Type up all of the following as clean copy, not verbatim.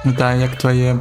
Да, як твоє?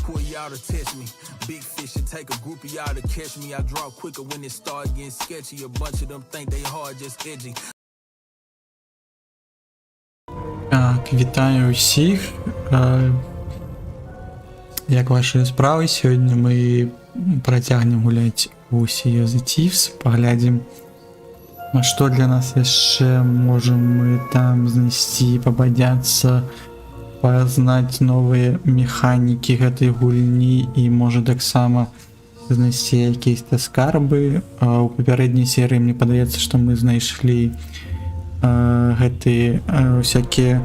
Pour y'all to test me. Big fish should take a group of y'all to catch me. I draw quicker when it start getting sketchy. A bunch of them think they hard, just edgy. Так, вітаю усіх. Як ваші справи? Сьогодні ми працягнем гуляць у Sea of Thieves. Паглядзім, што для нас яшчэ можем мы там знайсці, пабадзяцца, пазнаць новыя механікі гэтай гульні і можа таксама знайсці якісь-то скарбы. У папярэдняй серыі мне падаецца, што мы знайшлі гэтыя всякія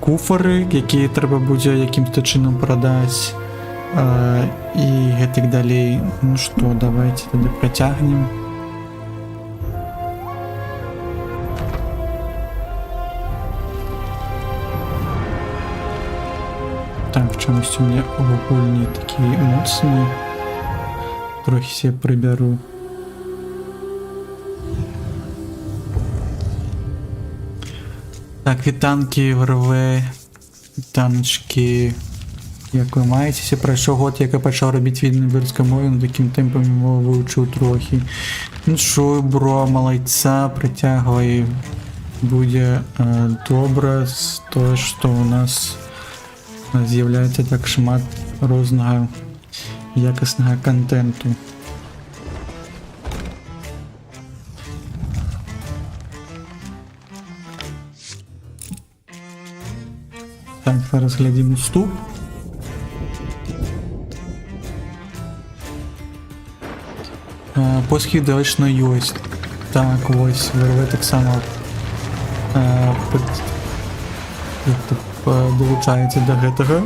куфары, якія трэба будзе якім-то чынам прадаць і гэтак далей. Ну што, давайте тады працягнем. Так, чамусь у меня гульні такі моцны. Трохі себе прыбяру. Так, вітанкі, ВРВ, вітаночки. Як ви маєтеся? Пройшов год, як я почав робити відео на білоруській мові, но таким темпом мову вивчив трохи. Ну що, бро, молодця, притягуй. Буде добре з того, що у нас з'являється так шмат різного якісного контенту. Так, зараз глядім уступ. Посхід точно ёсць. Так, ось, ВРВ так само долучаецца до гэтага.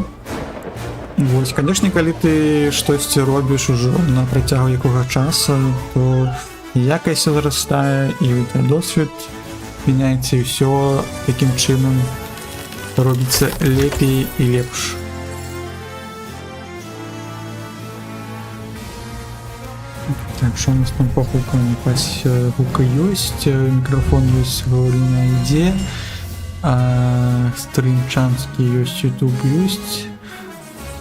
Вось, конечно, калі ты штосьці робіш ужо на працягу якога часу, то якасць зрастае, і у тебя досвед мяняецца, і ўсё такім чынам робіцца лепей і лепш. Так, что у нас там по хукам? Хука есть, микрофон есть, говорение идея, стрімчанський есть, YouTube есть.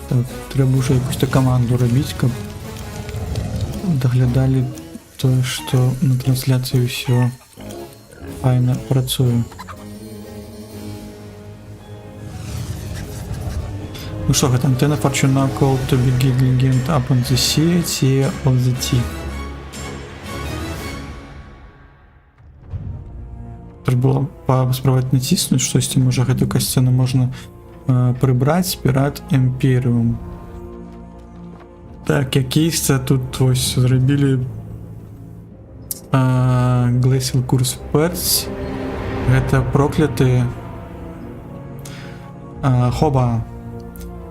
Так, треба уже якусь команду робити, каб доглядали то, что на трансляції все файно працює. Ну що, там Tena Fortuna called to be Guild Legend upon the sea, Sea of the Tea. Треба було спробувати натиснути щось, може гэту сцену можна прибрати, Пірат Імперіум. Так, якийсь це тут ось зробили Glacial Curse Perts. Гэта прокляты Хоба.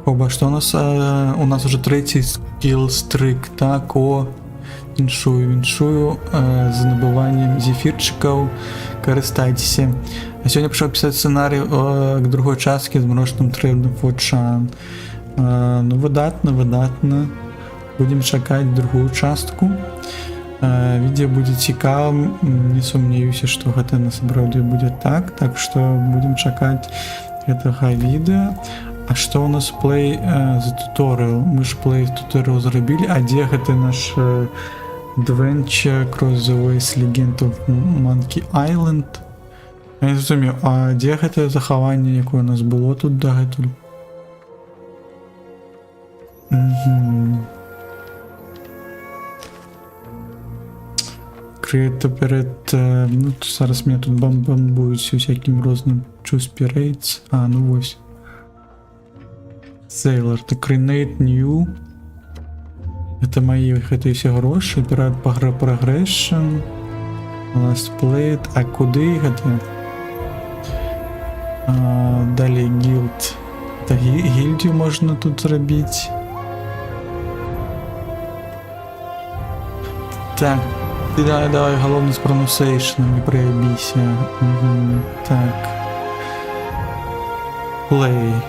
Хоба, что у нас уже третий скилл стрик, так, віншую з набыванням зефірчиків, користайтеся. А сьогодні пішов писати сценарій к другой частке з мрочним трендом Фочан. Ну, видатно. Будем чекати другую частку. Відео буде цікавим, не сумніваюся, що гэта насправді буде так що будем чекати гэтага відео. А что у нас play the tutorial? Мы ж play tutorial зробили, а где гэта наш Adventure Cross the Waves Legend of Monkey Island? Я не зрозумів, а де гэта захаванне, яке у нас було тут дагэтуль? Create перед... Ну, зараз мене тут бомбують всяким розним Choose Pirates. Ну ось. Sailor, так Renate New. Это мои все гроши. Pirate Progression. Last Played. А куди гэта? Далее Guild. Та гильдию можно тут зробить. Так. Давай головне з pronunciation, не проебися. Так. Play.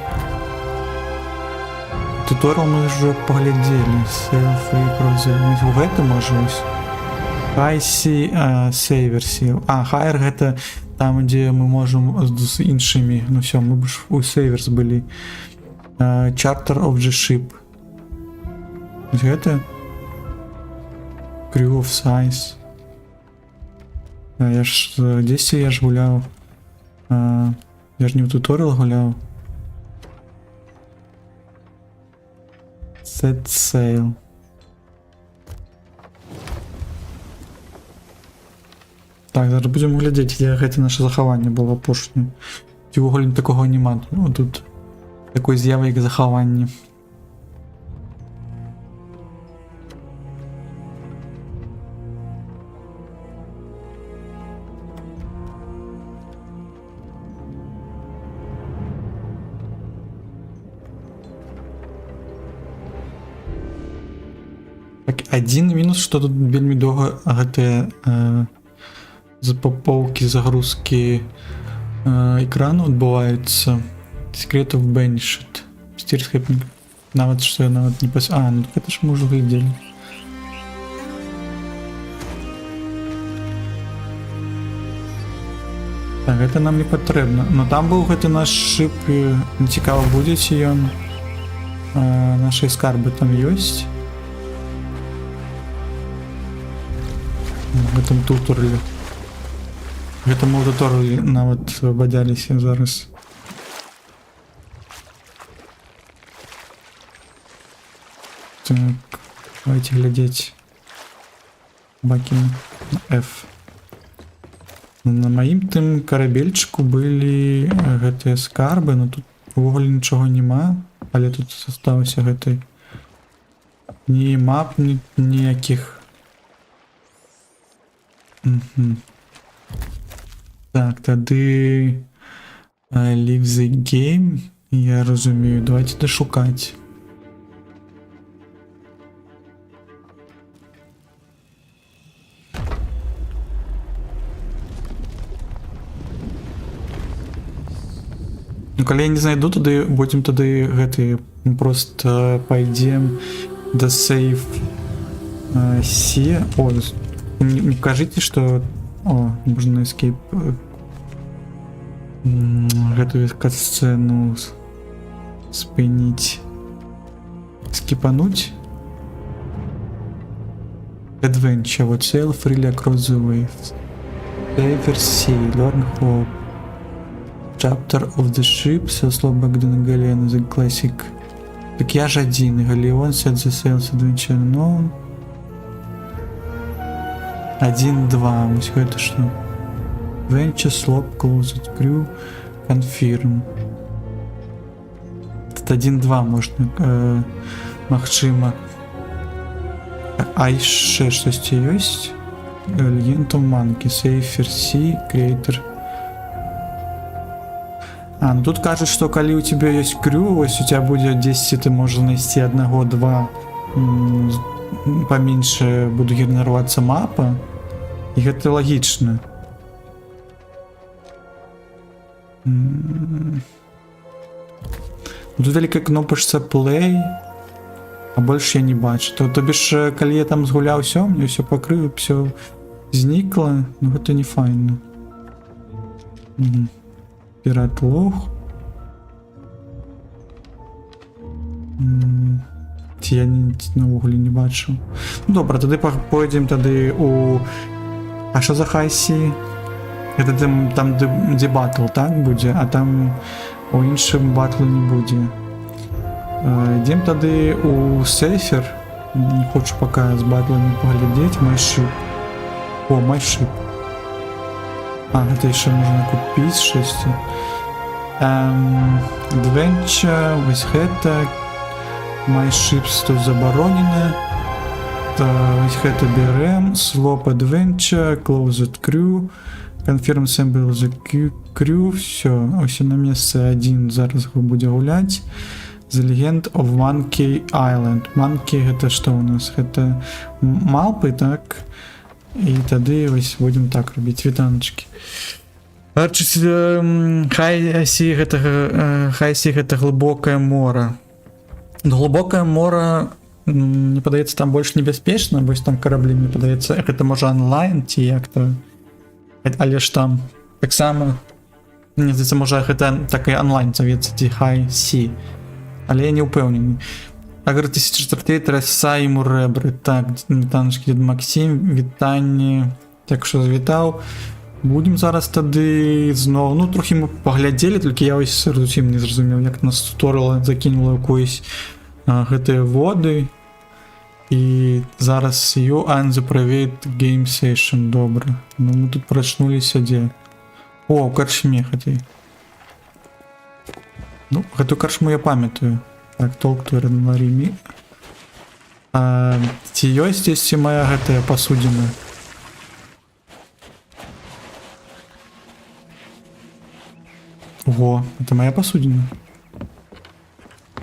Туториал мы уже поглядели. Self-free прозор. В это можно. High Savers. Higher это там, где мы можем с іншими. Ну все, мы бы у Savers были. Charter of the Ship. Это Crew of Size. Я ж здесь я ж гулял. Я ж не в туториал гулял. Set sail. Так, зараз будемо глядіти, як це наше заховання було пошне. В Google такого нема. Ну, тут такої з'яви, як заховання. Так, один мінус, що тут вельми довго ГТ запаковки, загрузки екрану відбуваються. Secret of Banished. Steers happening. Навіть що я навіть не пос... ну так це ж ми вже виділи. Так, це нам не потрібно. Но там був гэта наш шип, не цікаво буде, чи він. Наші скарби там есть. В этом туториале. В этом туториале навіть освободялися зараз. Так, давайте глядеть. Бакин F. На моим тим корабельчику были гэтыя скарби, но тут увогуле нічого нема, але тут засталося гэтай ні мап, ніяких. Так, тады Leave the game, я розумію, давайте дошукати. Ну, коли я не знайду, тоді будем тоді гэты просто пойдем до сейф Сі. О, не кажите, что... О, можно escape. Гэтую кат-сцену спыніць. Скипануть. Adventure. Вот sail freely across the waves. Safer sea. Learn hope. Chapter of the ship. Sail slow back to Galleon. The classic. Так я ж один. Галеон set the sails adventure. Ну... 1-2. Ось гэта што? Venture, slop, closed crew, confirm. Тут 1-2 можна, магчыма. А яшчэ штосьці ёсць? Legend of Monkey, Safer Sea, Creator. Ну тут кажуть, что коли у тебя есть крю, ось у тебя будет 10, ты можешь найти 1-2, поменьше будут генерироваться мапа. И это логично. Тут велика кнопочка play, а больше я не бачу. То бишь, коли я там згуляв все, мне все покрыло, все зникло, ну это не файно. Пират лох. Я на углі не бачу. Ну добре, тоді пойдемо тоді у... А що за хайсі? Це там де батл, так, буде? А там у іншому батлу не буде. Йдемо тоді у сейфер. Не хочу поки з батлами поглядіти. MyShip. О, MyShip. Це ще можна купити щось. Adventure, ось це. MyShips тут заборонено. Ось це BRM, Slop Adventure, Closed Crew, Confirm Assemble the Crew, все, ось на місце 1 зараз буде гуляти. The Legend of Monkey Island. Monkey це що у нас? Це мавпи, так? І тоді ось будемо так робити, вітаночки. Хай-сі це глибоке море. Глубокое море, мне подається, там больше небезпечно, бо там кораблі, мне подається, це може онлайн, ті як-то. Але ж там, так само, мені здається, може, це так і онлайн зоветься, ті High Sea. Але я не впевнений. Агр 1004 траса йому ребри. Так, вітаночки від Максим, вітання. Так що завітав. Будемо зараз тоді знову, ну трохи ми погляділи, тільки я ось зовсім не зрозумів, як нас туторіали, закинули якоїсь GT води. І зараз you and the private game session, добре. Ну ми тут прочнулися де? О, в корчмі хотів. Ну, эту корчму я пам'ятаю. Так, talk to Renmarimi. Ці ёсць здесь моя GT посудина. Ого, это моя посудина.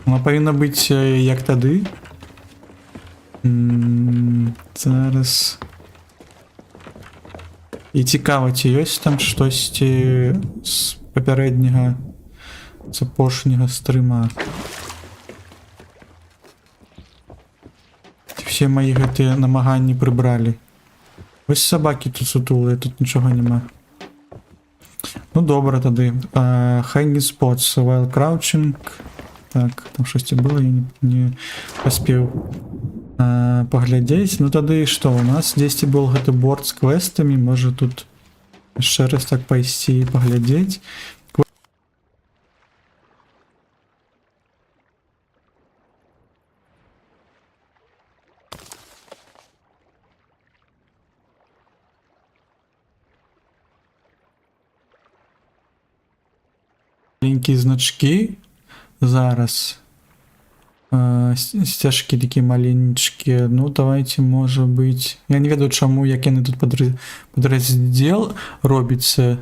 Вона повинна бути як тоді. Зараз. І цікаво, чи є там щось з попереднього запошнього стрима. Всі мої ГТ намагання прибрали. Ось собаки тут сутули, тут нічого нема. Ну добре тоді. Hanging spots, while crouching. Так, там щось було, я не поспів поглядеть. Ну тоді що, у нас здесь був гетеборд з квестами, може тут ще раз так пойти і поглядеть. Маленькі значки. Зараз. Стяжки такі маленькі. Ну, давайте, може бути. Я не ведаю, чому, як вони тут подрозділ робиться.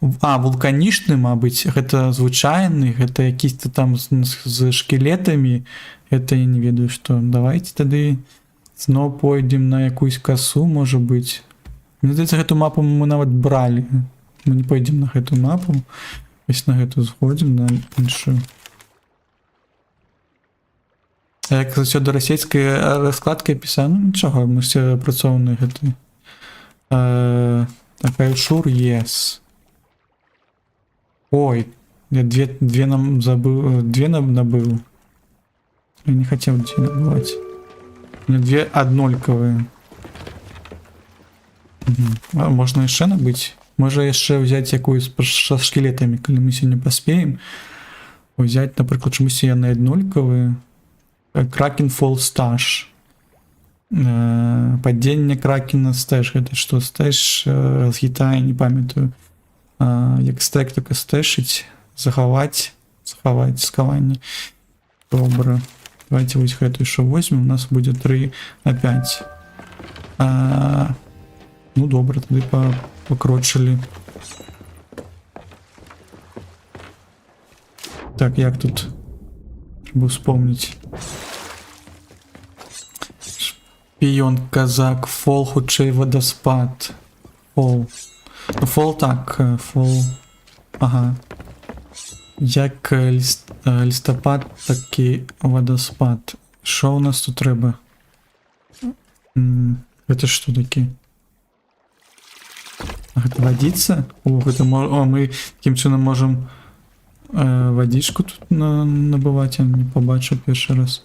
Вулканічний, мабуть. Це звичайний, це якісь там з шкелетами. Це я не ведаю, що. Давайте тоді знову пойдемо на якусь косу, може бути. Мені здається, цю мапу ми навіть брали. Ми не пойдемо на цю мапу. Ось на эту сходим, на іншу. Як заўсёды расійскай раскладкай пісаў, ну нічога, мы все працоўны гэты. Такая шур, yes. Ой, я две нам забыл, две набыл. Я не хотел две набывать. У меня две однольковые. А можно еще набыть? Можно еще взять якую со шкелетами, коли мы сегодня поспеем. Взять, например, чему сегодня однольковые. Кракен Fall Stash. Падение Кракена стэш. Это что, стэш разгитая, не памятаю. Як стэк, только стэшить. Заховать, схование. Добро. Давайте вот эту еще возьмем. У нас будет 3 на 5. Ну добре, тогда покрочили. Так, як тут? Треба вспомнить. Шпіон, казак, фол, худший водоспад. Фол. Ну, фол так, фол. Ага. Як листопад, так і водоспад. Що у нас тут треба? Это что таки? Это водица? Ох, это мы таким чином можем водичку тут набывать, я не побачив перший раз.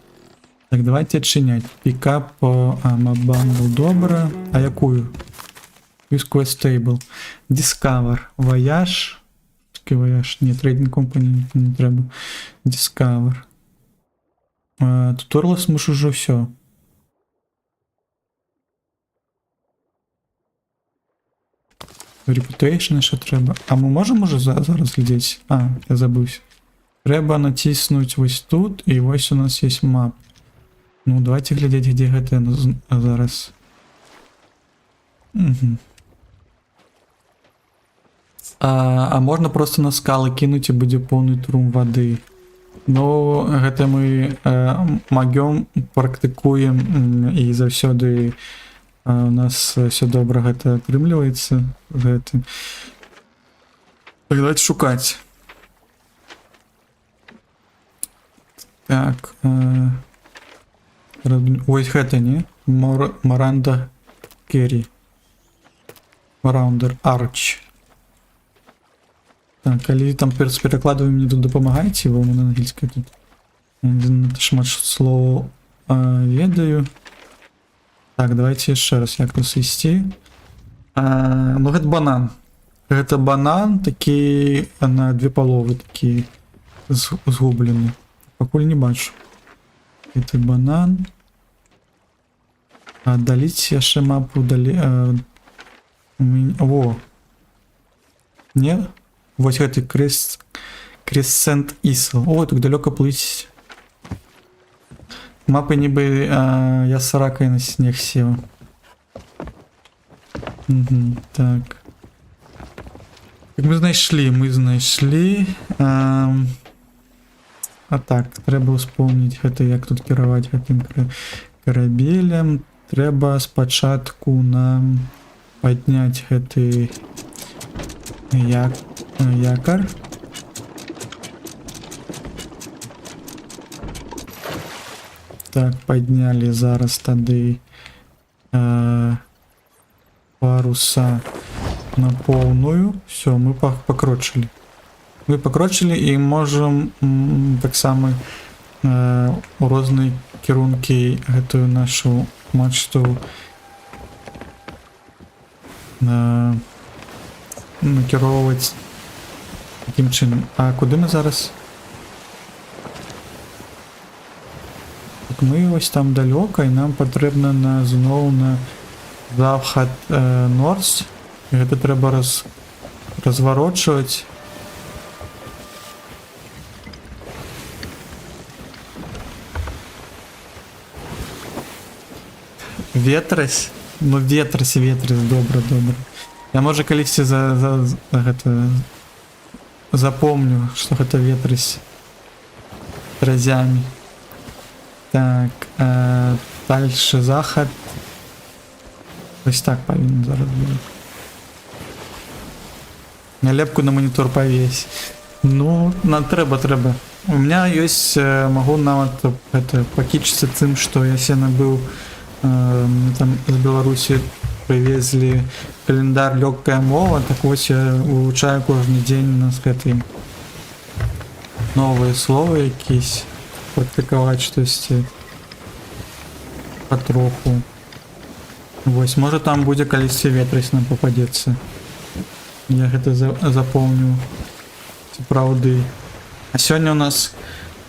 Так, давайте отчинять. Пикап по Мабамбу, добре. А якую? Use Quest Table. Discover. Voyage. Такий Voyage. Ні, Trading Company не треба. Discover. Tutorials ми ж уже все. Reputation ще треба. А ми можемо вже зараз глядіти? А, я забувся. Треба натиснути ось тут, і ось у нас є мап. Ну, давайте глядіти, де гэта зараз. Угу. А можна просто на скалы кинуть і буде повний трум води. Ну, гэта мы магём практыкуем і заўсёды у нас все добра гэта атрымліваецца гэтым. Так, давайте шукаць. Так, ось гэта, не? Маранда Керри. Мараундер Арч. Так, калі там з перакладамі мне тут дапамагаеце, бо мы на ангельскай тут шмат слоў ведаю. Так, давайте еще раз як тут ісці. Ну, гэта банан. Гэта банан, такі на две паловы, такі згублены. Пакуль не бачу. Это банан. Аддаліць яшчэ мапу далі. Во. Не? Вось гэты Кресцент Ісл. О, так далёка плыць. Мапы нібы я с ракой на снег сел. Угу, так. Так мы знайшлі. А так, трэба ўспомніць гэта, як тут кіраваць гэтым карабелем. Трэба спачатку нам падняць гэты якар. Так, подняли зараз тады паруса на полную. Все, мы покрочили. Мы покрочили і можем так само у розныя кірункі гэтую нашу мачту накіроўваць таким чынам. А куды мы зараз? Так, мы ось там далёка, і нам патрэбна зноў на захад Норс. І гэта трэба разварочваць. Ветрась? Ну, ветрась, добра. Я, можа, калісьці гэта запомню, што гэта ветрась дразямі. Так, дальше захад. Ось так павінен зараз бути. Налепку на монітор повесь. Ну, нам трэба. У меня есть, могу нават это покичиться тем, что я себе набыл, мне там из Беларуси привезли календарь легкая мова, так вот я вивчаю каждый день на этой новые слова якісь, практиковать штосьці потроху. Вось, может там будет количество ветрось нам попадется. Я это запомню. Ці праўды. А сегодня у нас,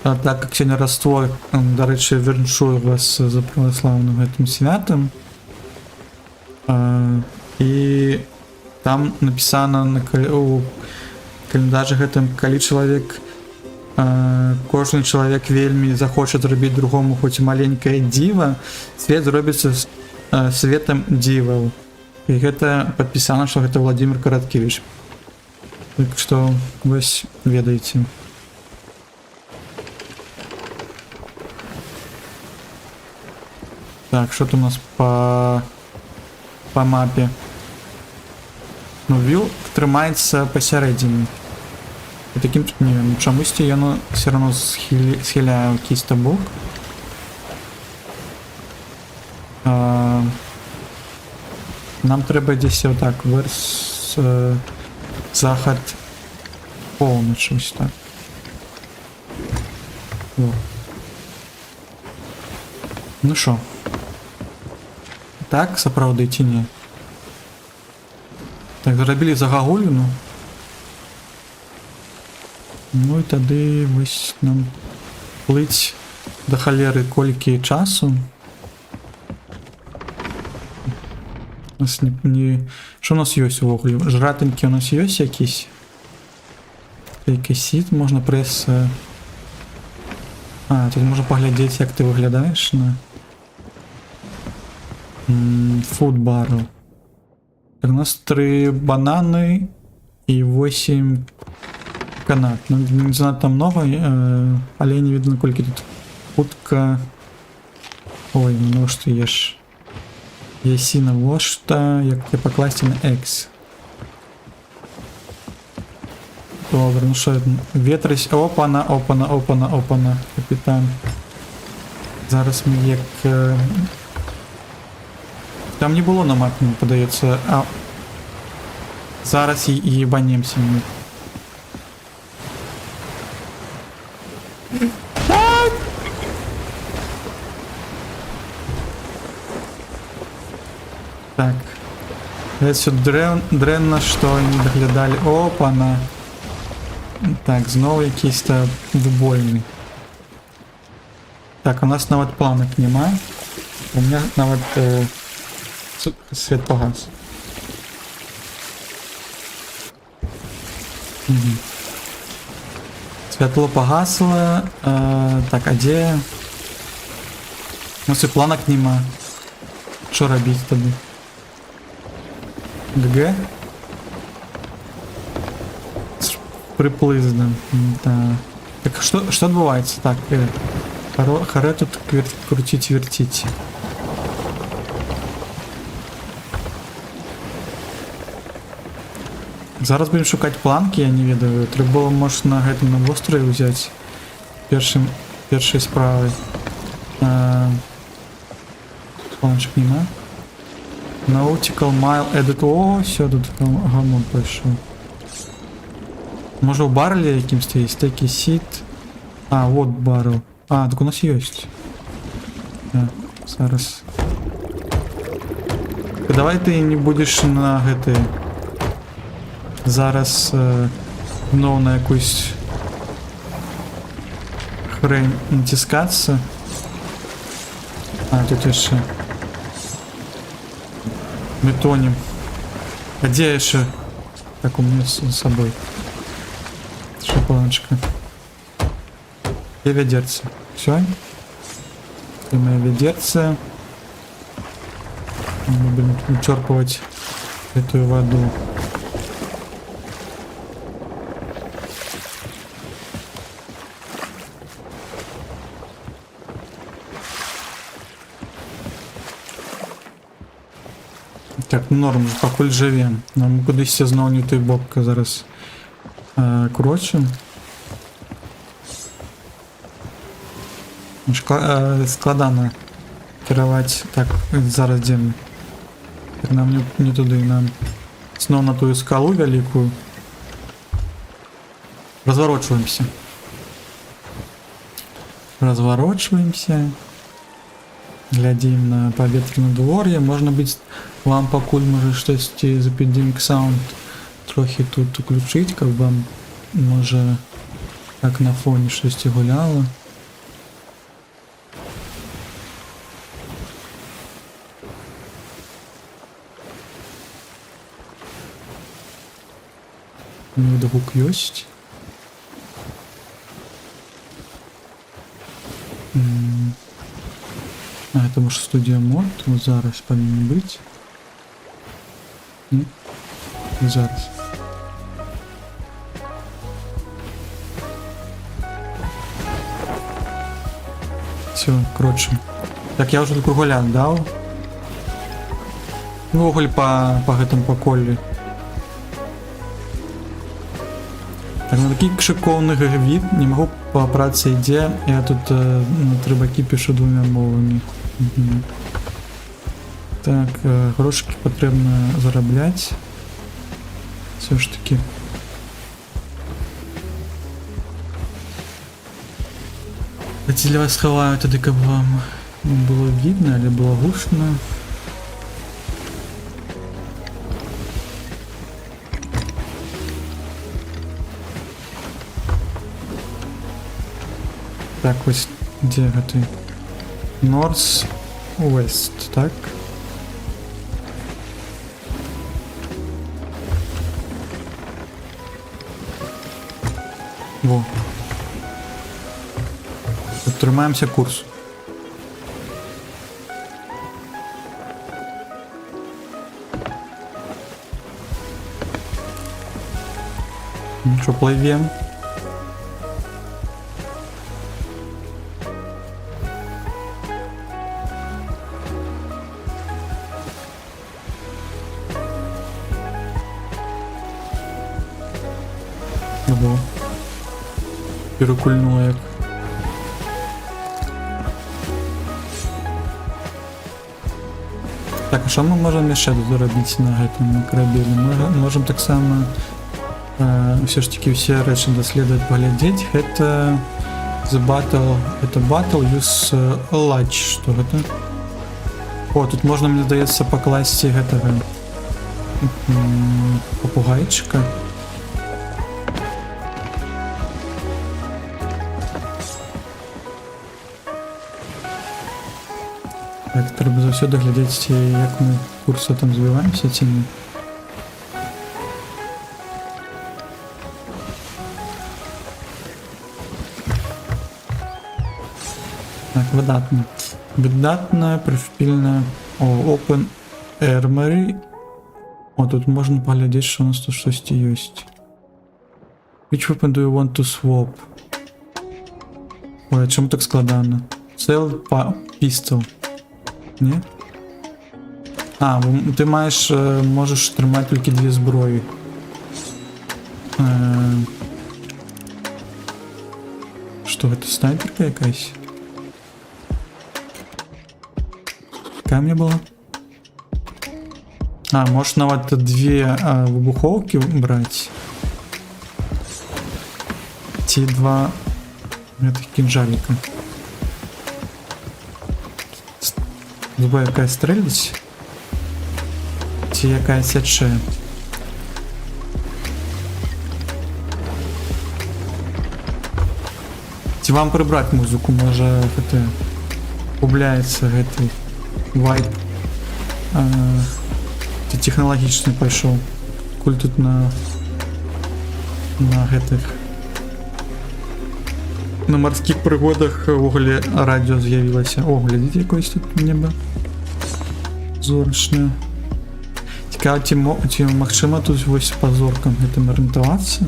так как сегодня раствор, до речі, віншую вас за православным гэтым святом. И там написано у календарze гэтым, калі чалавек, кожны чалавек вельмі захоча зрабіць другому хоць і маленькае дзіва, свет зробіцца светом дзіваў. І гэта падпісана, што гэта Владимир Караткевич. Так што вось ведаеце. Так, что тут у нас по мапе? Ну, вил трымаецца пасярэдзіне. І таким не, чамусьці яно все равно схіляе ў кіста бок. Нам трэба дзесь вот так верс захад поўнач, ось так. О. Ну шо? Так, сапраўды ці не? Так, зрабілі загагуліну. Ну і тады вось нам плыць да халеры колькі часу. У нас Що у нас ёсць увогуле? Жратынькі у нас ёсць якісь? Касіт, можна пресс... тут можна паглядзець, як ты выглядаеш на... Food barrel. У нас 3 бананы и 8 канат. Ну, не знаю, там много, але не видно, колькі тут утка. Ой, ну что ешь. Ясина, вот что, як тебе покласти на X. Добре, ну что, ветрись, опана, опана, опана, опана, капитан. Зараз ми як... Там не было на мапе, мне подается. А зараз и ебанемся мы. Так. Это все дренно, что не доглядали. Опа-на. Так, знову якийсь-то вибольний. Так, у нас навіть планок немає. У меня навіть свет погас. Угу. Світло погасло. Так, а де? У нас і планок нема. Що робити тоді? ГГ? Приплизно. Да. Так, що відбувається? Так, харе тут крутить-вертить. Зараз будем шукать планки, я не ведаю. Треба було, може, на гэтым на острове взять першей справой. Планочек нема. Nautical Mile Edit. О, все, тут гамон пошел. Може у барреле якимсь-то есть? Такий сит. А, вот баррел. А, так у нас есть. Так, зараз. Давай ты не будешь на гэты... Зараз знову на якусь хрень натискатися. А, тут еще. Мы тонем. А где еще? Так, у меня с собой. Шапалочка. И ведерце. Все. И моя ведерце. Мы будем вычерпывать эту воду. Так, норм, пакуль живем. Нам кудись знову не той бок зараз крочим. Складано кіраваць. Так, зараз дзе мы? Так нам не туды, нам снова на тую скалу вялікую. Разворачиваемся. Разворачиваемся. Глядим на паветране двор'е. Можна быць вам пакуль можа штосьці за Epidemic Sound трохи тут уключыць, каб вам можа так на фоне штосьці гуляла. Відгук ёсць. А, это может студия мод, вот зараз повинен быть. И зараз. Все, короче. Так, я уже тут гулян дал. Ну, уголь по гэтым поколі. Так, на такі шикоўны від, не могу по працы ідзе, я тут на трыбакі пишу двумя мовамі. Так, грошики патрэбна зарабляць. Все ж таки. Давайте для вас хаваю тады, каб вам было видно или было гучно. Так, ось де гэты North West, так? Во. Трымаемся курсу. Ну что, плывем. Ого. Перекульнуло як. Так, а що ми можемо яшчэ тут зрабіць на гэтым карабелі? Ми можемо так само все ж таки все рэчы даследаваць, паглядзець. Гэта The Battle, это Battle use Latch, што гэта? О, тут можна, мне здаецца, пакласці гэтага папугайчыка. Так, трэба заўсёды глядзець, як мы курсу там збіваемся ці не. Так, выдатна. Выдатна, прыфпільна. О, Open Armory. О, тут можна паглядзець, што у нас тут штосьці ёсць. Which weapon do you want to swap? Ой, а чаму так складана? Sell pistol. Не? А, ты маеш, можеш трымаць толькі две зброі. Што гэта, снайперка якась? Какая мне была? А, можешь нават две выбуховки брать. Ці два гэтых кинжалика. Зброя якая стрэліць. Ці якая сячэ. Ці вам прыбраць музыку, можа гэта губляецца гэты вайп. Ці тэхналагічны пайшоў. Куль тут на гэтых на марскіх прыгодах увогуле радіо з'явілася. О, глядзіце, якось тут неба зорачнае. Цікава, ці магчыма тут вось па зоркам гэтым арыентавацца?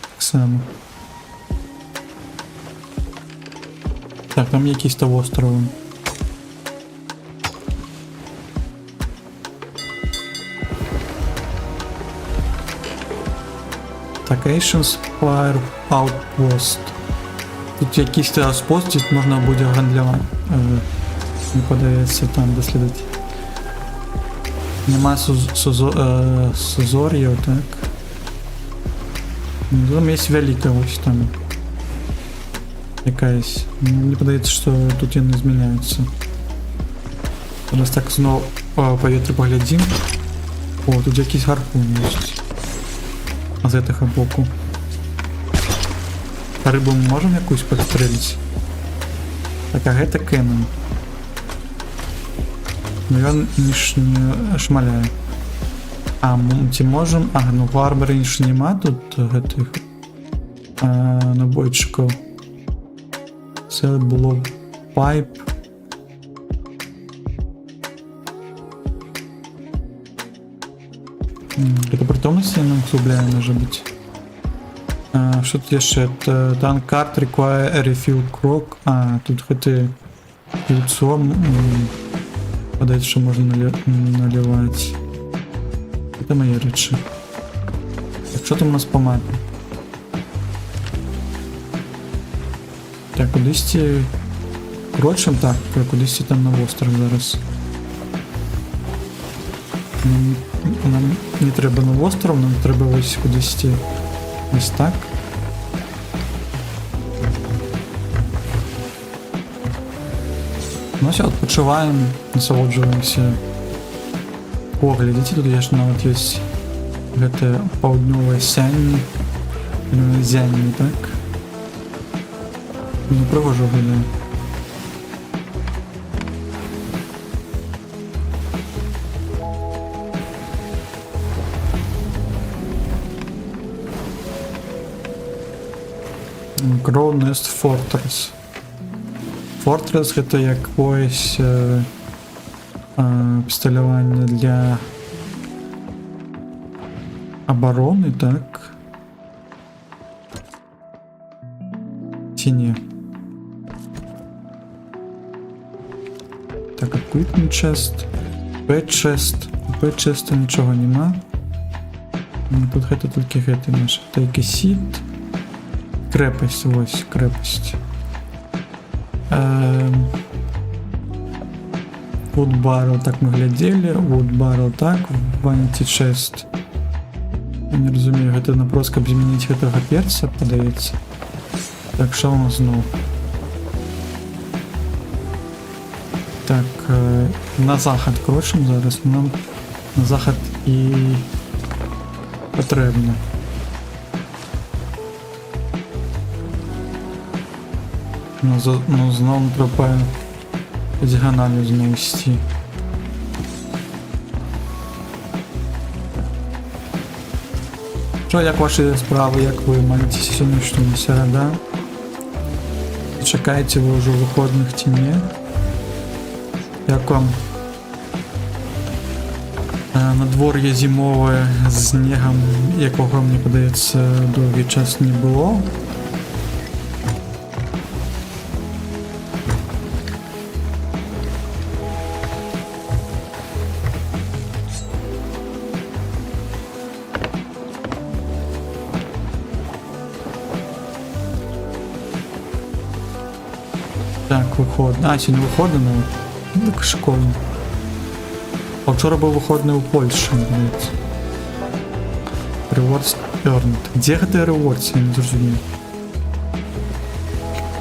Так само. Так, там якісь-то востровы. Так, Asian Spire Outpost. Тут якийсь спосіб, тут можна буде гандлям, не подається там дослідити. Нема сузор'їв, так. Ну, там є велика ось там. Якась. Мені подається, що тут і не зміняються. Зараз так знову повітря поглядім. О, тут якийсь гарпун є. А з этого боку. Рибу ми можемо якусь підстрелити? Так, а гэта кинем. Ну він не шмаляє. А, ці можемо... А, ну в арборі ж нема тут гэтих набойчиків. Це було пайп. Это притомность нам усугубляє, може бути. Що тут є ще? Tank card require refill crock. А, тут хоти яйцо. Подається, що можна наливати. Це мої речі. Так, що там у нас по мапі? Так, кудись коротше, так, кудись там на остров зараз. Нам не треба на остров, нам треба ось кудись ось так. Ну все, відпочиваємо, насолоджуємося. О, глядите, тут є ж навіть є гэта паўднёвае сянне. Зянне, так? Ну, пригожу виглядає. Crow Nest Fortress. Fortress гэта якось пісталювання для оборони, так? Чи ні? Так, equipment chest, pet chest. У pet chest нічого нема. Тут гэта тільки гэта наш. Take a seat. Крепость, ось, крепость. Wood barrel, так мы глядели. Wood barrel, так. Vanity chest. Я не розумію, гэта напрос, каб змяніць гэтага перца, падаецца. Так, що у нас знову? Так, на захад крочим зараз. Нам на захад і потрібно. Ну знову треба по діагоналі знову йти. Що, як ваші справи, як ви молитеся сьогоднішнього середа? Чекаєте ви вже виходних чи ні? Як вам надвор'я зимове з снігом, якого, мені подається, довгий час не було? Так, виходить. А, чи не виходить, ну так шкода. А вчора був виходний у Польщі, блядь. Rewards earned. Де гэта rewards, я не зрозумів.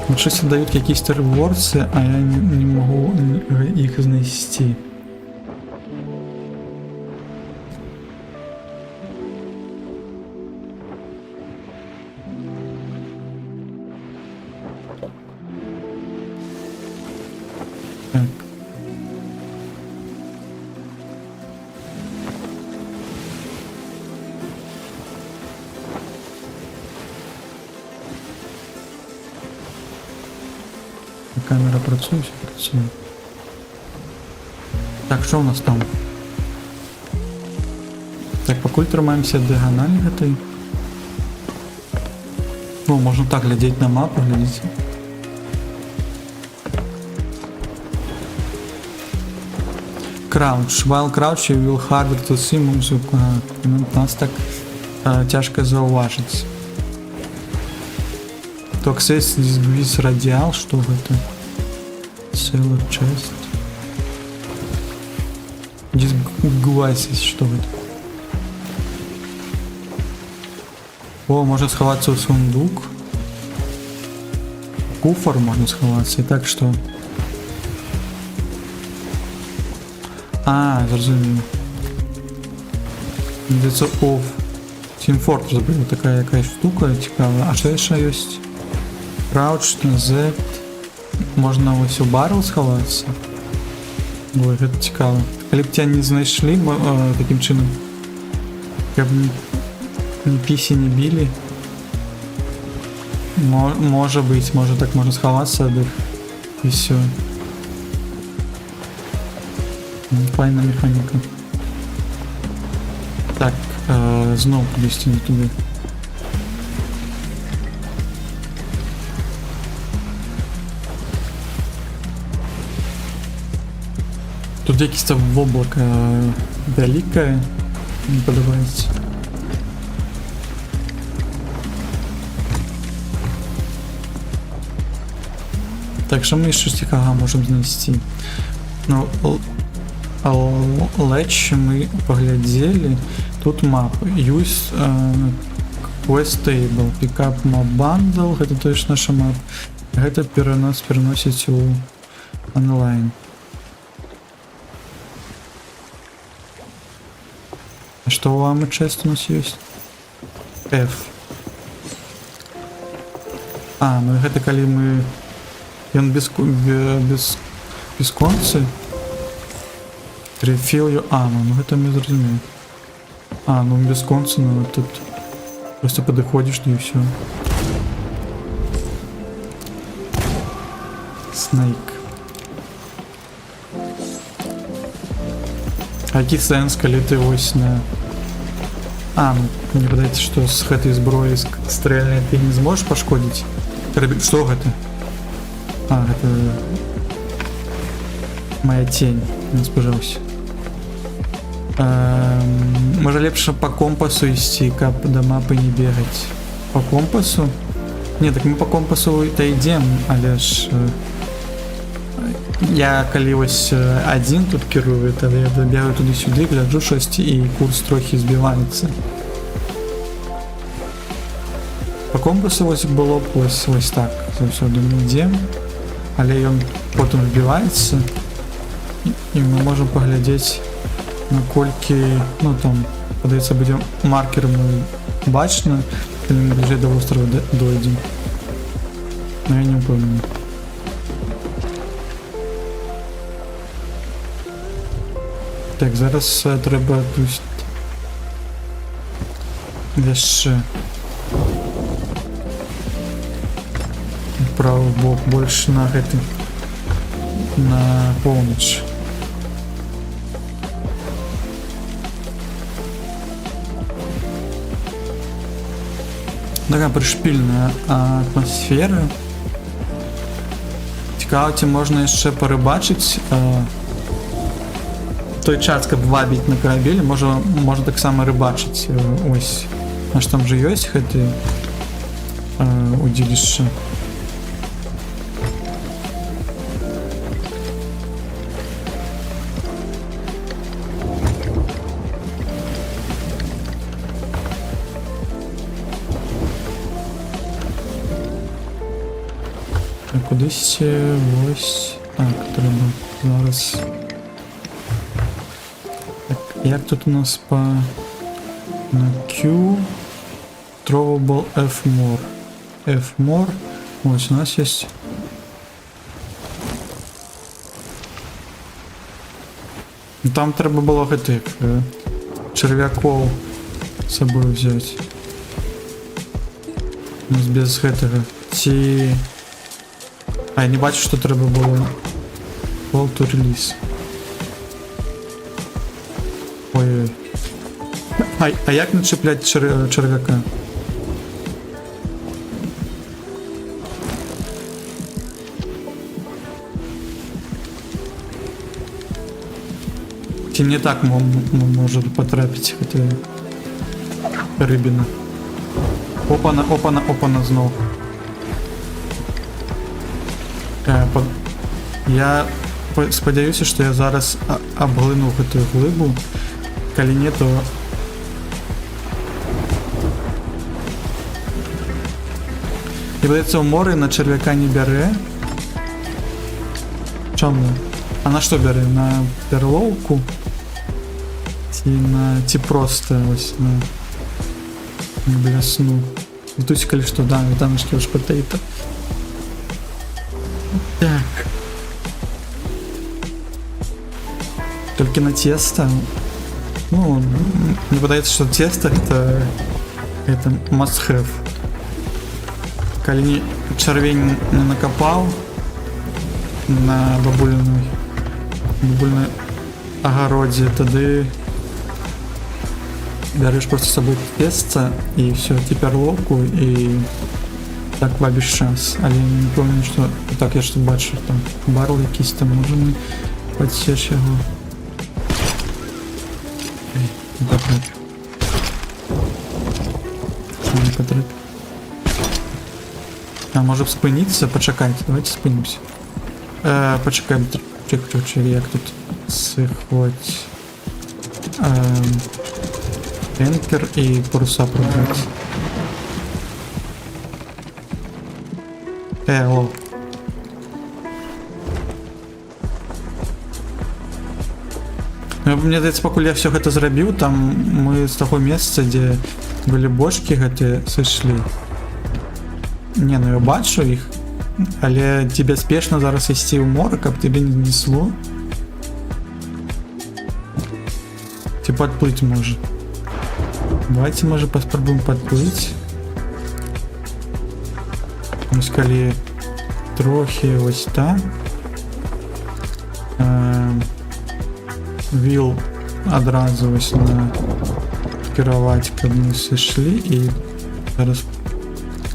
Вот щось дають якісь rewards, а я не можу їх знайти. Так. Камера працює, все працює. Так, що у нас там? Так, покуль тримаємося діагоналі гэтай. Ну, можна так глядіти на мапу, глядіть. Crouch. While crouch you will harder to see moves of... Нас так тяжко зауважити. To access this breeze radial, что это? Cellar chest. Здесь glasses, что это? О, можно сховаться в сундук. Куфор можно сховаться. И так что? А, зрозумів. Це off. Team Fortress, блин, така якась штука цікава. А що ще є? Crouch, Z. Можна ось у баррел сховатися. Ой, це цікаво. Коли б тебе не знайшли, таким чином. Як б ні пісі не били. Може бути, може так можна сховатися до них. І все. Файна механіка. Так, знову кудись не туди. Тут якесь там облако велике, мені подобається. Так, що ми ще цікавого можемо знайти? Ну, леч ми поглядели. Тут мапы. Use quest table. Pickup map bundle. Гэта точно наша мап. Гэта переносить у онлайн. А что у Amy Chest у нас есть? F. А, ну гэта калі мы... Ён без концы. Refill your ammo. Ну гэта мне зразумею. А, ну без конца, ну тут просто подходишь, и все. Снейк. А який сенс, коли ти ось на... А, ну мне подается, что с этой зброей стрельной ты не сможешь пошкодить. Что это? А, это... Моя тень. Не спожался. Може лепше по компасу ісці, каб до мапи не бегать. По компасу? Не, так ми по компасу та йдем, але ж я коли ось один тут керую, то я бігаю туди-сюди, гляджу щось і курс трохи збивається. По компасу ось було б ось так, завсёди ми йдем, але він потім вбивається, і ми можемо поглядіти наколькі, ну там, подається, буде маркерами бачно, коли ми ближче до острова дойдемо. Но я не впевнений. Так, зараз треба тут ще правий бок, більше на этой, на полночь. Така пришпільна атмосфера. Цікаво, ці можна ще перебачити той час, каб вабить на корабелі, можна так само рибачити. Ось, аж там же є гэты удилище. Кудись ось... Так, треба зараз... Так, як тут у нас по... На Q... Throwable F-more. F-more. Ось у нас есть... Там треба було гэтых... черв'яков з собою взяти. У нас без гэтага. Ці... А я не бачу, що треба було. Call to release. Ой-ой. А як не чіплять черв'яка? Чи не так може потрапити эта рибина? Опана, опана, опана знов. Я спадзяюся, што я зараз абглыну гэтую глыбу. Калі не, то... І выдаецца, ў моры на чарвяка не бярэ. Чаму? А на што бярэ? На перлоўку? Ці проста вось на блясну. І тут, калі што, да, вітаночкі ўж патейта. Так. Толькі на цеста. Ну, мне падаецца, што цеста это must have. Калі чарвень не накапаў на бабуліной агародзе, тады бярэш проста з сабой цеста і все, ці перловку і так вабіш час. Але не помню, што так я што бачу, там барл якісь там, можа мы падсеш яго. Не патрэб. Не патрэб. А можа б спыніцца? Пачакайце, давайте спынімся. Пачакаем, чек, як тут сыходзь. Энкер і паруса пробраць. Лоу. Мне здаецца, пакуль я все гэта зрабіў, там мы з таго месца, дзе былі бочкі гэтыя, сышлі. Не, ну я бачу іх, але ці бяспечна зараз ісці ў мора, каб тебе не несло? Ці падплыць можа? Давайте, можа, паспрабуем падплыць. Вось калі трохі вось так. Віл адразу вось накіраваць, каб мы сышлі, і зараз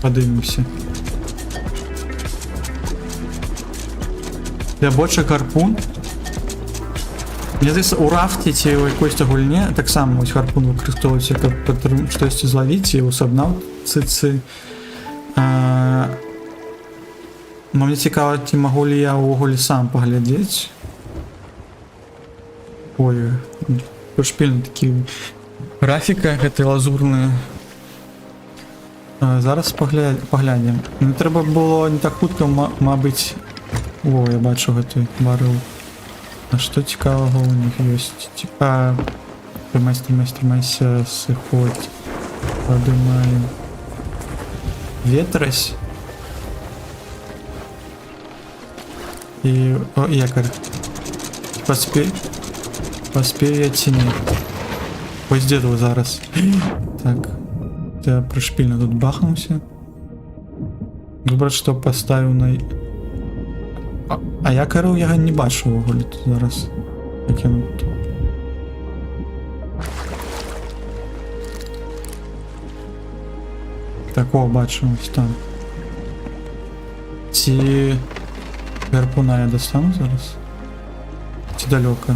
падымемся. Для бочак гарпун. Мне здаецца, у рафце ці ў якойсь гульне таксама вось гарпун выкарыстоўваецца, каб штосьці злавіць і усабнаўцы. Но мне цікава, ці магу ли я ўвогуле сам паглядзець. Ой, шпільны такі графіка гэтай лазурная. Зараз паглядзім. Не трэба было не так хутка, мабыць... О, я бачу гэты барыл. А што цікавага ў них ёсць? Типа... Трымайся, сыходь. Падымаем. Ветразь. І... О, якорь. Паспею я ці не? Ось дзеду зараз. Так. Я прышпільна тут бахнуўся. Добра, што паставіў на... А якару я не бачу ўвогуле тут зараз. Як яно тут. Так, о, бачу, ось там. Ці... гарпуна я достану зараз? Ці далёка?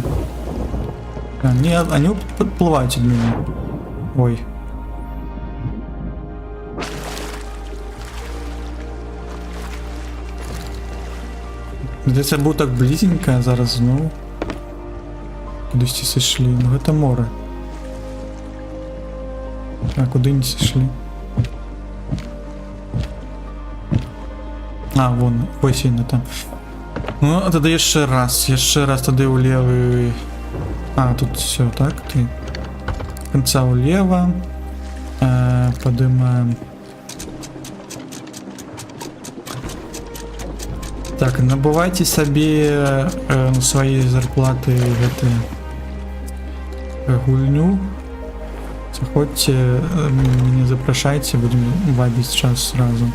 Не, они подплываюць ад мяне. Ой. Здаецца, быў так блізенька, а зараз зноў кудысьці сышлі. Ну гэта мора. А куды не сышлі? А, вон, ось яна там. Ну, а тады яшчэ раз тады ў левы. А, тут все, так, ты. Конца ўлева. Падымаем. Так, набывайте сабе свои зарплаты гэты гульню. Заходьте, не запрашайте, будем вабіць час сразу.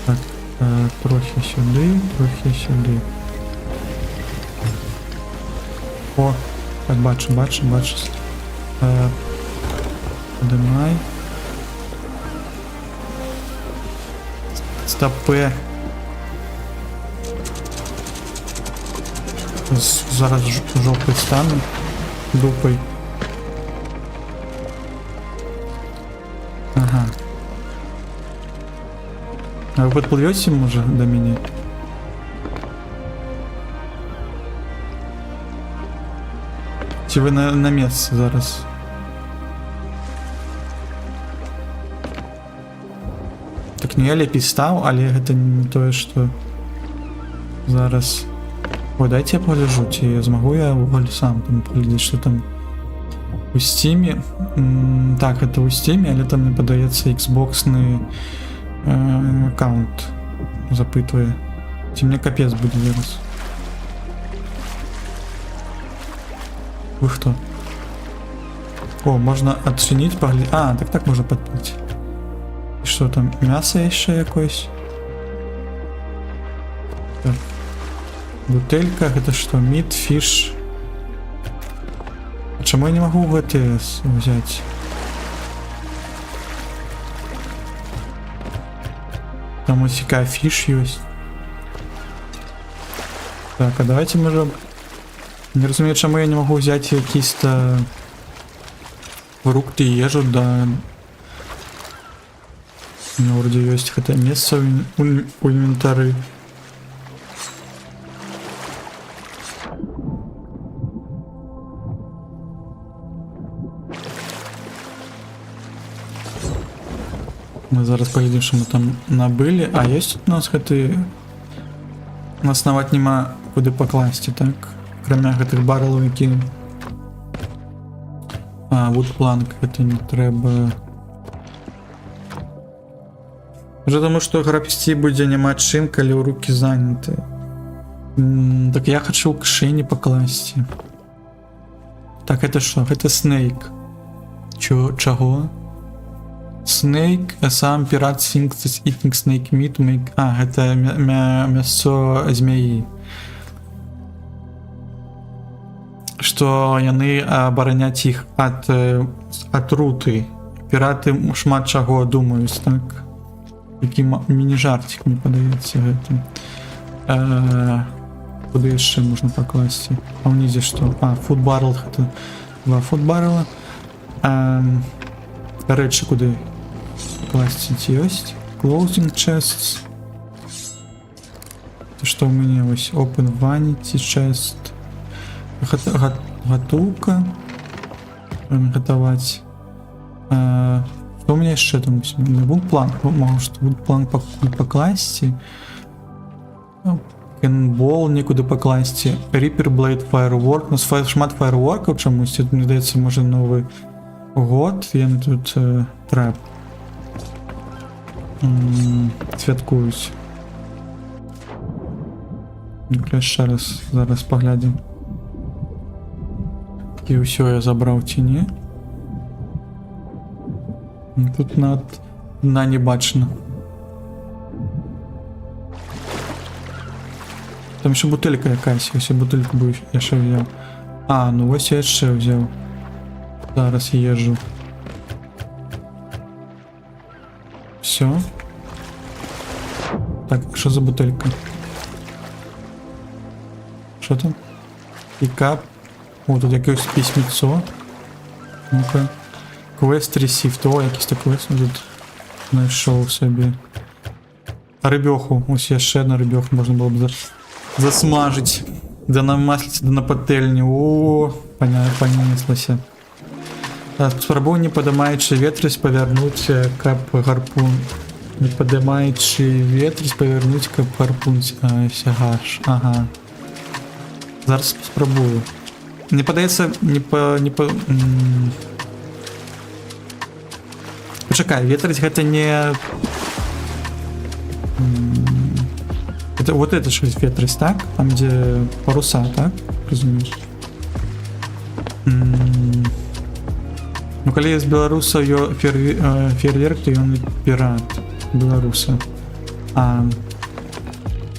Так, трохи сюды, трохи сюды. О, так, бачу. Подымай. Стопе. Зараз жопой стану. Дупой. Ага. А вы подплывете, может, до меня? Чи ви на місці зараз? Так, ну я лепей став, але гэта не тое, што зараз... Ой, дайте я погляжу, ці змагу я вуголь сам там поглядзець, што там у Steam. Так, это у Steam, але там мне падаецца Xbox-ны аккаунт запытвае. Ці мне капец будзе зараз. Вы хто? О, можна адчыніць, паглядзець. А, так можна падпіць. І што там, мяса яшчэ якось? Так. Бутэлька, гэта што, мід, фіш. А чаму я не магу ГТС взяць? Там ось якая фіш ёсць. Так, а давайте можа... Не разумею, чаму я не магу взяць якісь-то фрукты і ежу, да... У меня вроде есть хотя место у инвентары. Мы зараз поедем, что мы там набыли. А есть у нас гэты... Наснаваць нема куды покласти, так? Кроме гэтых баррелов, які... А, вудпланк, это не трэба... Уже тому, что грабсці будзе няма чым, калі ў рукі заняты. Так я хочу ў кішэні пакласці. Так, это что? Это Snake. Чаго? Snake, сам пират thinks that eating snake meat make... А, это мясо змеі. Што яны абараняць іх ад атруты. Піраты шмат чаго думаюць, так? Які міні-жартик, мне падаецца гэтым. Куды яшчэ можна пакласці? А ўнізе што? А, фудбарл, гэта 2 фудбарла. Рэчы куды класці ёсць? Closing chests. Што ў мяне вось? Open vanity chest. Гатоўка. Гатаваць. Что у меня еще там? Вудпланк, могу что вудпланк покласти. Кенбол некуда покласти. Reaper Blade Firework. У нас шмат фаерворков чомусь. Мне здається, може новий год. Я тут трап. Святкуюсь. Ще раз зараз поглядим. І все я забрав ці ні. Тут на не бачно. Там ще бутилька якась, ось я бутильку був, я ще взяв. А, ну ось я ще взяв. Зараз їжджу. Все. Так, що за бутилька? Що там? Пікап. О, тут якесь письмецо. Ну-ка. Квест received. О, якийсь так квест тут знайшов собі. Рибьоху. Ось є ще одна рибьоху, можна було б засмажити. Да намаслиться, да на пательню. О, понеслося. Спробуй, не поднимаючи ветрість, повернуть кап гарпун. Не поднимаючи ветрість, повернуть кап гарпун. Сягаш. Ага. Зараз спробую. Мне подається, Почекай, ветрить это не... Это вот это что ветрить, так? Там где паруса, так? Разумеешь? Ну, коли есть белоруса фейерверк, то он пират белоруса. А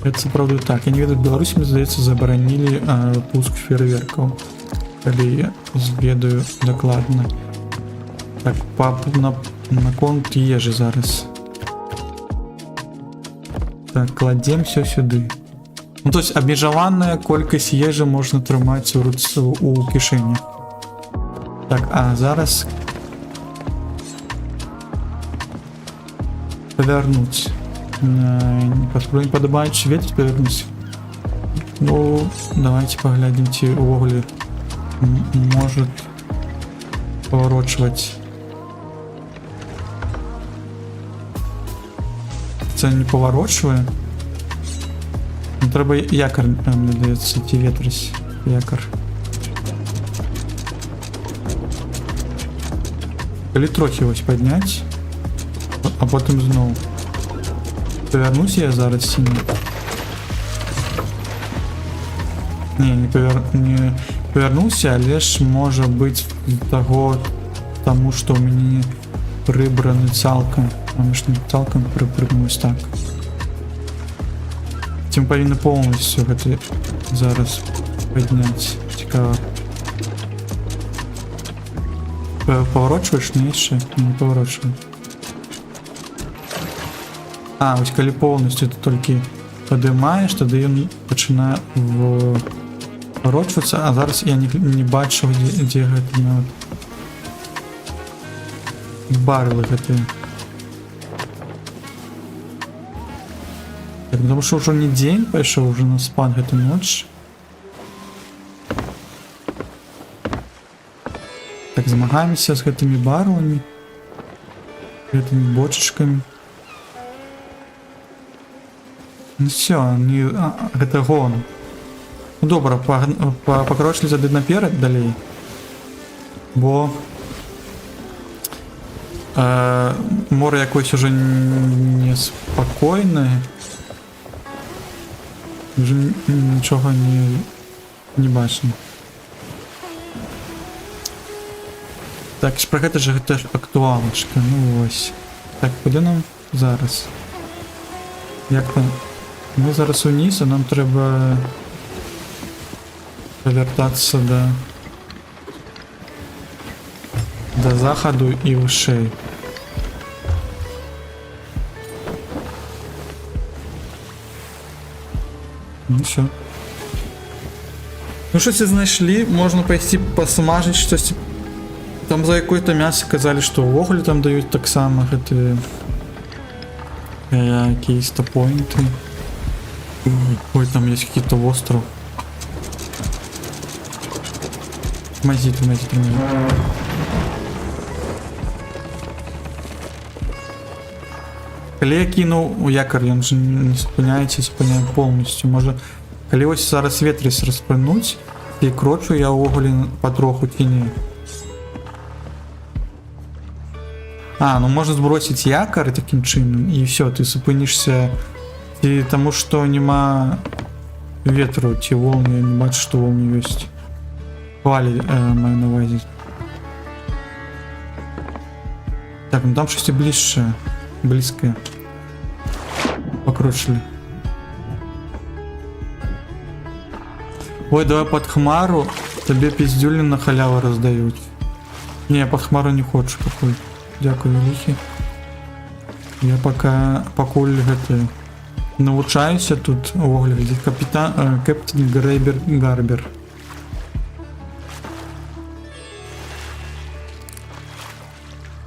это правда так. Я не ведаю, в Беларуси, мне здаецца, забаранили пуск фейерверков. Коли я зведаю докладно. Так, на конт ежи зараз. Так, кладем все сюди. Ну, то есть обмежаваная колькасць ежи можна трымаць у кішэні. Так, а зараз повернуть. Не падабаючы ветер повернуть. Ну, давайте поглядим, ці увогуле может поворачивать. Це не поворачиває. Ну, треба якор, мені здається, ті вітрись. Якор. Коли трохи ось підняти, а потім знову. Повернусь я зараз чи ні? Ні, не повернувся, але ж може бути того, тому що мені прибрано цілком. А ми ж не цілком припрыгнулись так. Тим повинно повністю це зараз підняти. Цікаво. Поворачуєш? Ні, ще? Не поворачую. А, ось коли повністю ти тільки підіймаєш, тоді він починає поворачуватися, а зараз я не бачу, де гэта на барли гэты. Так, потому что уже не день пайшоў, уже на спад гэта ноч. Так, змагаемся с гэтымі барламі, гэтымі бочачкамі. Ну все, гэта гон. Ну добра, пакрочылі зады наперад далей. Бо море якось уже неспакойнае. Уже нічога не бачно. Так, про гэта же гэта актуалачка. Ну ось. Так, куди нам зараз? Як там? Ми зараз униз, а нам треба повертатися до заходу і ушей. Ну все. Ну щось знайшли, можна пойти посмажить щось. Там за якое-то мясо казали, что увогуле там дают так само гэты какие-то поинты. Ой, там есть какие-то остров. Тормози. Коли я кинув якор, він же не спиняється, спиняє повністю. Може, коли ось зараз ветріс розпинуть, і крочу я увогуле потроху тіні. А, ну можна збросити якор таким чином, і все, ти зупинишся. І тому що нема ветру, ті волни, я не бачу, що волни є. Хвалі, маю на увазі. Так, ну там щось ближче, близьке. Покручили. Ой, давай под хмару, тобі піздюлі на халяву роздають. Ні, я под хмару не хочу, покуль. Дякую, великі. Я покуль гэта... Навучаюся тут у огляді Кептін Гарбер.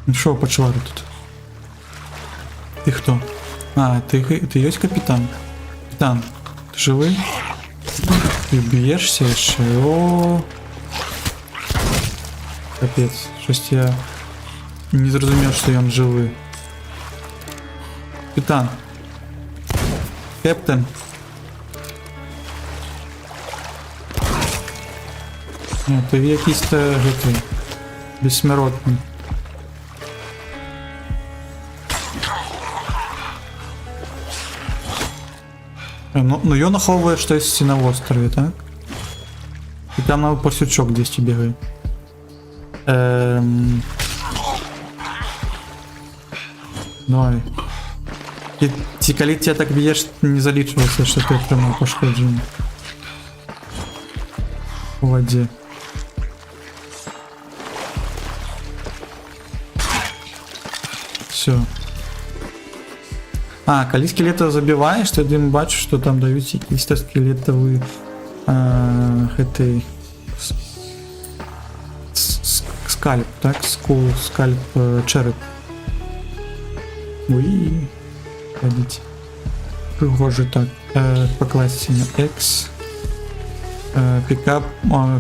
Ну що почвари тут? Ти хто? А, ти есть капітан? Капітан, ти живий? Ти б'єшся ще? О. Капець, щось я не зрозумів, що він живий. Капітан. Кептен. Ні, ти якийсь житель. Безсмертний. Ну його наховує щось на острові, так? І там на посючок десь бігає. Давай. І коли тебе так б'єш, не залічується, що ти отримав пошкодження. У воді. Все. А, коли скелета забиваєш, тоді бачиш, що там дають якісь скелетові скальп, так? Скальп, череп. Уи. Ходить. Пригоже так. По класі на X. Пікап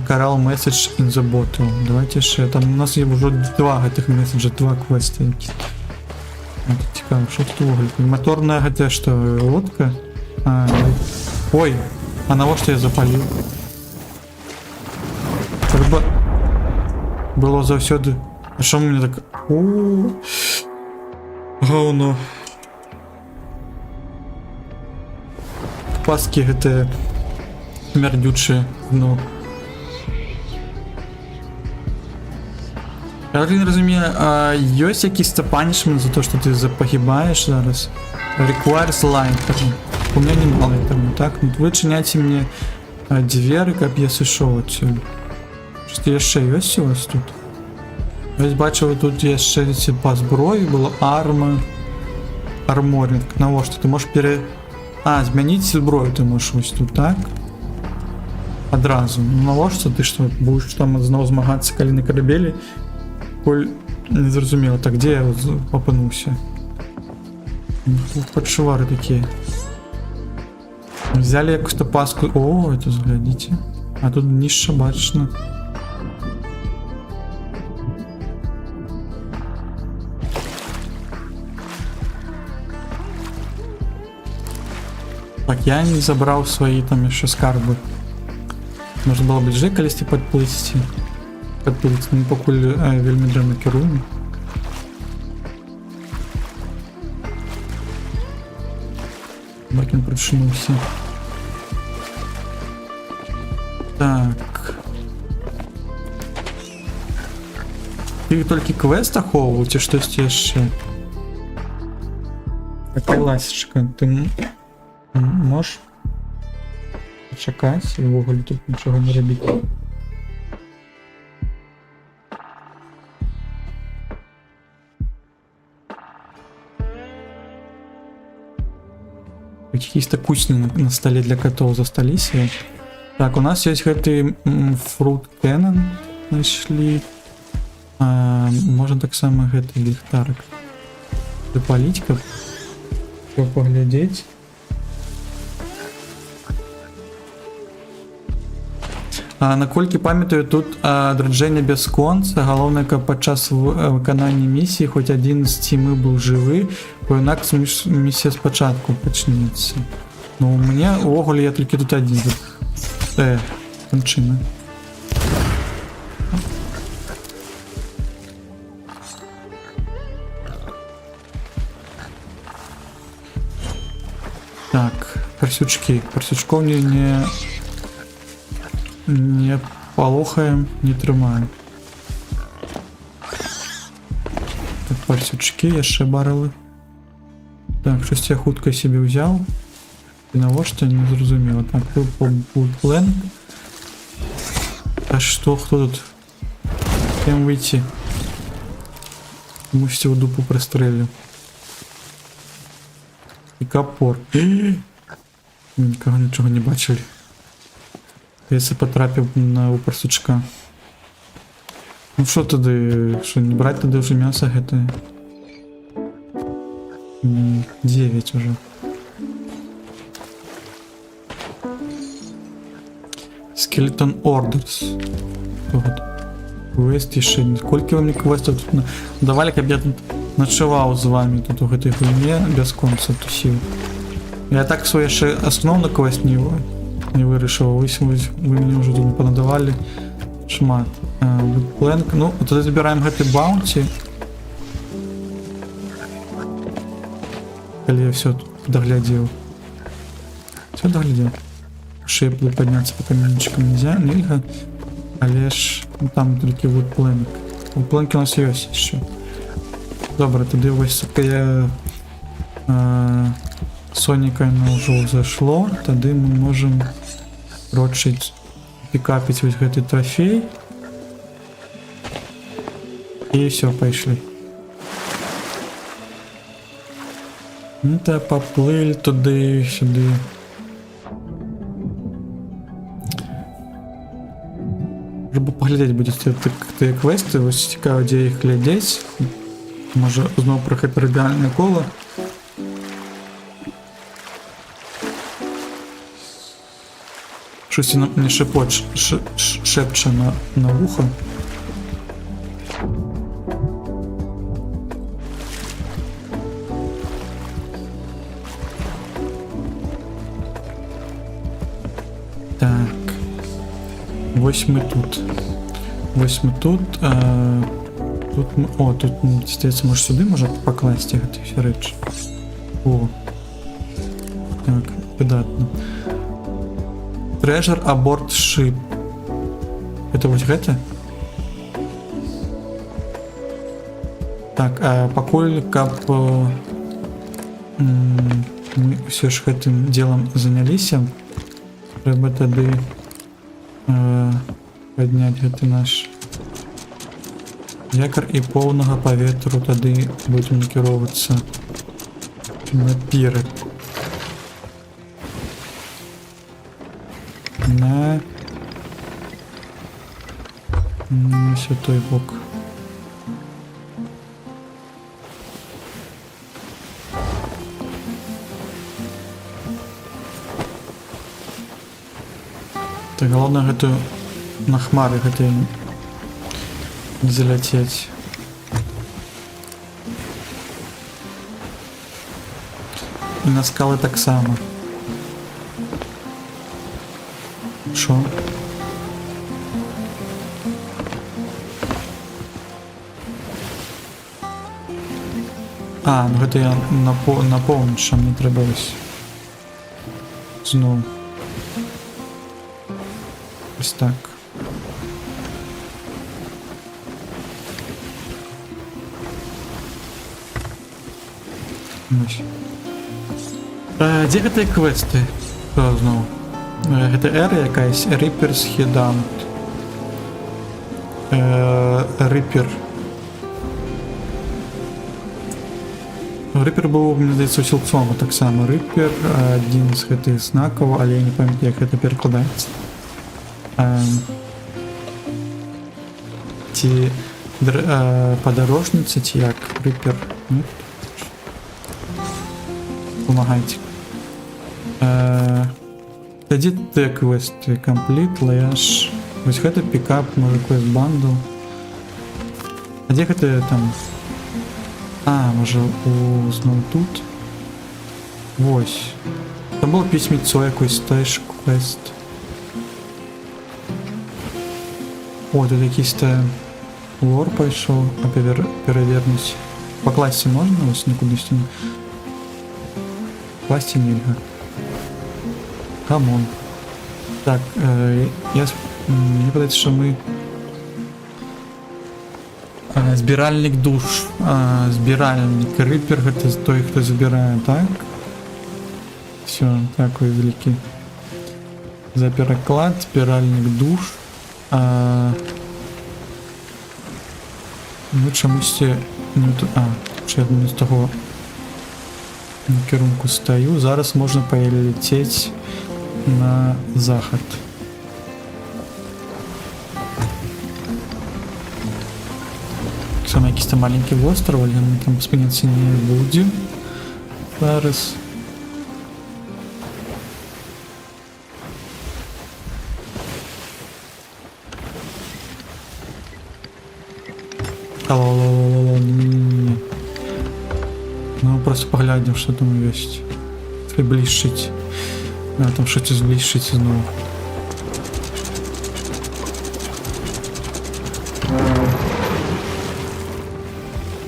Coral Message in the Bottle. Давайте ще. Там у нас є вже два гэтых меседжа, два квести якісь. А, тут цікаво, що тут вуголь? Моторная ГТ, що, лодка? А, ой, а на що я запалив? Треба було завсёды. А що мені так... О, говно. Паски ГТ смердючі, ну. Я не розумію, а есть якийсь панішмент за то, що ти погибаєш зараз? Requires light. У меня немало этого, так? Ну, вы чиняйте мне двери, как я сошел отсюда. Що ще є у вас тут? Ось бачили, тут є ще по зброї, було арморинг. На що ти можеш змінити зброю ти можеш ось тут, так? Одразу. Ну на що ти що, будеш там знову змагатися, коли на корабелі? Коль не зрозуміло, так де я опинився? Подшивари такі. Взяли якусь-то паску. О, это взглядите. А тут ниша бачно. Так, я не забрал свои там еще скарбы. Можно было ближе колести подплыть. Ну, покуль вельми древно керуємо. Бакін прочинувся. Так. Ты только квест аховывал, чи щось ще? Така ласочка, ти можеш почекати і вуголь тут нічого не робити. Какие-то кучные на столе для котов застались. Так, у нас есть эти фрут Cannon нашли. Можно так само гэты ліхтарик запалить, как все поглядеть. Наколькі пам'ятаю, тут драджэнне бясконца, галоўнае, каб падчас выканання місіі хоць адзін з цімы быў жывы, бо інакш місія спачатку пачнецца. Ну, у мяне увогуле я толькі тут адзін. Канчына. Так, парсючки. Парсючков не полохаем, не трымаем. Так, парсючки, яшчэ барылы. Так, щось я хутка себе взял. І навошта не зразумела. Так, тут план. А что, кто тут? Кем выйти? Мусите в дупу прострелю. И капор. Никого ничего не бачили. Если потрапил на парсучка. Ну что туди? Что, не брать туди уже мясо это? 9 уже. Skeleton Orders. Вот. Квест еще. Сколько вы мне квестов тут давали, как я тут ночевал с вами тут в этой хуйне без конца тусил. Я так свой еще основной квест не вирішив. Ви мені вже тут понадавали шмат. Бленк. Ну, тоді забираємо гэты баунті. Коли я все доглядел. Все доглядел. Шип подняться по каменчикам нельзя. Нельзя. Але ж ну, там тільки вудпленк. Вудпленки у нас є ще. Добре, тоді ось таке Соніка вже зашло. Тоді ми можемо рочить пікапить ось гэтый трофей. И все, пошли. Ну та поплыли туди-сюди. Щоб поглядеть буде ті квести, ось цікаво, де їх глядеть. Може знову проходити радіальне коло. Щось мені шепче на вухо. Так. Ось ми тут. Ось ми тут. Тут ми... О, тут, здається, може сюди можна покласти ці всі речі. О. Так, видатно. Treasure aboard ship. Это вот это? Так, пакуль каб мы все ж гэтым делом занялись, трэба тады падняць гэты наш якор і поўнага паветру тады будем накіроўвацца наперад. На все той бок. Так, главное гэтую на хмары гэтыя не заляцець. І на скалы таксама. Шо? А, ну гэта я на поўнач, мне трэба ось зноў. Ось так. Ось. Дзе гэтыя квесты? Зноў. Гэта эра якаясь, Reaper's Hideout. Reaper. Reaper быў, мне здаецца, у Сілксома таксама. Reaper, адзін з гэтых знакаў, але я не памятаю, як гэта перакладаецца. Ці падарожніца, ці як? Reaper. Помагайце. Дзе ты квесты? Компліт, лаяж. Вось гэта пікап, можа квест бандл. А дзе гэта там? А, можа зноў тут? Вось. Там было пісьмецо якось, тэш квест. О, тут якісь-то лор пайшоў, а перавернуць. Пакласці можна? Вось нікудысьці не. Класці нельга. Камон. Так, мне падаецца, што мы збіральнік душ. Збіральнік. Рыпер гэта той, хто забірае, так? Все, такой вялікі. За пераклад, збіральнік душ. Ну, чамусьці не тут... я не з таго накірунку стаю. Зараз можна палецець на захад. Саме якийсь там маленький остров, але ми там спиняться не будем зараз. Не. Ну просто поглядим, что там есть. Приближить. Там что-то зближить знову.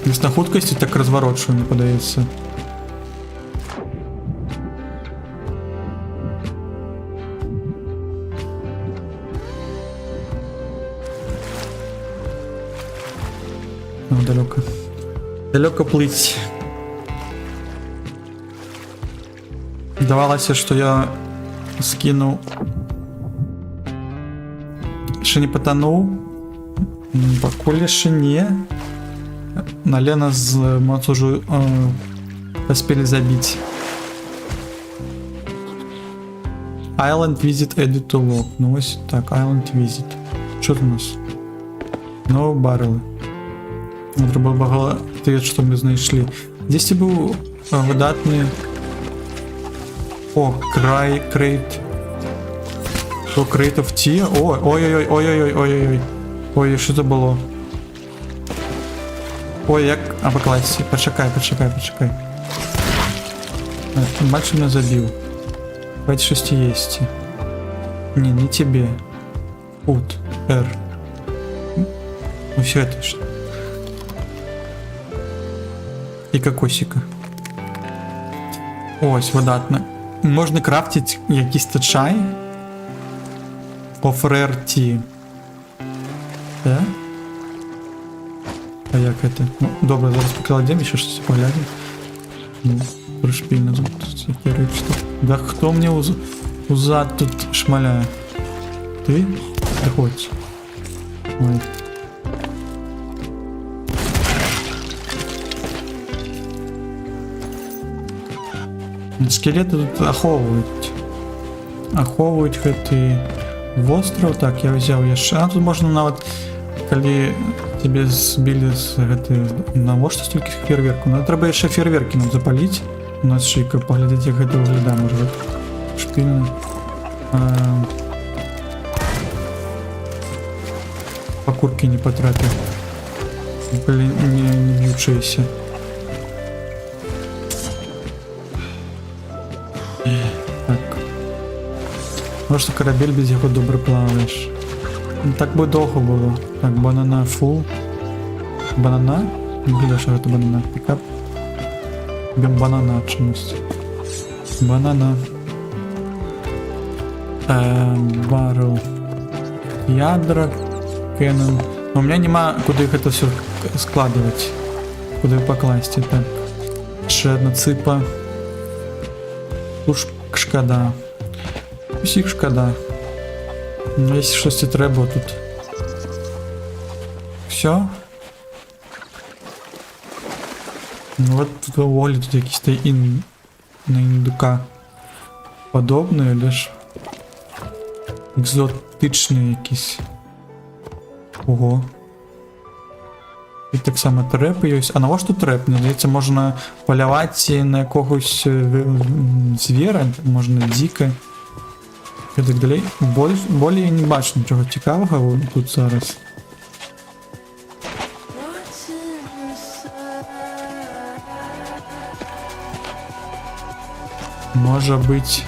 Десь на хуткості так розворот, що мені подається. Далеко. Далеко плыть. Здавалося, що я скинув. Ще не потонув. Покулі ще не. На Лена з Мацужу успели забить. Island Visit Edit to Log. Ну ось так, Island Visit. Що у нас? Ну, баррели. Треба багато, що ми знайшли. Здесь був видатний... О, крейт. Покрито в ті. Ой-ой-ой. Ой, що це було? Ой, як... А, по класі. Почекай. Бачу, мене забив. Давайте щось есть. Не тебе. Ut. R. Ну все это что? І кокосика. Ось, видатно. Можна крафтити якийсь чай. Of rare tea. Да? А як это? Ну, добре, зараз покладемо, ще щось поглянемо. Пришпільно тут всякі речі. Да хто мені узад тут шмаляє? Ти? Приходь. Ой. Скелеты тут аховують гэты востраў. Так, я взял яшчэ. А тут можна нават, калі тебе збілі з гэты навошта столькі фейерверку. Ну трэба яшчэ фейерверкі нам запаліць. У нас шыка, паглядзець, як гэта выглядае, можа быць шпільна. Покурки не потратил. Блин, не бьючиеся. Так. Може, корабель без його добре плаваєш. Так би довго було. Так, банана фул. Банана? Не глядаш, що це банана. Пікап. Банана чомусь. Банана. Баррел. Ядра. Кэнон. Но у меня нема куди их это все складывать. Куди покласти. Так. Ще одна ципа. Уж шкода. Усіх шкода. Ну, якщо щось і треба тут. Все. Ну от тут вуглі тут якісь та на індука подобні, але ж екзотичні якісь. Ого. І так само треп є. А навошта тут треп? Мені здається, можна полювати на якогось звіра, можна дзіка. І так далі. Болі я не бачу нічого цікавого тут зараз. Може быть...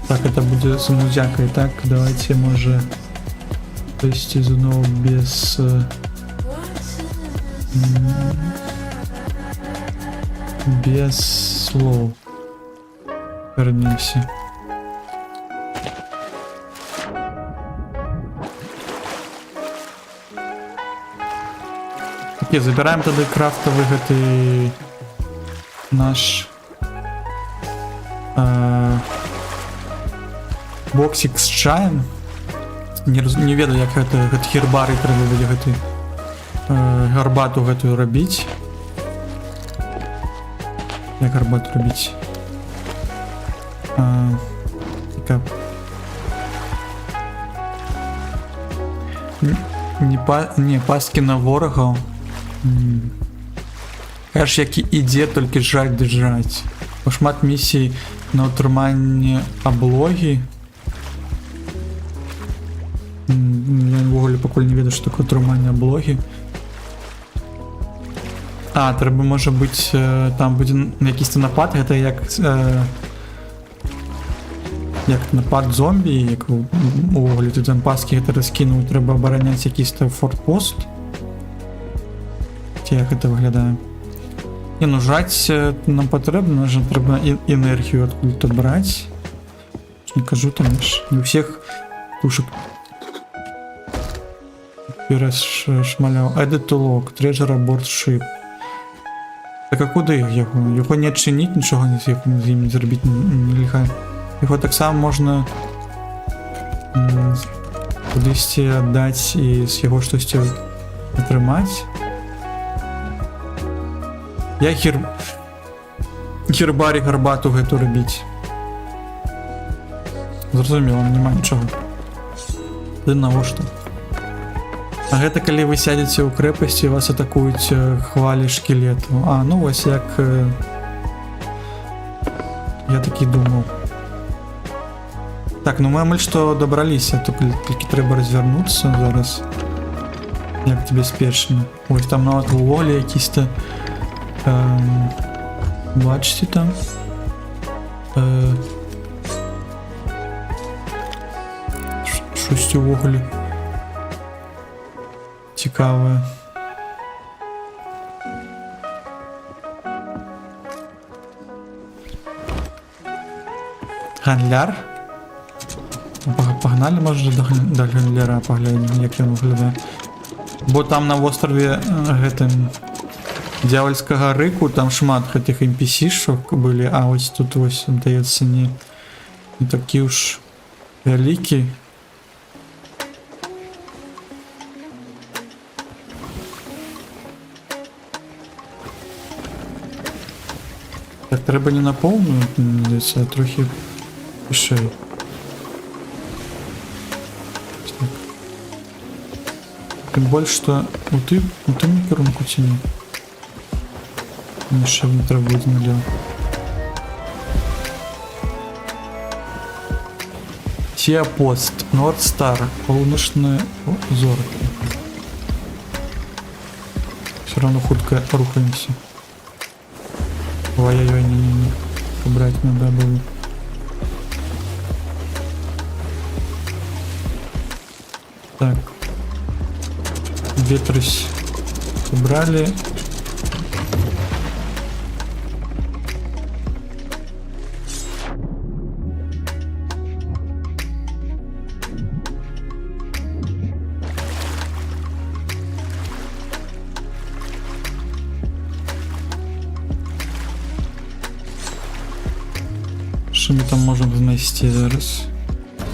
Так, это будет с музякой. Так, давайте, може... То есть знову без... Без слов. Вернемся. Окей, забираем тогда крафтовый гэты наш боксик с чаем. Не ведаю, як гэта гербары трэба будзе гэты гарбату гэтую рабіць. Як гарбату рабіць? Так. Не пасткі на ворагаў. Кажаш, які ідзе толькі жраць ды жраць. Бо шмат місій на ўтрыманне аблогі. Я ввогуле пакуль не ведаю, што такое ўтрыманне аблогі. А, трэба, можа быць, там будзе якісьці напад, гэта як напад зомбі, як увогуле тут там паскі гэта раскінуў, трэба абараняць якісьці фортпост. Ці як гэта выглядае? Не, ну жраць нам патрэбна, ж трэба энергію адкуль-то браць. Не кажу, там ж не ўсіх тушак перашмаляў. Edit to log, treasure aboard ship. Так а куди його? Його не адчиніць, нічого з ім зробіць нельга. Його так само можна кудысьці аддаць і з яго штосьці атрымаць. Я гербарі гарбату гэту рабіць. Зразумела, няма нічого. Ды навошта? А гэта калі вы сядзеце ў крэпасці, вас атакуюць хвалі шкелету. А, ну вось як... Я такі думаў. Так, ну мы амаль што дабраліся, толькі трэба развярнуцца зараз. Як бяспечна. Ось там нават увогуле якісь-то бачыце там штосьці увогуле цікавае. Ганляр? Пагналі, можа, да ганляра паглядзім, як ён выглядае. Бо там на востраве гэтым дьявольскага рыку там шмат гэтых NPC-шок былі, а ось тут ось даецца не такі уж вялікі. Так, трэба не на поўную, а трохі вышэй. Тым больш, што у тым кірунку ці не. Яшчэ не трэба будзе налево. Тиапост, Норд Стар, паўночная зорка. Все равно хутка рухаемся. Ой-ой-ой, не-не-не. Убрать надо было. Так. Ветрось убрали. Що ми там можемо знайти зараз?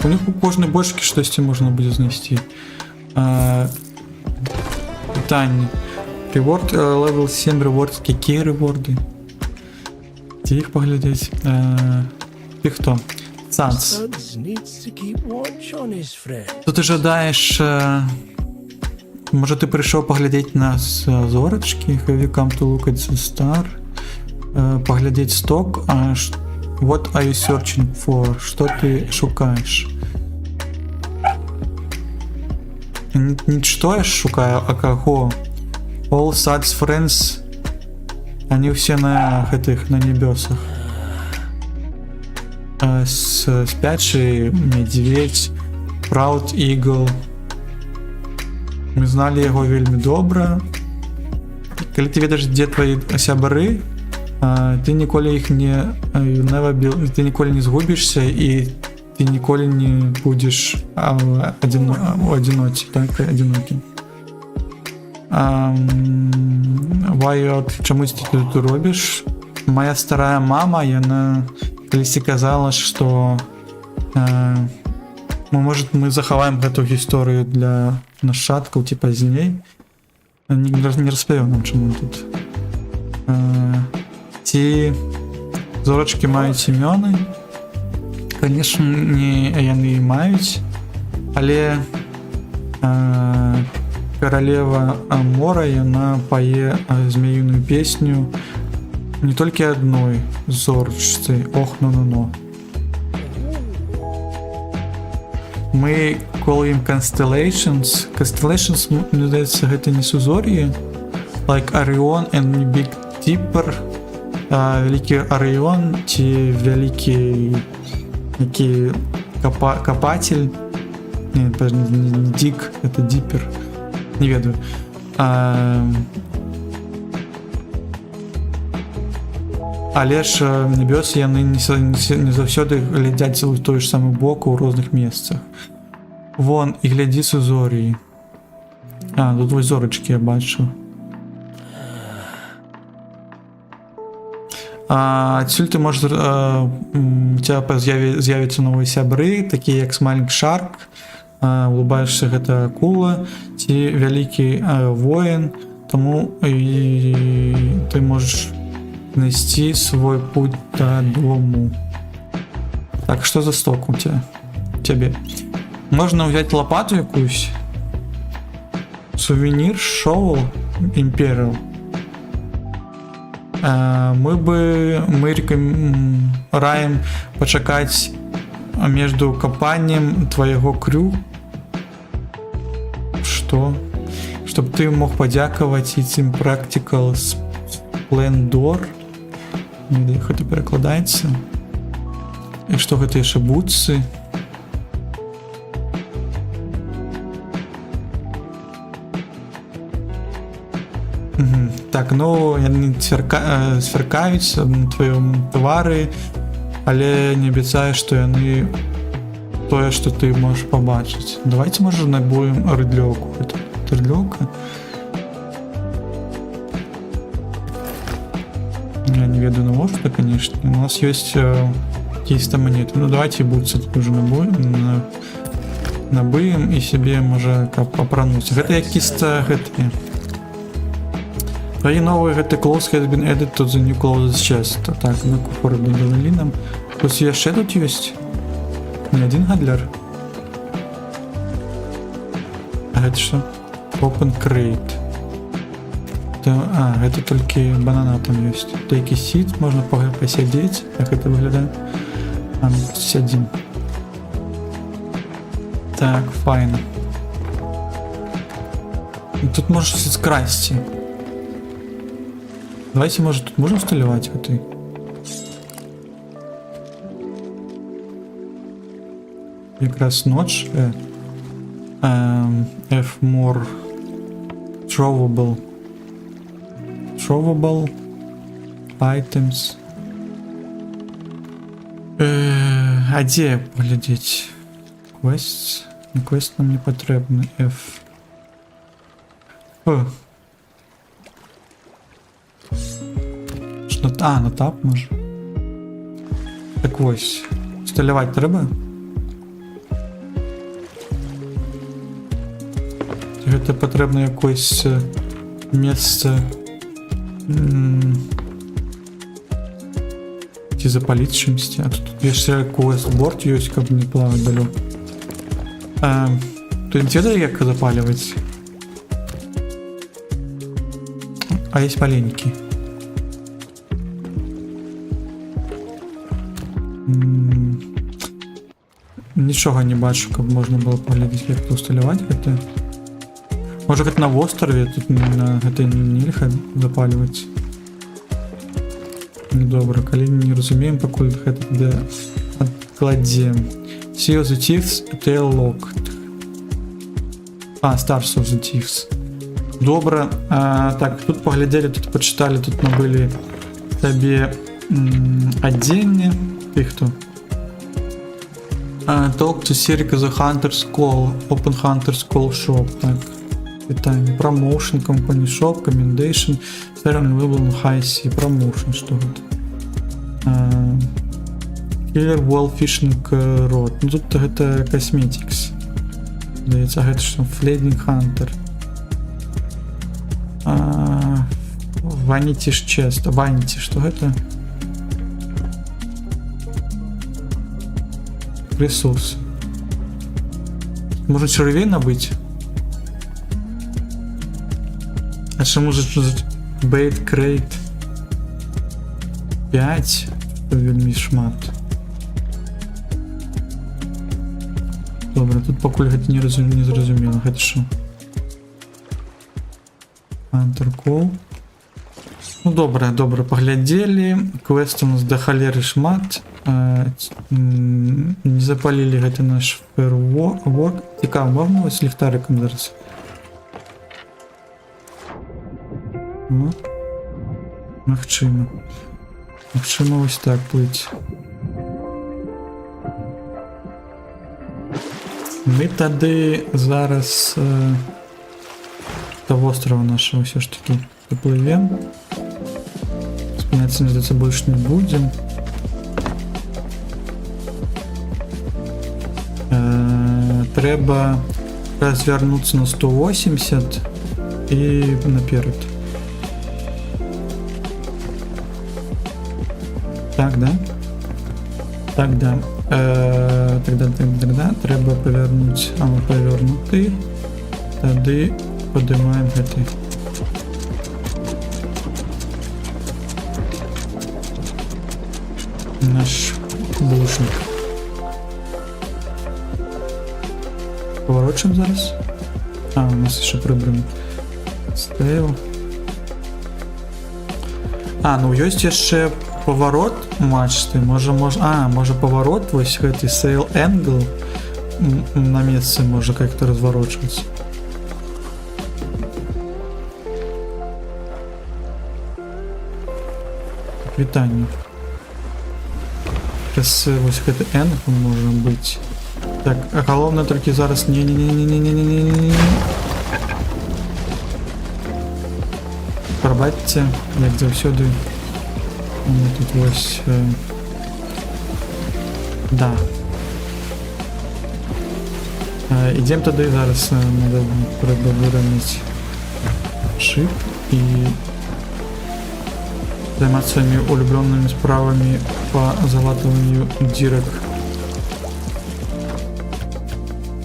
У них у кожної бочки щось можна буде знайти. Питання. Реворд, левел 7 реворд. Які реворди? Де їх поглядять? Ти хто? Санс. То ти жадаєш... Може ти прийшов поглядати на зорочки? Have you come to look at the star? Поглядати сток? What are you searching for? Що ти шукаєш? Не что я шукаю, а кого? All such friends. Они все на этих, на небесах. Спящий медведь, Proud Eagle. Мы знали его вельми добра. Коли ты ведаешь, где твои сябры, ты ніколи їх не ты ніколи не згубишься, и ты ніколи не будешь одиноці, так, одиноким. Чомусь ти тут робиш? Моя старая мама, яна колись казала, что мы захаваем гэту гісторыю для нашчадкаў ці пазней. Не распавёў нам, чаму тут. Ці зорачкі маюць імёны. Конечно, не яны маюць, але королева мора, яна пае змеюную песню не толькі адной зорачцы. Ох, ну-ну-ну. Мы колаем Constellations. Constellations, мне здаецца, гэта не сузор'е. Like Orion and Big Dipper. Вялікі Оріон ці вялікі які копатель. Не, Дик, это Диппер. Не ведаю. Але ж небёсы яны не заўсёды глядзяць у той ж самы бок у розных месцах. Вон, і глядзі сузор'і. Тут вось зорачкі я бачу. Адсюль ты можаш, у тебя з'явяцца новыя сябры, такія як Smiling Shark, улыбаешься, гэта акула, ці вялікі воін, таму ты можаш знайсці свой путь дадому. Так, што за сток у тебе? Можна взять лопату якусь, сувенир, шоу, Imperial. Мы раім пачакаць между копанием твоего крю. Что? Чтоб ты мог подякувати этим Practical Splendor. Не ведаю, як це перекладається. І што гэта яшчэ бутсы? Так, ну яны сверкаюць на тваём твары, але не абяцае, што яны тое, што ты можаш пабачыць. Давайте, можа, набуем рыдлёўку. Гэта рыдлёўка. Я не ведаю, навошта, конечно. У нас есть какие-то монеты. Ну давайте бутсы тут уже набуем і себе можа апрануць. Гэта якіста гэтыя. Твои новые гэты clothes has been added to the new clothes chest. Так, на куфоры додали нам. Тут яшчэ тут ёсць? Не один гадляр. А гэта што? Open crate. А, гэта толькі банана там ёсць. Тейкі сид, можна посядзець. Як гэта выглядае? А, ну, сядзім. Так, файна. Тут можеш скрасці. Давайте, может, тут можем усталевать этой. Как раз ночь. F more throwable items. А где поглядеть? Quests? Quest нам не потребны. F. А, на тап може. Так ось. Сталювати треба? Гэта потрібно якось місце ці запаліць чимсь. А тут яшчэ квест-борд ёсць, каб не плаваць далёк. Тут не ведае, як запаліваць? А есть паленькі. Нічога не бачу, каб можна было паглядзець, як тут усталяваць гэта. Можа, гэта на востраве, тут на гэта нельга запаліваць. Добра, калі не разумеем, пакуль гэта да адкладзем. Sea of the Thieves, Tail Locked. А, Stars of the Thieves. Добра. Так, тут паглядзелі, тут пачыталі, тут набылі табе адзенне. Ты хто? Talk to Circa the Hunter's Call, Open Hunter's Call Shop. Так, питання. Promotion, Company Shop, Commendation, Certain Level High Sea, Promotion, что это? Killer Wall Fishing Rod. Ну тут это Cosmetics. Дається, гэта что? Flaming Hunter. Vanity's Chest. Vanity, что это? Ресурс. Может червей набыть? А что может Bait Crate 5? Вельми шмат. Добре, тут покуль гэта не зразумела. Гэта що? Hunter Call. Ну добре, паглядзелі. Квест у нас да халеры шмат. Не запалілі гэта наш фэрворк. Цікаво, можна ось ліхтариком зараз? Магчыма ось так плыць. Мы тады зараз до острова нашего все ж таки доплывем. Спиняться, здається, больше не будем. Треба развернуться на 180 и наперед. Так, да? Так, да. Тогда треба повернуть. А мы повернуты. Тады поднимаем это. Наш булочник. Поворочим зараз. А, у нас ще прибрано. Стейл. А, ну ёсць яшчэ поворот мачты. Можа поворот, вось гэты sail angle на месцы можа как-то разворочвацца. Вітанне. Сейчас вось гэты angle можа быць. Так, а галоўнае толькі зараз не. Прабачце, як заўсёды. Тут вось... Да. Ідзем тады зараз, надо трэба выраўняць шип і займацца сваімі улюблёнымі справамі по залатыванню дзірак.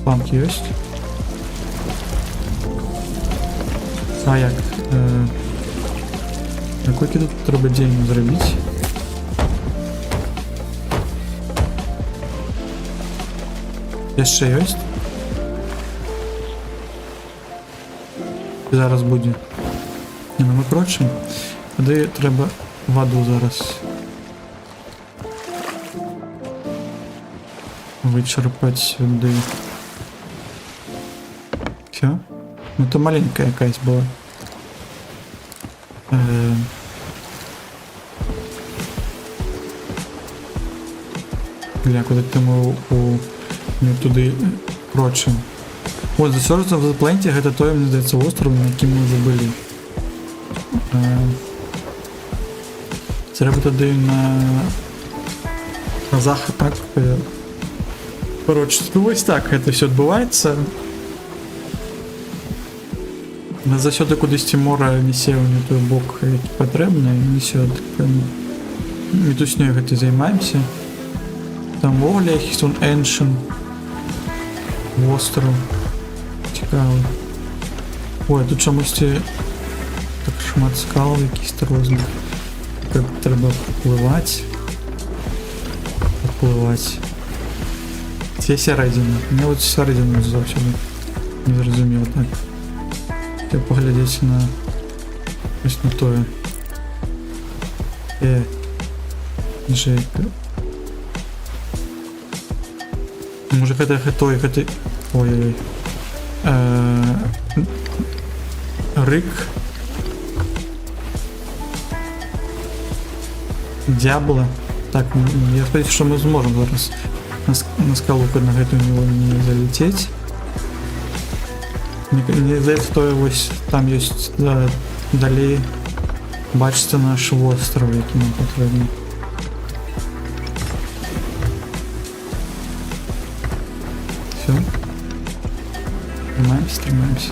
Ламп ёсць. А як? Колькі тут трэба дзень зрабіць? Яшчэ ёсць? Зараз будзе. Не, ну мы крочым. Тады трэба ваду зараз вычарпаць сюды. Всё? Ну то маленькая якась была. Бля, куди ти ми не туди крочим. Ось, The Source of the Plenty, гэта той, мені здається, остров, на яким ми вже були. Треба туди на захід, так? Короче, ну ось так это все відбувається. Заўсёды кудысьці мора несе ў не той бок, які патрэбна, і несе мітуснёй гэтай займаемся. Там вогля якісь он Ancient востраў. Цікавы. Ой, тут чамусьці так шмат скал якісь-то розных. Как трэба плываць. Плываць. Ці сярэдзіна. Мне вот сярэдзіну заўсёды не зразумеў так. Я поглядзець на ось на тое. Жека. Може гэты... Ой-ой-ой. Рык. Дьябла. Так, я сподіваюся, що ми зможемо зараз на скалу на гэту не залететь. Мне здається, то ось там есть далей бачиться наш остров, який нам потрібен. Все. Тримаемся.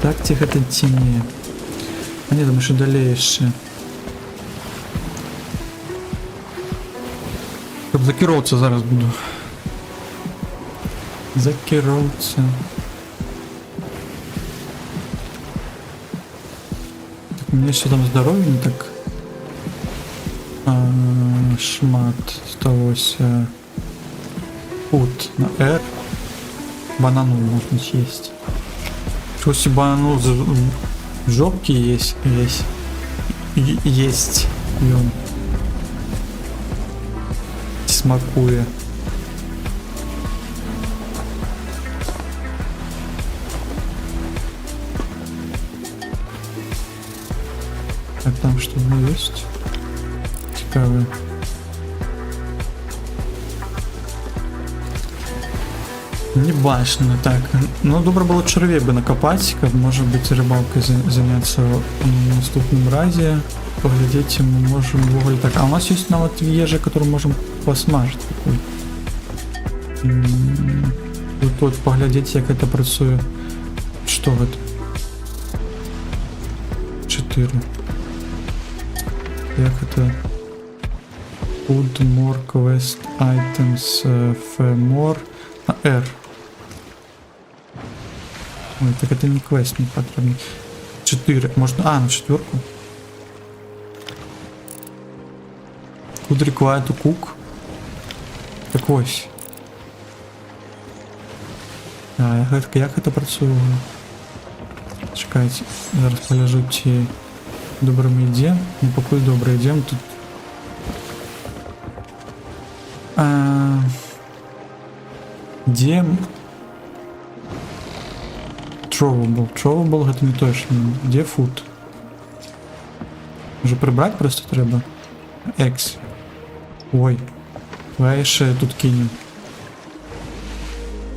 Так, тихо, это темнее. А не, думаю, що далее ще. Щоб закеровуватися зараз буду. Закеровываться. Так, у меня все там здоровье не так шмат сталося. Пут на R. Банану можно съесть. Что если банану в жопке есть? Есть. И он смакуя. А там что-то есть? Цікаве. Не башно, так. Ну, добре було червей би накопати, как може бути рибалкою зайнятися в наступному разі. Поглядіть, ми можемо вуголь так. А у нас є навіть їжа, яку можемо посмажити. Тут поглядіть, як це працює. Що це? 4. Як это? Food, more, quest, items, more. На R. Ой, так это не квест, не потрібно. 4. Можно... А, на 4. Food required to cook. Так ось. А, як це працює? Чекайте, зараз поляжу, чи добре ми йдемо. Ну, поки добре йдемо, тут... Де... Throwable. Throwable гэта не точно. Де food? Може прибрати просто треба? X. Ой. Давай ще тут кинем.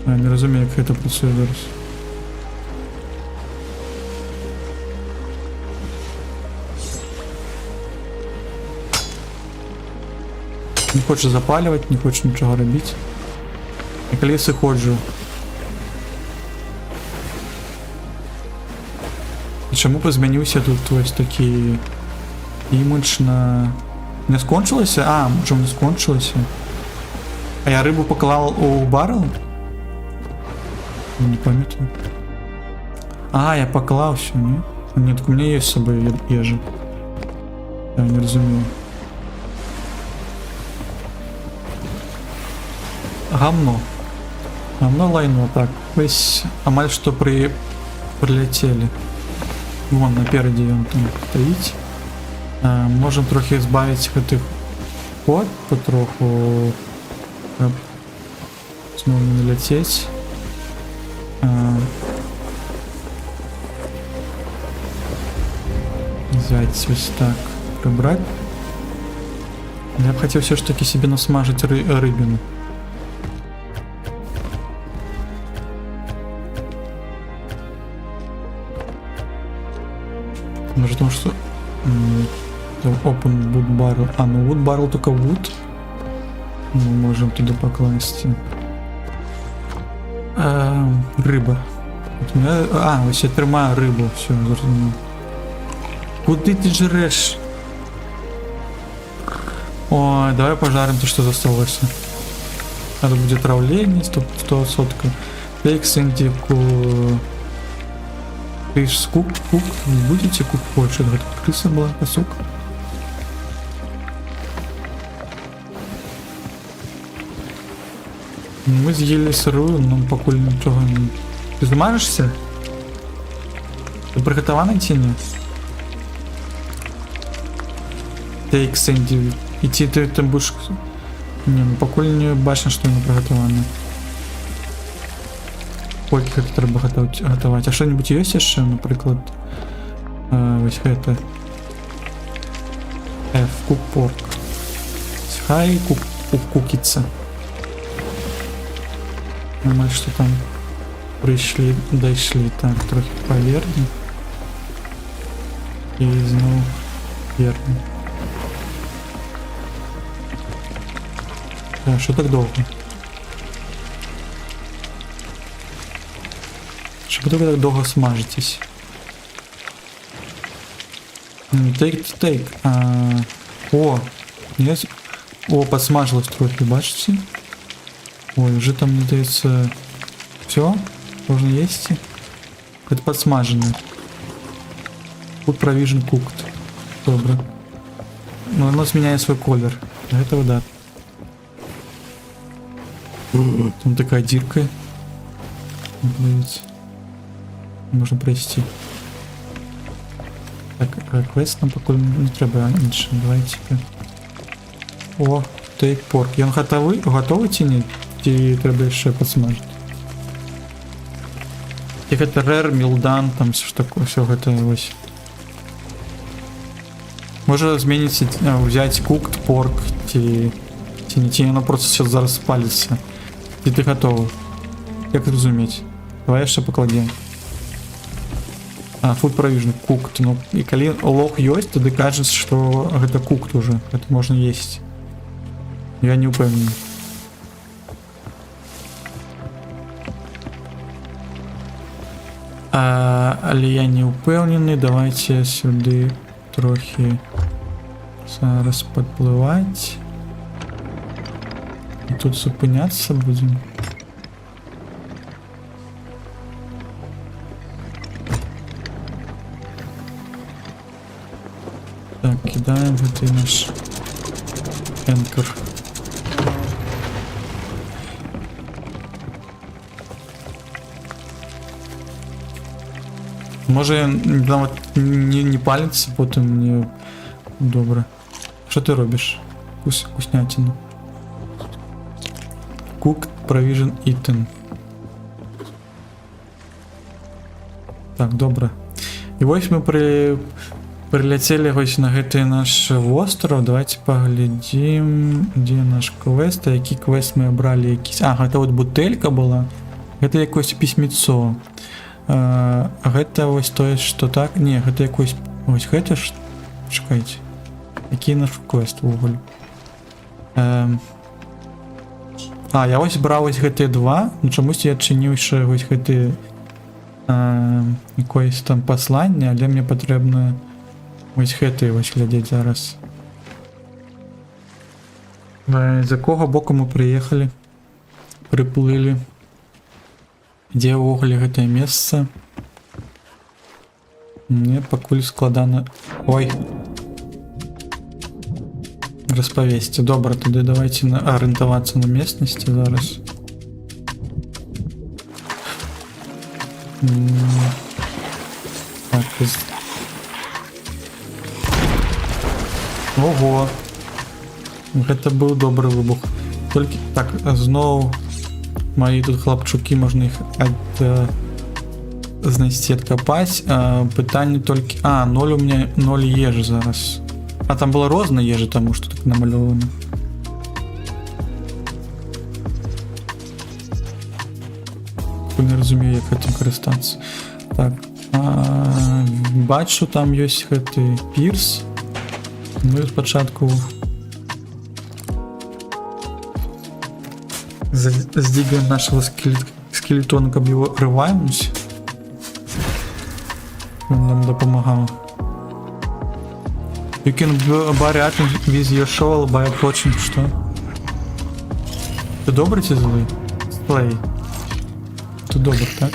Не розумію, як це працює зараз. Не хочу запалювати, не хочу нічого робити. Я колись ходжу. І чому б змінився тут ось такий імідж на... Не скончилося? А, чому не скончилося? А я рибу поклав у баррел? Не пам'ятаю. А, я поклав все, ні? Ні, так у мене є з собою їжа. Я не розумію. Гамно. Гамно лайно, так. Весь амаль что прилетели. Вон, напереди он там стоит. Можем трохи избавить этих кот потроху. Снова не лететь. Взять ось так. Прибрать. Я бы хотел все ж таки себе насмажить рыбину. Может, потому что open wood barrel. А, ну wood barrel только wood. Мы можем туда покласть. Рыба. Вот у меня... ось я тримаю рыбу. Все, зрозумів. Куди ти жреш? Ой, давай пожарим то, что засталось. Надо будет отравление, 100%. Фейк сентику. Фиш кук. Будете кук? Ой, что это? Крыса была, пасук. Мы съели сырую, но покуль ничего не... Ты замажешься? Ты приготована идти, нет? Фейк сентику. Идти ты там будешь... Не, ну покуль не бачно, что не приготовано. Ой, как это треба готовить. А что-нибудь есть еще, например? Ось это. F, cook pork. Хай кукиться. Мы что там дошли. Так, трохи поверни. И знову верни. Да, что так долго? Что вы так долго смажетесь? Тейк. О, нет. О, подсмажилось трохи, бачите? Ой, уже там, мне дается... Все? Можно есть? Это подсмаженное. Food provision cooked. Добро. Но оно сменяет свой колер. Для этого да. Там такая дырка. Можно пройти. Так, квест нам поки не треба інше. Давайте. О, take pork. Ён готовий чи ні? Ті треба ще підсмажити. Як це rare, meal done, там все гэта ось. Може зміниться, взять cooked pork, ті воно просто сейчас зараз спалиться. Ті ти готовий. Як зрозуміти? Давай ще покладемо. Food provision cooked. Ну, і коли лог есть, тоді кажется, що гэта cooked уже. Это можно есть. Я не упевнений. Але я не упевнений. Давайте сюди трохи зараз підпливати. І тут зупинятися будемо. Так, кидаем вот и наш энкер. Може навіть не палиться, потім мені добре. Що ти робиш? Вкуснятину. Cooked provision eaten. Так, добре. І ось ми прилетели ось на гэты наш остров. Давайте поглядим, где наш квест, а які квест ми обрали якісь. А, гэта вот бутелька была. Гэта якось письмецо. Гэта ось тое, что так. Не, гэта якось. Ось гэта ж. Чекайте. Який наш квест вуголь? А, я ось брав ось гэты два. Ну чомусь я адчыніў ще ось гэты якоїсь там послання, але мені потрібно ось гэты ось глядеть зараз. З якого боку ми приїхали? Приплили. Де вуголі гэтае месца? Мне пакуль складана... Ой. Распавесці. Добра, тады давайте арыентавацца на местности зараз. Так, ого. Гэта быў добры выбух. Толькі так, зноў мои тут хлопчуки, можна іх знайсці, адкапаць. Пытанне толькі... А, 0 у меня 0 ежы зараз. А там была розная ежа, таму што так намалёвана. Не разумею, як гэтым карыстацца. Так, бачу, там ёсць гэты пірс. Мы спачатку здвигаем нашего скелетона, каб его рываемся. Он нам дапамагаў. You can bury items with your shovel by approaching. Что? Ты добрый ці злый? Play. Ты добр, так?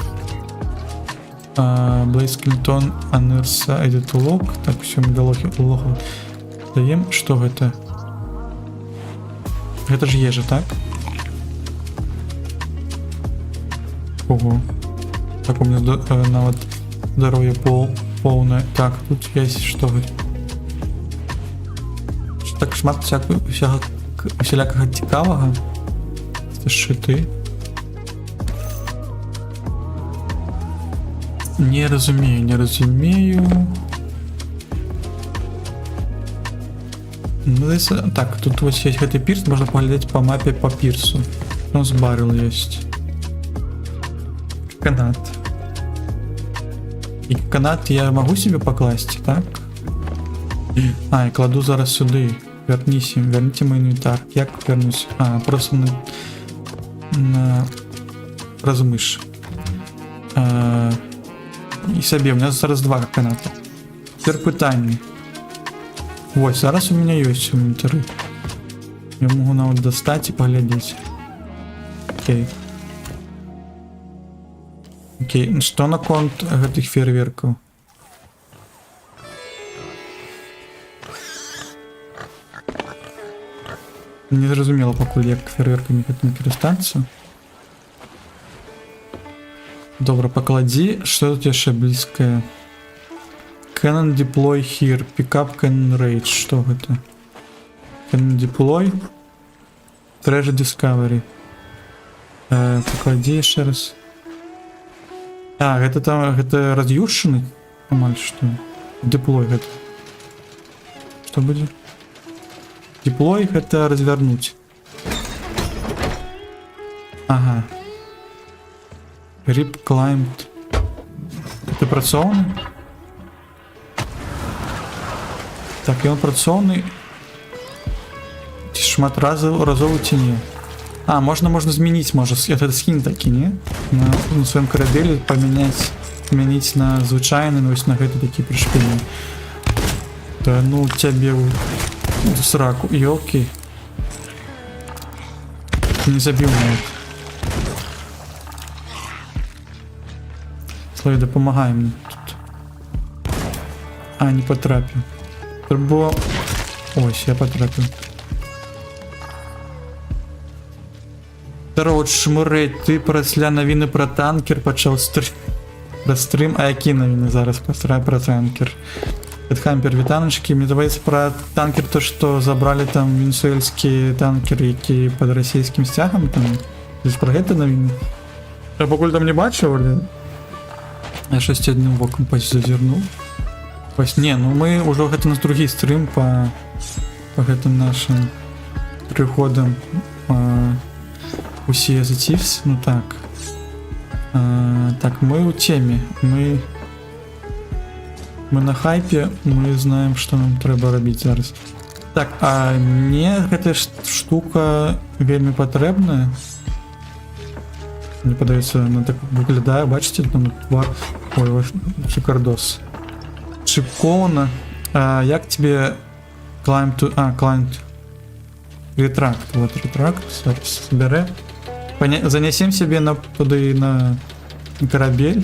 Blaze Skeleton Unearth Edit Log. Так, все, мы до лога даем. Что гэта? Это же ежа, так? Ого. Так, у меня нават здоровье полное. Так, тут есть что? Так шмат всялякага цікавага. Це шити. Не разумею. Ну, так, тут ось є гэты пірс, можна поглядаць по мапе по пірсу. У нас баррел есть. Канат. И канат я могу себе покласть, так? А, я кладу зараз сюди. Верните мой инвентарь. Як вернусь? А, просто на размыш. І собі, у меня зараз два каната. Тепер питання. Ось, зараз у меня есть инвентарь. Я могу навіть достать и поглядеть. Окей. Окей, что на конт гэтых фейерверков? Не зрозуміло, пакуль як фейерверками гэтым карыстацца. Добра, поклади. Что тут яшчэ блізкае? Cannon deploy here. Pick up cannon rage. Что гэта? Cannon deploy. Treasure discovery. Поклади яшчэ раз. А, гэта там, гэта раз'юшчаны? Амаль што. Deploy гэта. Што будзе? Deploy это развернуть. Ага. Rip climbed. Это працоўны? Так, ён працоўны. Шмат разоў ці не? А, можно змяніць, можа, это скін такі, не? На сваім карабелі памяніць на звычайны, вось на гэты такі прышпільны. Да ну цябе в сраку, ёлки. Не забіў мене. Славі, дапамагай мне тут. А, не потрапіў. Трэба... Ось, я потрапіў. Здорово, Шмурей, ты пасля навіны пра танкер пачаў Про стрим, а які новини зараз про танкер? Хампер, вітаночки. Мені здається про танкер, то що забрали там венесуельські танкери, які під російським стягом там. Десь про це новини? Я покуль там не бачив, але я щось одним боком зазирнув. Ось, не, ну ми вже гэта у нас другий стрим по гэтым нашим приходам у Sea of Thieves. Ну так. Так, мы у теме. Мы на хайпе, мы знаем, что нам трэба рабіць зараз. Так, а мне гэта штука вельмі патрэбная. Мне падаецца, она так выглядае, бачите, там твар. Ой, шикардос. Шиковано. Як тебе climb to... climb... Ретракт. Вот ретракт. Собере. Занесем себе туди на корабель.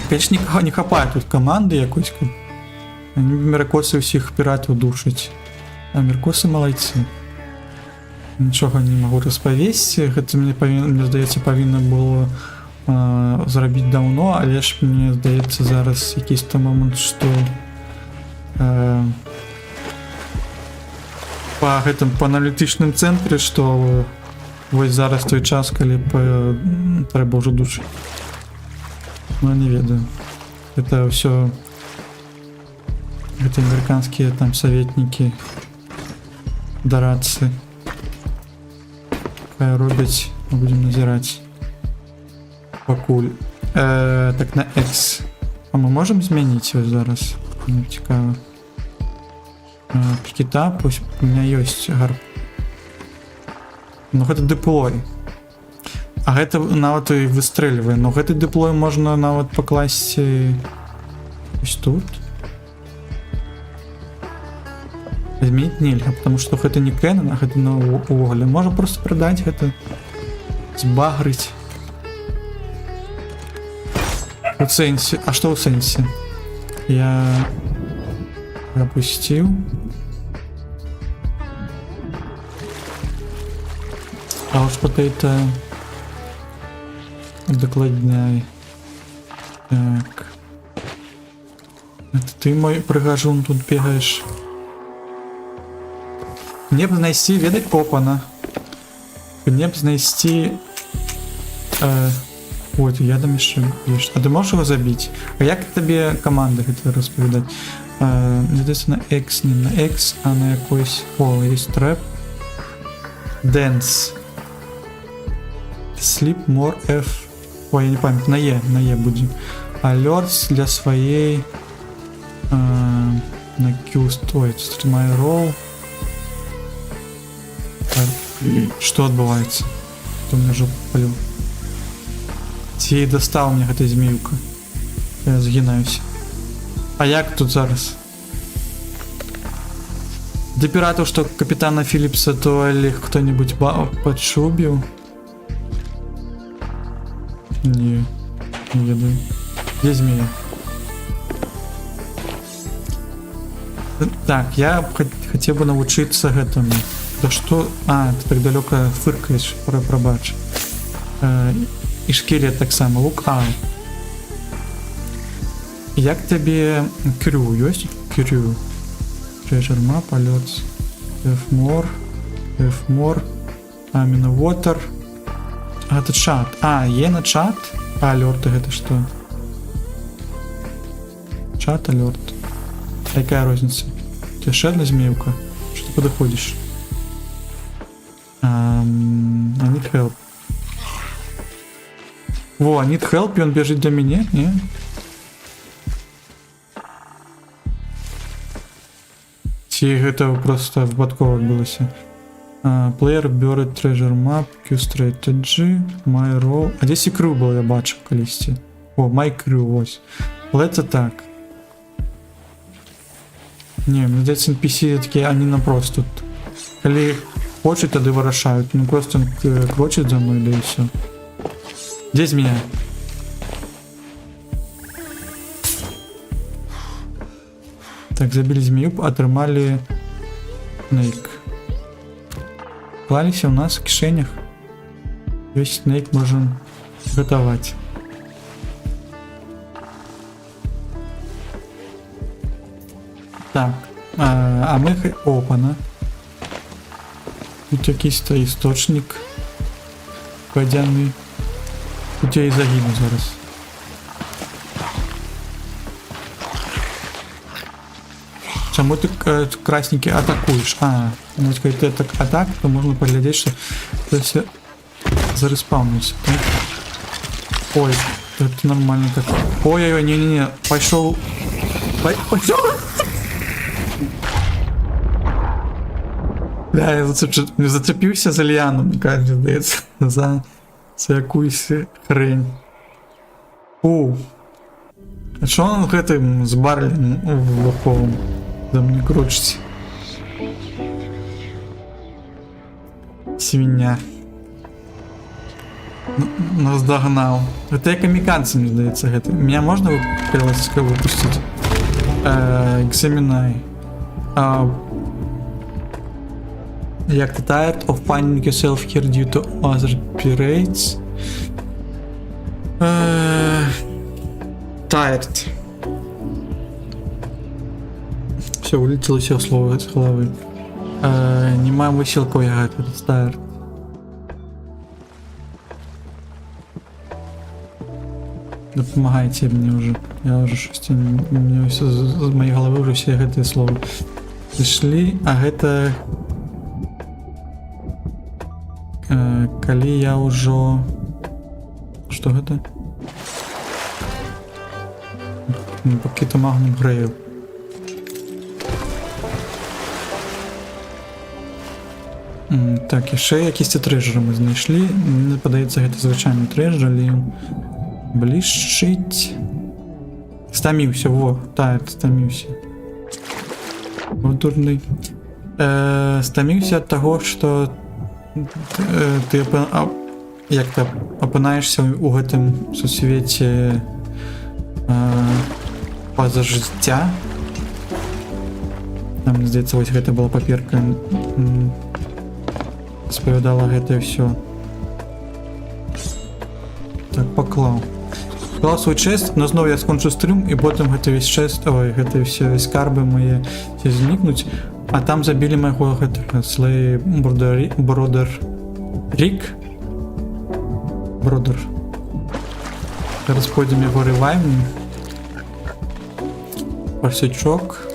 Конечно, не хапает тут команды якось. Они миракосы всіх пиратів душать. А миракосы молодцы. Нічого не могу розповісти. Гэта мне здається, повинно було зробити давно, але ж мені здається зараз якийсь там момент, що по аналітичним центрі, що ось зараз той час, коли треба вже душити. Ну, я не ведаю. Это все... Это американские там советники, дорадцы. Хай робить, мы будем назирать. Покуль. Так, на X. А мы можем змянить его зараз? Ну, цікаво. Пикета, пусть у меня есть гарп. Ну, это деплой. А гэта нават і выстрэльвае. Но гэты деплой можна нават пакласці ось тут. Змяніць нельга, потому что гэта не Canon, а гэта на увогуле. Можна просто продать гэта, збагрыць. У сэнсе. А што ў сэнсе? Я пропустил. А уж это докладняй. Так. Это ты, мой прыгажун, тут бегаешь. Мне б знайсці, ведаць, опана. Мне б знайсці... Вот, я там яшчэ піш. А ты можешь его забить? А як табе команда гэта распавядаць? Мне здаецца, на X, не на X, а на якойсь... О, есть трэп. Dance. Sleep more F. Ой, я не памятаю, на Е будем. Alerts для своей... на Q стоит. My roll. Что отбывается? Кто меня жопу полил? Ці достал мне эта змеюка. Я згинаюсь. А як тут зараз? Для пиратов, что капитана Филлипса, то ли кто-нибудь подшубил? Не веду. Где змея? Так, я хотел бы научиться этому. Да что? А, ты так далеко фыркаешь, пробач. И шкелет так само. Лук А. Як тебе крю есть? Крю. Treasure map, alerts. F-more. Amino water. А, это чат. А, є на чат? А, алерты это что? Чат, алерт. А какая разница? У тебя ще одна змеюка? Что ты подходишь? I need help. Во, need help, и он бежит до меня, не? Ці гэта просто випадково відбулося. Player buried treasure map, Q strategy, my role. А десь і crew було, я бачив колись. О, my crew, ось. Але це так. Не, мені здається, NPC такі, вони нам просто тут. Коли хочуть, тоді вирішають. Ну просто крочить за мною, да і все. Где змея? Так, забили змею, отрымали Снейк. Клались у нас в кишенях. Весь Снейк можем готовать. Так. А ми... Опана. Тут якийсь то істочник. Водяний. Тут я і загину зараз. Чому ти красненький атакуєш? Ну коли ти так атак, то можна поглядіти, що це все зареспавнився, так? Ой, це нормально так. Ой-ой-ой, не-не-не, пошел. Пошел! Да, я зацепився за ліану, мені кажуть, здається, за якусь хрень. А що он гэтым з Барлі лоховым за мной крутится? Свинья. Нас догнал. Это я камикадзе, мне здається, гэта. Меня можно выпустить? Examine. Як ти tired of finding yourself here due to other pirates? Tired. Все, вылетело все слово с головы. Нема высилку я говорю, tired. Допомагайте мне уже. Я уже щось, мне все з моей головы уже все гэтые слова пришли, а гэта калі я ўжо... Што гэта? Пакета Магнум Грейл. Так, яшчэ якісьці трэжары мы знайшлі. Мне падаецца, гэта звычайны трэжар, але ён блішчыць. Стаміўся, во, так, стаміўся. Вот дурны. Стаміўся ад таго, што ты як ты апынаешься у гэтым сусвеце па-за жыцця. Там, здаецца, вось гэта была паперка, спавядала гэта ўсё. Так, паклаў свой чэст, но зноў я скончу стрым, і потым гэта весь чэст, ой, гэта ўсе скарбы мае все знікнуць. А там забілі майго гэтага Слей Бродер Рік. Бродер. Зараз пойдзем яго рэвайвнем. Парсячок.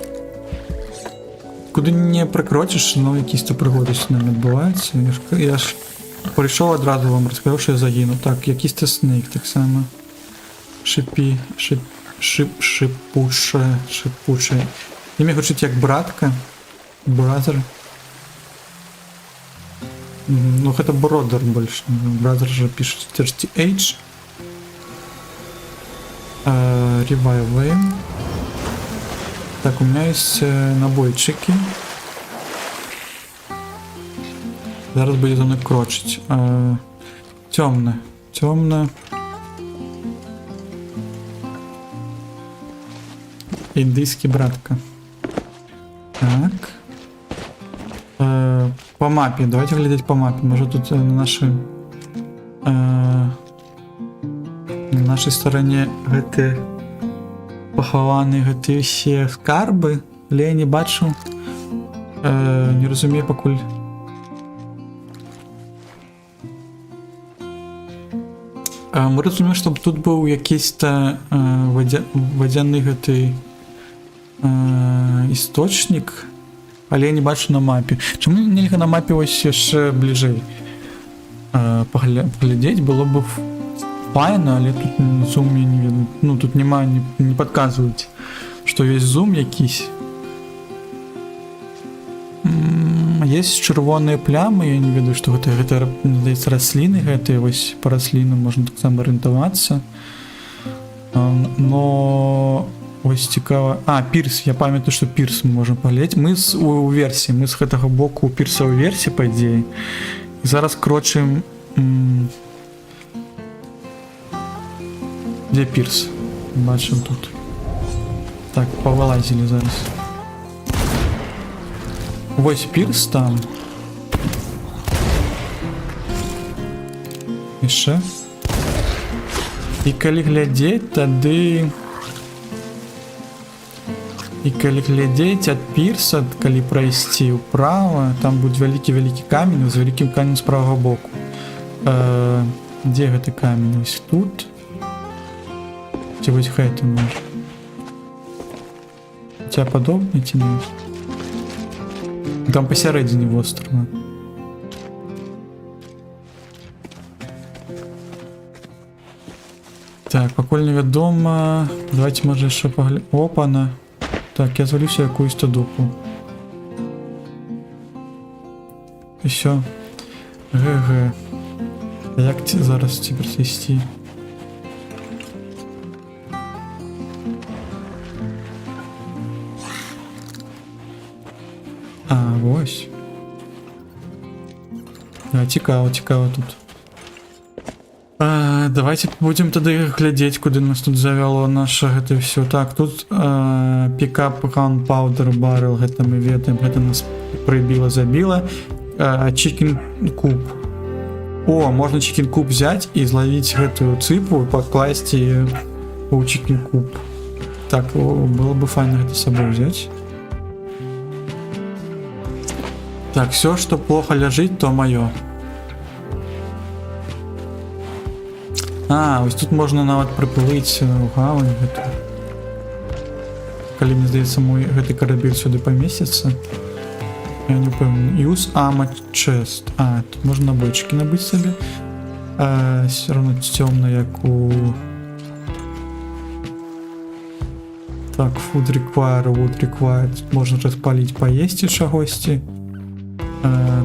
Куды не прыкроціш, ну якісь-то прыгоды з нами адбываюцца. Я ж прыйшоў адразу вам расказаў, што я загіну. Так, якісь-то снейк таксама. Шипучая. Імя гучыць як братка. Бразер. Ну, гэта Бродер больше. Бразер же пишет TH. Ревайваем. Так, у меня есть набойчики. Зараз будет за мной крочить. Темно. Индийский братка. Так. По мапе. Давайте глядеть по мапе. Может тут на нашей стороне гэты пахаваны гэты все скарбы, але я не бачу, не разумею пакуль. Мы разумеем, чтобы тут был якийсь-то водяны гэты істочник, але я не бачу на мапе. Чому нельга на мапе ось яшчэ бліжэй паглядзець, было бы файна, але тут зум я не веду. Ну тут нема, не подказываюць, што есть зум якийсь. Есть чырвоныя плямы, я не ведаю, што гэта здаецца расліны гэтыя, вось па раслінам можна таксама арыентавацца. Но ось цікава. Пірс, я памятаю, што пірс мы можам паглядзець. Мы у версіі, мы з гэтага боку у пірсавай версіі, па ідзеі. І зараз крочым. Дзе пірс? Бачым тут. Так, павылазілі зараз. Вось пірс там. Яшчэ. І калі глядзець, тады І калі глядзець ад пірса, калі прайсці ўправа, там будзе вялікі-вялікі камень з вялікім камень з правага боку. Дзе гэты камень? Вось тут? Ці вось гэты можа? Ця падобны ці не? Там пасярэдзіне вострава. Так, пакуль невядома. Давайте можа яшчэ паглядзім. Опана. Так, я звалюся якусь-то дупу. І всё. ГГ. Як зараз цяпер сісці? А, вось. А, цікаво тут. Давайте будем тады глядзець, куды нас тут завяло наше гэта все. Так, тут пікап gunpowder баррел, гэта мы ведаем, гэта нас прыбіла-забіла. Chicken куб. О, можна chicken куб взять і зловіць гэтую цыпу, пакласці у chicken куб. Так, было бы файна гэта з сабой взять. Так, все, что плохо ляжыць, то моё. А, ось тут можна нават прыплыць у гавань гэту. Калі мне здаецца, мой гэты карабель сюды памесціцца. Я не упэўнены. Use armor chest. А, тут можна набойчыкі набыць сабе. Все равно цёмна, як у... Так, food require, wood require. Тут можна распаліць, паесці чагосьці.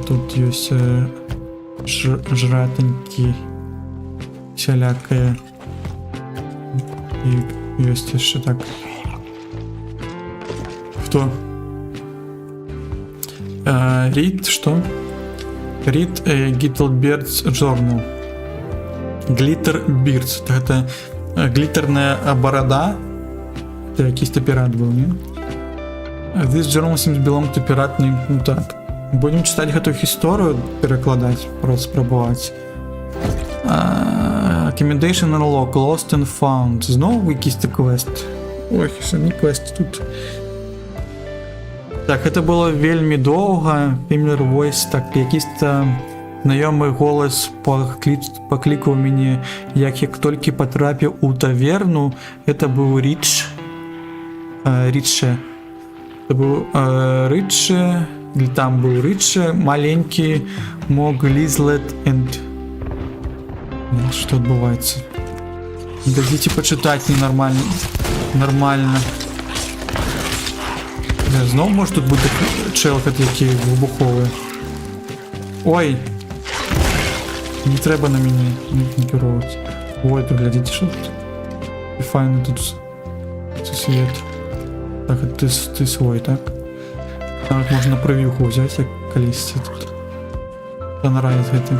Тут ёсць жратанькі всялякае. І ёсць яшчэ так. Хто? Read, што? Read Gittlebirds Journal. Glitterbeards. Гэта гліттерная барада. Это якийсь-то пират был, не? This journal seems belong to pirate named... Ну так. Будем читать гэтую гісторыю, перакладаць, просто спрабаваць. Accommodation unlock, lost and found. Знову якийсь-то квест. Ой, самі квест тут. Так, это было вельмі доўга. Familiar voice, так, якийсь-то знаёмы голас паклікаў мяне, як толькі патрапіў у таверну. Это быў Ридж. Ридше. Это быў Ридше. Там был Ридше, маленький Мог Лизлет and... Что отбывается? Дадите почитать ненормально. Нормально. Знову может тут бути челка такі вибухові. Ой! Не треба на мене керувати. Ой, поглядите, що тут. І файно тут світ. Так, ти свой, так? Навіть можна прев'юху взяти, як колись тут. Понравится гэта.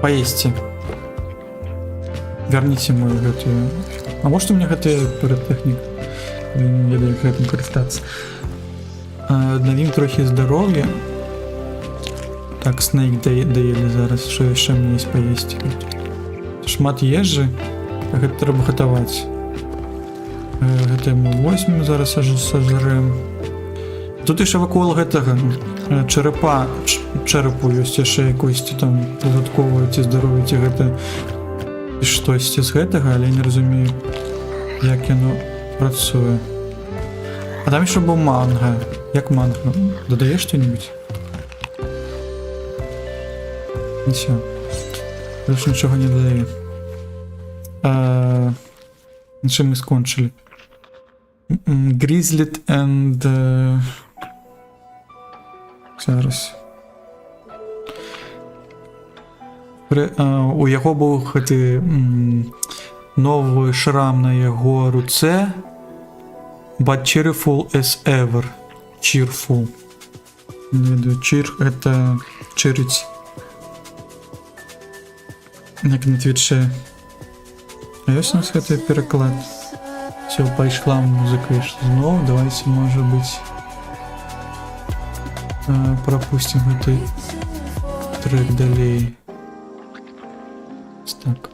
Поесьте. Верните мою гэтую. А может у меня гэтая пиротэхніка? Я не ведаю, як гэтым карыстацца. Аднавім трохи здоров'я. Так, снейк даелі зараз. Що яшчэ мне есть поесці? Шмат ежы. Так, гэта трэба гатаваць. Гэта мы возьмем, зараз сажрем. Тут яшчэ вакол гэтага чэрапу ёсць яшчэ якойсьці там дадатковае ці здароўе, ці гэта і штосьці з гэтага, але я не разумею, як яно працуе. А там яшчэ быў манга. Як манга? Дадаеш што-нибудь? Нічого. Больш нічога не дадае. На чым мы скончылі? Grizzled and... Зараз. У яго быў гэты новы шрам на яго руцэ. But cheerful as ever. Cheerful. Не ведаю, cheer это чырыць. Як на твіче. А ёсць у нас гэты пераклад. Все, пайшла музыка зноў. Давайте, может быть, пропустим гэты трек далей. Так.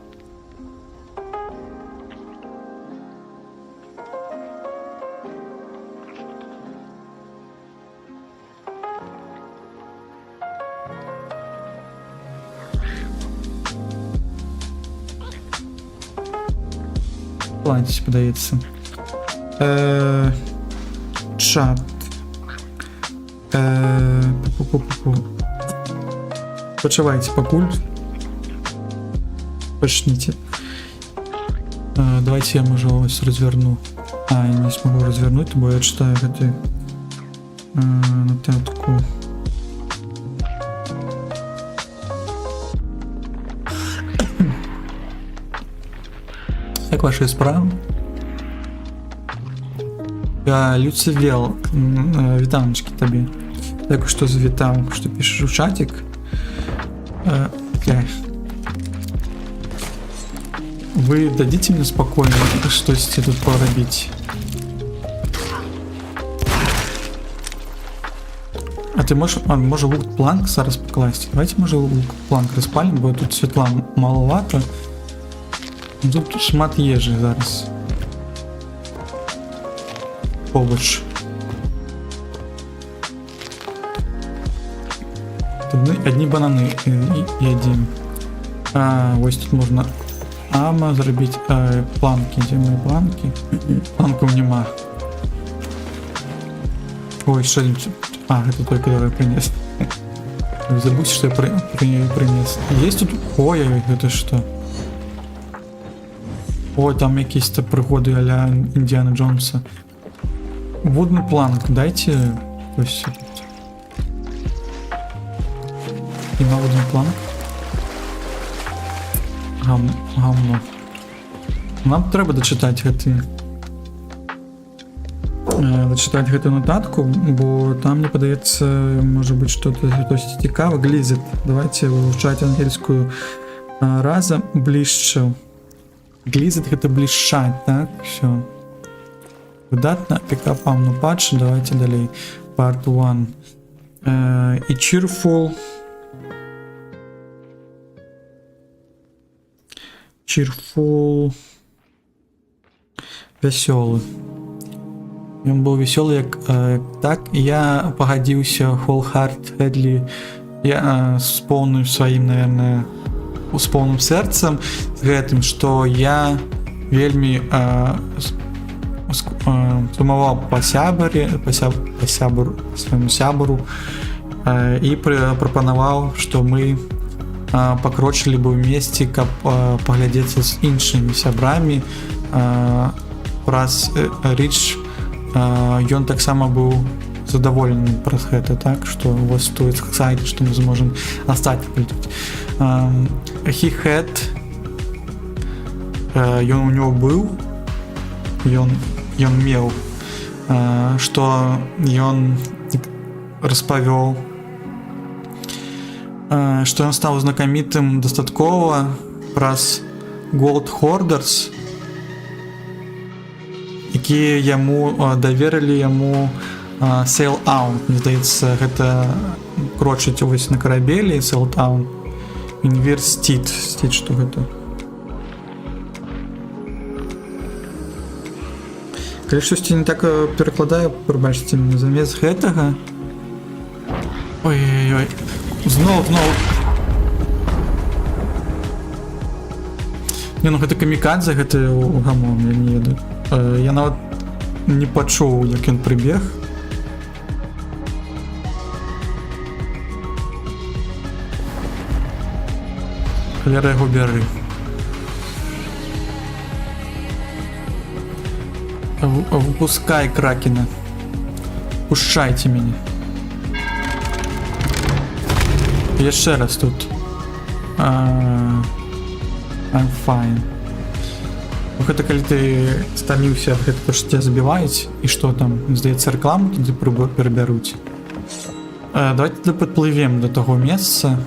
платить, подається. Чат. Пу-пу-пу-пу. Почивайте, покуль. Почните. Давайте я, может, вас разверну. Я не смогу развернуть, бо я читаю эту нотатку. Як ваші справи? Люцивел, вітаночки тобі. Так що завітав, що пишеш в чатик. Вы дадите мне спокойно что-то тут поробить? А ты можешь, може лук планк зараз покласти? Давайте може лук планк розпалим, бо тут світла маловато. Тут шмат їжі зараз. Побач. Одні банани їдім. Ось тут можна ама зробити планки. Де мої планки? Планків нема. Ой, що там? Это той, который принес. Забудь, что я принес. Есть тут... Ой, это что? Ой, там какие-то пригоды а-ля Индиана Джонса. Водный планк, дайте... То есть... И на водный планк. Гамно. Нам треба дочитати гэту нотатку, бо там мне подається, може бути щось цікаве. Глізит. Давайте вивчати англійською разом. Ближче. Глізит — это блищать, так? Все. Видатно. Пікап амну патч. Давайте далі. Part 1. І cheerful. Cheerful. Веселый. Ён быў весёлы, як так, я пагадзіўся wholeheartedly, я з поўным сваім, наверное, з поўным сэрцам з гэтым, што я вельмі сумаваў па свайму сябару і прапанаваў, што мы пакрочылі бы ўмесце, каб паглядзецца з іншымі сябрамі праз Річ. Ён таксама быў задаволены праз гэта, так, што у вас стоит сайт, што мы зможам астаць. He had, ён у него быў, ён меў, што ён распавёў, што ён стаў знакамітым дастаткова праз Gold Hoarders, якія яму даверылі яму Sail Out. Мне здаецца, гэта крочыць вось на карабелі Sail Out. Університет. Што гэта? Калі штосьці не так перакладаю, прабачце мне, замест гэтага. Ой-ой-ой. Зноў. Не, ну гэта камікадзе, гэта гамон, я не ведаю. Я нават не пачуў, як ён прыбег. Халера яго бяры. Выпускай кракена. Пушчайце мяне. Яшчэ раз тут. I'm fine. Гэта калі ты стаміўся, гэта то, што тебя забіваюць, і што там, здаецца, рэкламу туды перабяруць. Давайте туды падплывем до таго месца.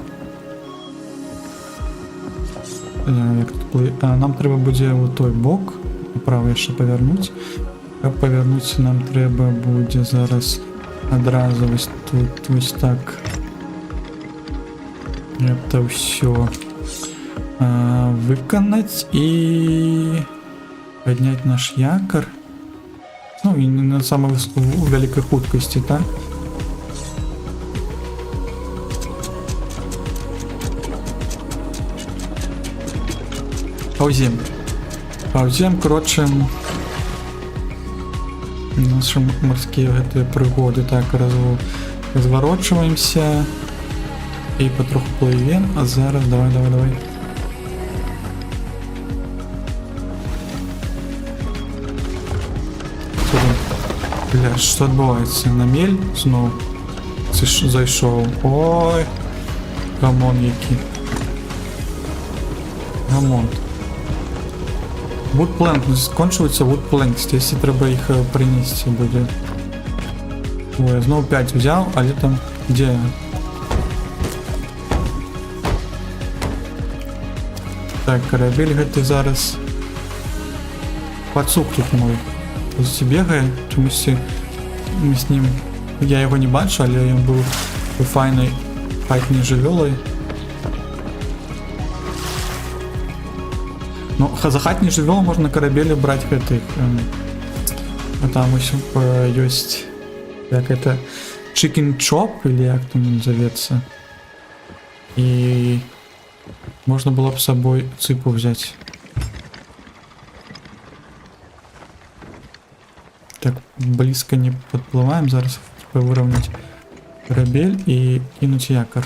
Нам трэба будзе ў той бок, направо яшчэ павярнуць. Каб павярнуць, нам трэба будзе зараз адразу вось тут, вось так. Это ўсё выканаць і поднять наш якор. Ну і на самой вялікай хуткасці, так? Паўзем. Паўзем, коротше, наши морские гэтыя прыгоды. Так, разворачиваемся и потроху плывем. А зараз давай. Что там? Бля, что отбывается? На мель снова зайшов. Ой, гамон який. Гамон. Woodplank, скончується Woodplank, якщо треба їх принести буде. Ой, я знову 5 взяв, але там де? Так, корабель гэтый зараз. Пацук тут мой. Ось бігає, чомусь ми з ним. Я його не бачу, але він був файний хатній живёлой. Ну, за хатні живёл можна на корабелі брати гэтых. А там ось ёсць як это chicken chop, или як там він зовецца. І можна було б з собою ципу взяти. Так, близко не подплываем. Зараз выровнять корабель и кинуть якорь.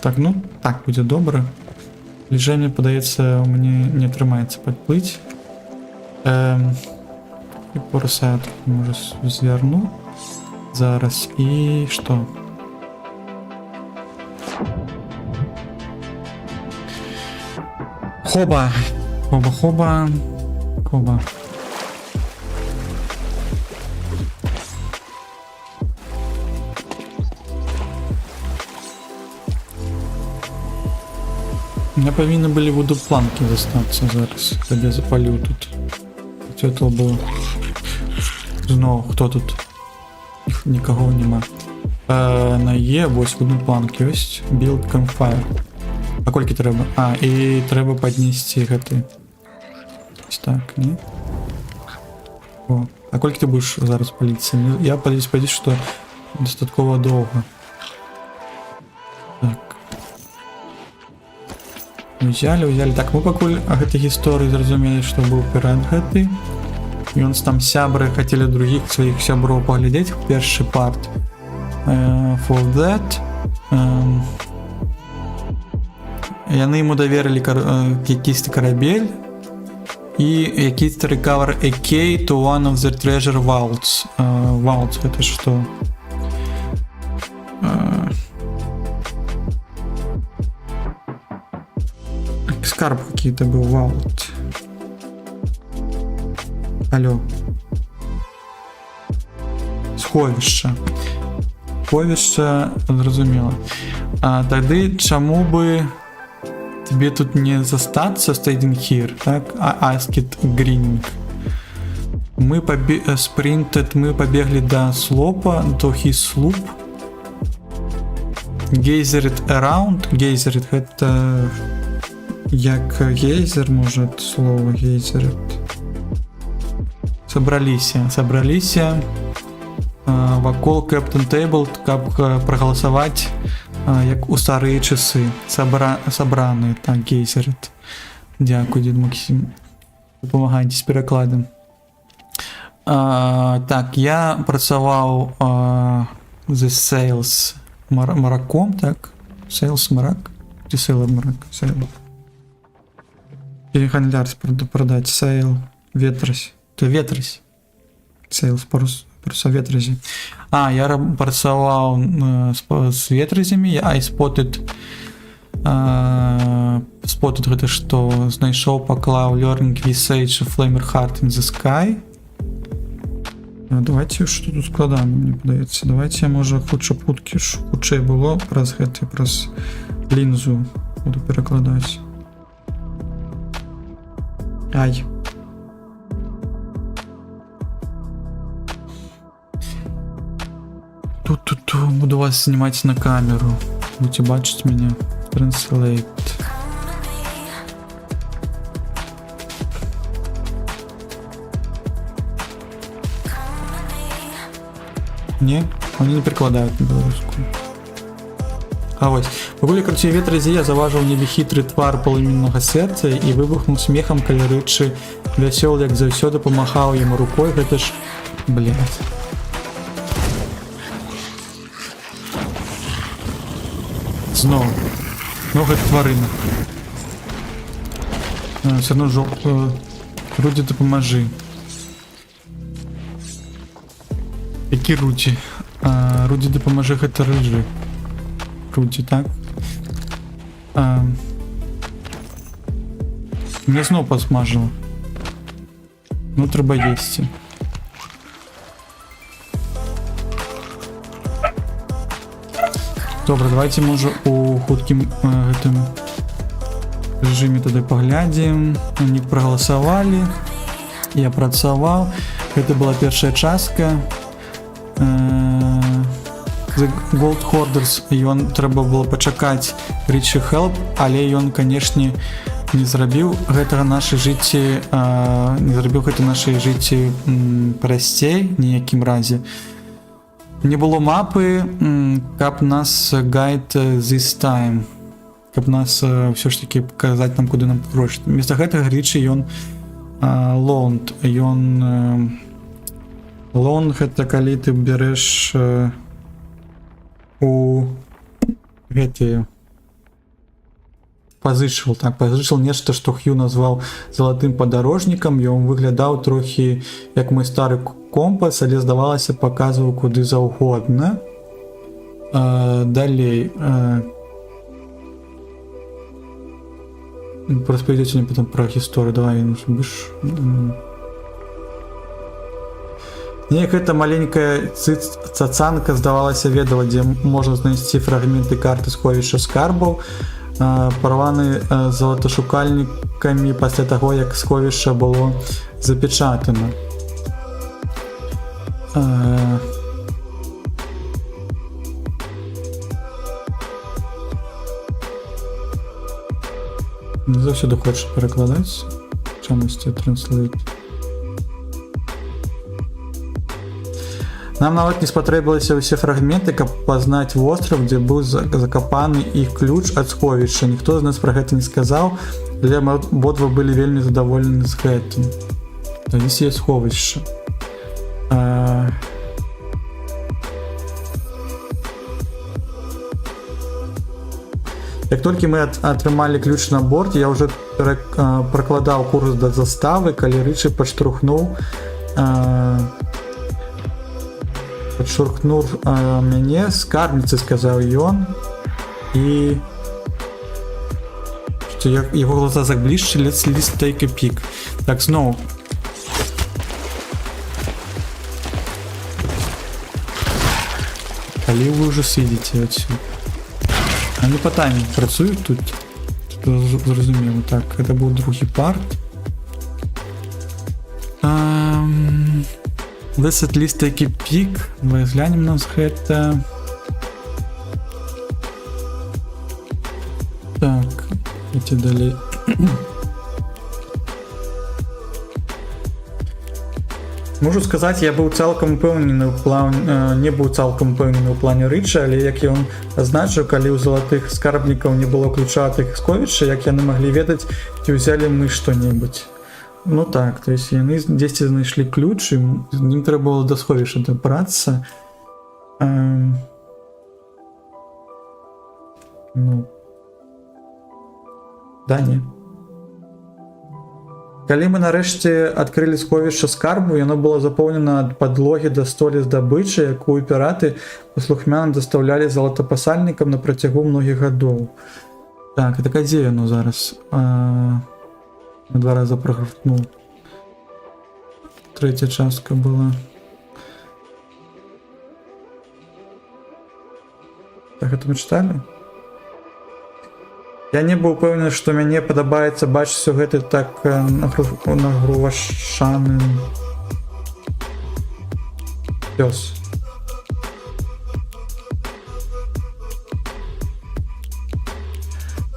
Так, ну, так будет добре. Движение, подається, мені не тримається підплыть. І паруса я тут, може, зверну. Зараз. І що? Хоба. Хоба. У меня повинны были водопланки достаться зараз, когда я запалю тут. Все это было. Снова, кто тут? Никого нема. На Е, ось водопланки есть. Build campfire. А кольки треба? А, і треба піднести гэты. Так, ні? О, а кольки ти будеш зараз палитися? Я палюсь, що достатково довго. Так. Взяли. Так, мы покуль гэтай гісторыі зразумелі, што быў пірат гэты. І он там сябры хацелі другіх сваіх сяброў паглядзець. Першы парт. For that. Яны ему даверылі якісьці карабель і якісьці recover a key to one of the treasure vaults. Vaults гэта што? Скарб какие-то был, vault. Алло. Сховішча. Сховішча, зразумела. А тады чаму бы тебе тут не застаться, staying here, так? Asked Greening. Мы спринтед, мы побегли до слопа, до his sloop. Gathered around. Gathered это як гейзер, может, слово гейзер. Собраліся вакол Captain Table, каб прагаласаваць як у старые часы. Сабраны, так, гейзерет. Дякую, дед Максим. Дапамагайце з перакладам. Так, я працаваў the sales мараком, так? Sales марак? Ці seller марак? Sales. Гандлярс продать. Сейл. Ветрось. То ветрось. Сейлс паруса ветразі. Я працаваў з ветразямі. I spotted гэта што знайшоў, паклаў learning visage flamer heart in the sky. Давайте, что тут складаем, мне падаецца. Давайте я, можа, хутчэй было праз гэты, праз лінзу буду перакладаць. Ай. Тут буду вас снимать на камеру. Будете бачить меня. Translate. Не? Они не перекладают на белорусскую. А вось. Пакуль круціў ветразі, я заважыў небе хітры твар палыміннага сэрца і выбухнуў смехам, калі Рычы вясёл, як заўсёды, памахаў яму рукой. Гэта ж... Блядь. Зноў. Ну, гэта тварына. Всё адно Рудзі, дапамажы. Які Рудзі? Рудзі, дапамажы, гэта Рыжы. Рудзі, так? Мне зноў пасмажыла. Ну, трэба есці. Добра, давайте, можа, у хуткім гэтым рэжыме тады паглядзім. Они прагаласавалі. Я працаваў. Гэта была першая частка. The Gold Hoarders. Ён трэба было пачакаць Ричі Help, але ён, канешне, не зрабіў гэтага нашай жыцці, не зрабіў гэта нашай жыцці прасцей ніякім разе. Не было мапы, каб нас гайд this time, каб нас ўсё ж таки паказаць нам, куды нам грошы. Вместо гэтага Ричі ён loaned. Ён loan гэта калі ты бярэш у гэтыя пазычыл, так, пазычыл нешта, што Хью назваў залатым падарожнікам. Ён выглядаў трохі як мой стары компас, але здавалася, паказваў куды заўгодна. Далей распавядзеце мне потом пра гісторыю. Давай, ну ж неяк гэта маленькая цацанка, здавалася, ведала, дзе можна знайсці фрагменты карты сховішча скарбаў, парваны залаташукальнікамі пасля таго, як сховішча было запечатана. Не заўсёды хочаш перакладаць чамусьці транслейт. Нам нават не спатрэбілася ўсе фрагменты, каб пазнаць востраў, дзе быў закапаны іх ключ ад сховішча. Ніхто з нас пра гэта не сказаў, але мы абодва былі вельмі задаволены з гэтым. Здесь є сховішча. Як толькі мы атрымалі ключ на борт, я ўжо пракладаў курс да заставы, калі Ричі падштурхнуў мяне. Скарбніцы, сказаў ён, і што яго глаза заблішчылі, ліст take a peek. Так, зноў. Калі вы ўжо сыдзеце адсюль? Они по таймінгу працуюць тут. Зразумела. Так, гэта быў другі парт. This at least take a peek. Давай глянем нас гэта. Так, идти далей. Можу сказаць, я быў цалкам упэўнены ў плане, не быў цалкам упэўнены ў плане Рыча, але як ён азначыў, калі ў залатых скарбнікаў не было ключа ад іх сховішча, як яны маглі ведаць, ці ўзялі мы што-небудзь. Ну так, то есть яны дзесьці знайшлі ключ, і з ім трэба было да сховішча дабрацца. Ну. Да, не. Калі мы нарэшце адкрылі сховішча скарбу, яно было запоўнена ад падлогі да столі здабычы, якую піраты паслухмяна дастаўлялі залатапасальнікам на працягу многіх гадоў. Так, так а дзе яно зараз? На 2 раза прагрутнуў. Трэця частка была. Так, это мы чыталі? Я не быў упэўнены, што мяне падабаецца бачыць усё гэта так нагрувашаным. Пёс.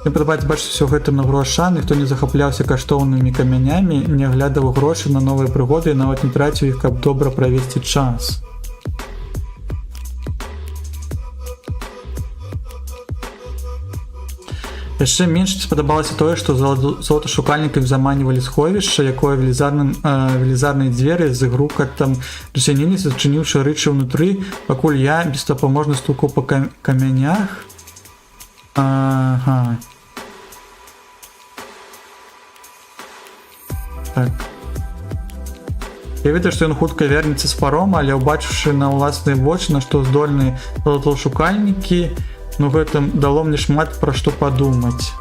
Мне падабаецца бачыць усё гэта нагрувашаным, хто не захапляўся каштоўнымі камянямі, не аглядаў грошы на новыя прыгоды і нават не траціў іх, каб добра правесці час. Яшчэ менш спадабалася тое, што золаташукальнікаў заманівалі сховішча, якое велізарныя дзверы з грукатам расчыніліся, зачыніўшы рэчы ўнутры, пакуль я бесдапаможна стукаў па камянях. Ага. Так. Я ведаю, што ён хутка вернецца з парома, але ўбачыўшы на ўласныя вочы, на што здольныя золаташукальнікі, ну гэта дало мне шмат пра што падумаць.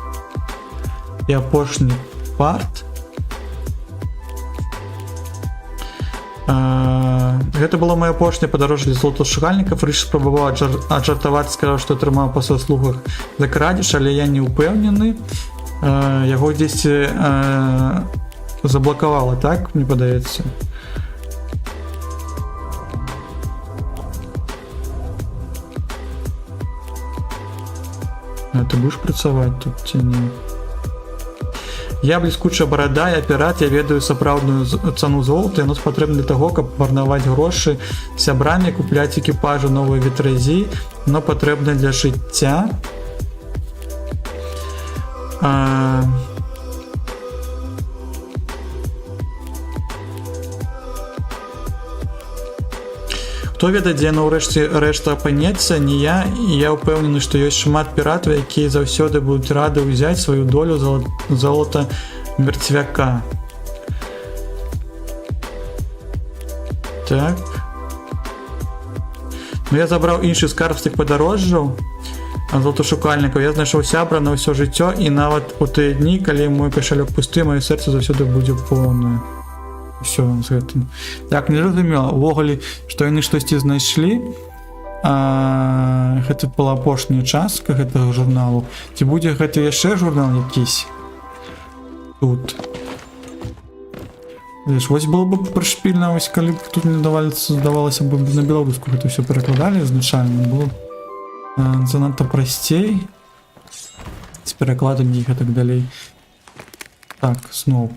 І апошні парт. Гэта было маё апошняе падарожжа для золаташукальнікаў. Рыч спрабаваў аджартаваць, сказаў, што атрымаў па заслугах за крадзеж, але я не ўпэўнены. Яго дзесьці заблакавала, так, мне падаецца. Ты будешь працаваць тут ці не? Я бліскучая барада, я пірат, я ведаю сапраўдную цану золата, яно патрэбна для таго, каб марнаваць грошы сябрамі, купляць экіпажу новыя ветразі, но патрэбна для жыцця. Хто ведае, дзе яно ўрэшце рэшта апынецца, не я, і я ўпэўнены, што ёсць шмат піратаў, якія заўсёды будуць рады ўзяць сваю долю золата мерцвяка. Так. Ну я забраў іншы скарб з тых падарожжаў золаташукальнікаў. Я знайшоў сябра на ўсё жыццё, і нават у тыя дні, калі мой кашалёк пусты, маё сэрца заўсёды будзе поўнае. Все з гэтым. Так, не зразумела увогуле, што яны штосьці знайшлі. Гэта была апошняя частка гэтага журналу. Ці будзе гэта яшчэ журнал якісь тут? Вось было бы прышпільна, вось калі б тут не здавалася бы на беларуску гэта ўсё перакладалі изначально, было занадта прасцей з перакладамі і гэтак далей. Так, зноў.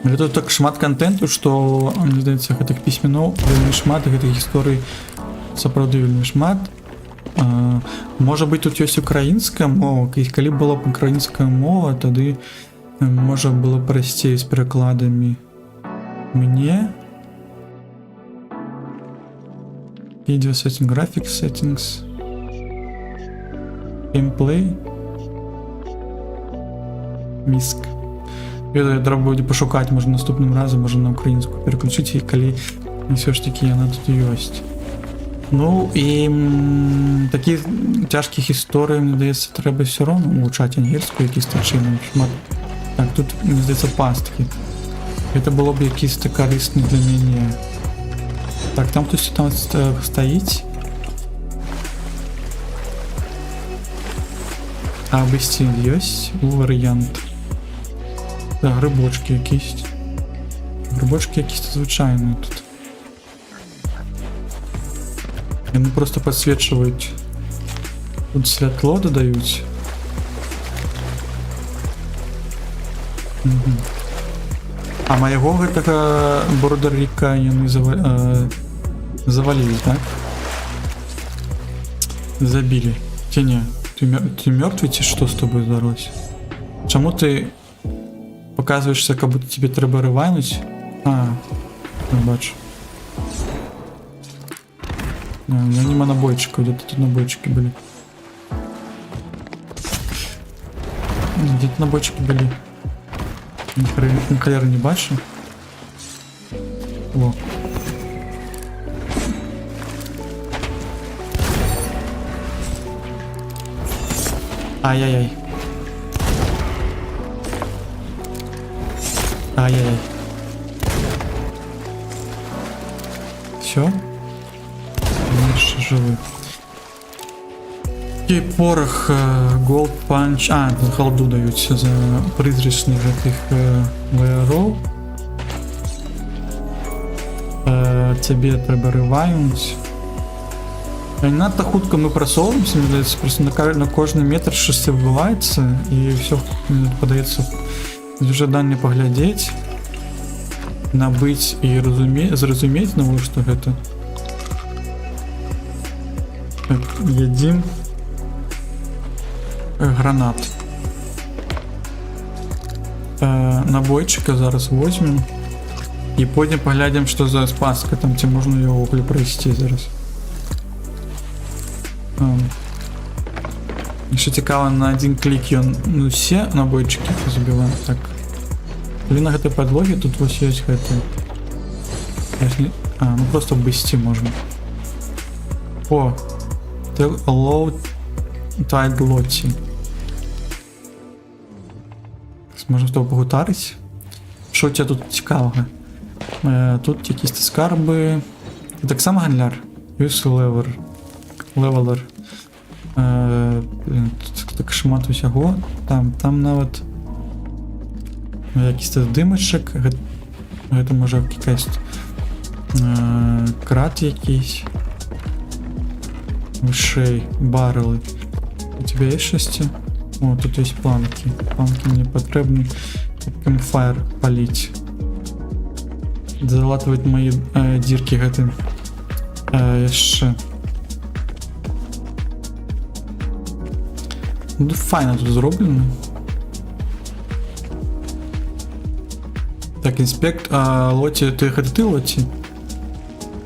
Гэта так шмат контенту, што, мне здаецца, гэтых пісьменоў вельмі шмат, гэтых гісторый сапраўды вельмі шмат. Можа быць, тут ёсць украінская мова, і калі была б украінская мова, тады можа было прасцей з перакладамі. Мне Video setting, graphics settings, gameplay, міск. Я трэба будзе пашукаць, можа наступным разам, можа на украінскую пераключыць, і калі ўсё ж такі яна тут ёсць. Ну і такі цяжкіх гісторый, мне здаецца, трэба ўсё роўна вывучаць ангельскую якісь чынам шмат. Так, тут, мне здаецца, пасткі. Гэта было б якісь карысны для мяне. Так, там хтось там стаіць. А абысці ёсць варыянт. Да, грибочки якісь. Грибочки якісь звычайныя тут. Яны просто подсвечиваюць. Тут святло дадаюць. А майго гэтага бордеріка яны завалілі, так? Забілі. Ці не? Ты мёртвый, ці што з тобой здарось? Чаму ты показываешься, как будто тебе треба ревайнуть? Я бачу. У меня нема набойчиков, где-то тут набойчики были. Где-то набойчики были. Ни холера не бачу. Во. Ай-яй-яй. Ай-яй-яй. Все? Еще живы. И порох, голд панч. Халду дают за призрачных этих вееров. Тебе треба ревайнуть. Не надто хутко мы просовываемся, мне кажется, просто на каждый метр щось вбивається, и все, мне подается жадание поглядеть. набыць і зразумець, навошта гэта. Так, едзім. Гранат. Набойчика зараз возьмем. І пойдем паглядзім, што за спаска там, ці можна яго ўвогуле прайсці зараз. Яшчэ цікава, на один клік ён усе набойчыкі забівае. Так. Калі на гэтай падлогі тут вось ёсць гэта. Ну просто абысці можна. О! Low Tide Lottie. Можна з тобою погутарить? Що у тебе тут цікавого? Тут якісь скарби. Ти так само ганляр? Use leveler. Тут так шмат усього. Там навіть якийсь димочок. Це може якийсь крат якийсь. Вышей, баррелы. У тебя есть шести? О, тут есть планки. Планки мне потребны. Campfire полить. Залатывать мои дирки гэты. Яшчэ. Ну, файно тут зроблено. Так, инспект. Лоти, ты Лоти?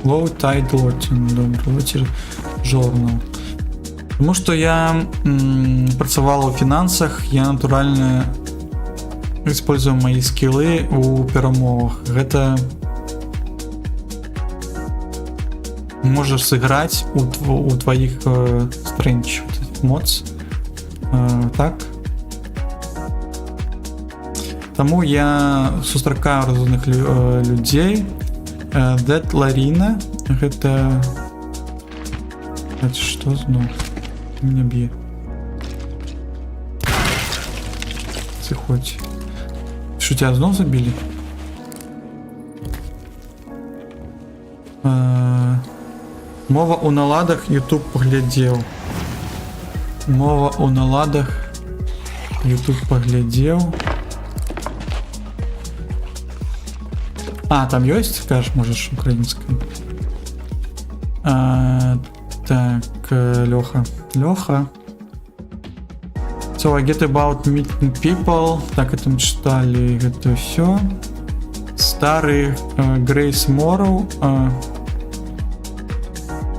Low Tide Lottie. Добре, Lottie Journal. Тому що я працювала у фінансах, я натурально использую мої скіли у перемовах. Гэта можеш сыграти у твоїх стренч моц. Так? Тому я сустракаю розных людей. Дед Ларіна, гэта... Это что знов? Меня бьет. Хоть. Что, тебя знов забили? Мова у наладах, YouTube поглядел. Мова у наладах, YouTube поглядел. Там есть, скажешь, можешь украинское. Так, Леха. So, I get about meeting people. Так, это мы читали, это все. Старый Грейс Морроу.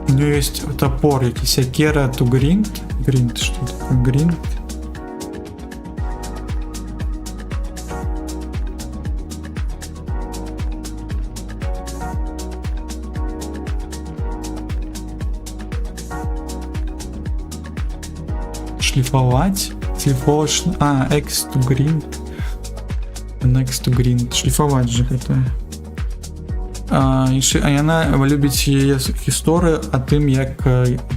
У нее есть топор, секера to grind. Grind, что такое grind? Шлифовать. X to grind. Next to grind. Шлифовать же это. І яна любить її історію о тим, як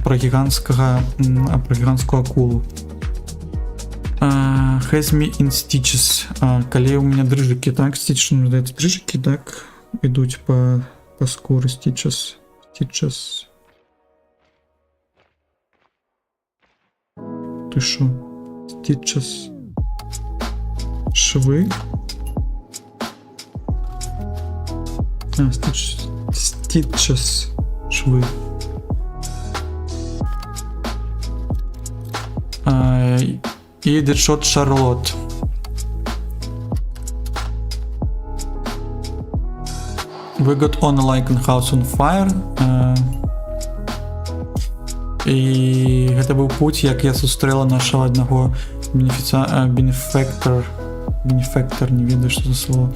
про гігантську акулу. Has me in stitches. Коли у мене дрижики, так, стitches, називається дрижики, так, ідуть по скурі, stitches. Ти що? Stitches. Шви. Stitches. Шви. І Deadshot Charlotte. We got on like in house on fire. І гэта быў путь, як я сустрэла нашего аднаго бенефектор, не ведаю, что за слово.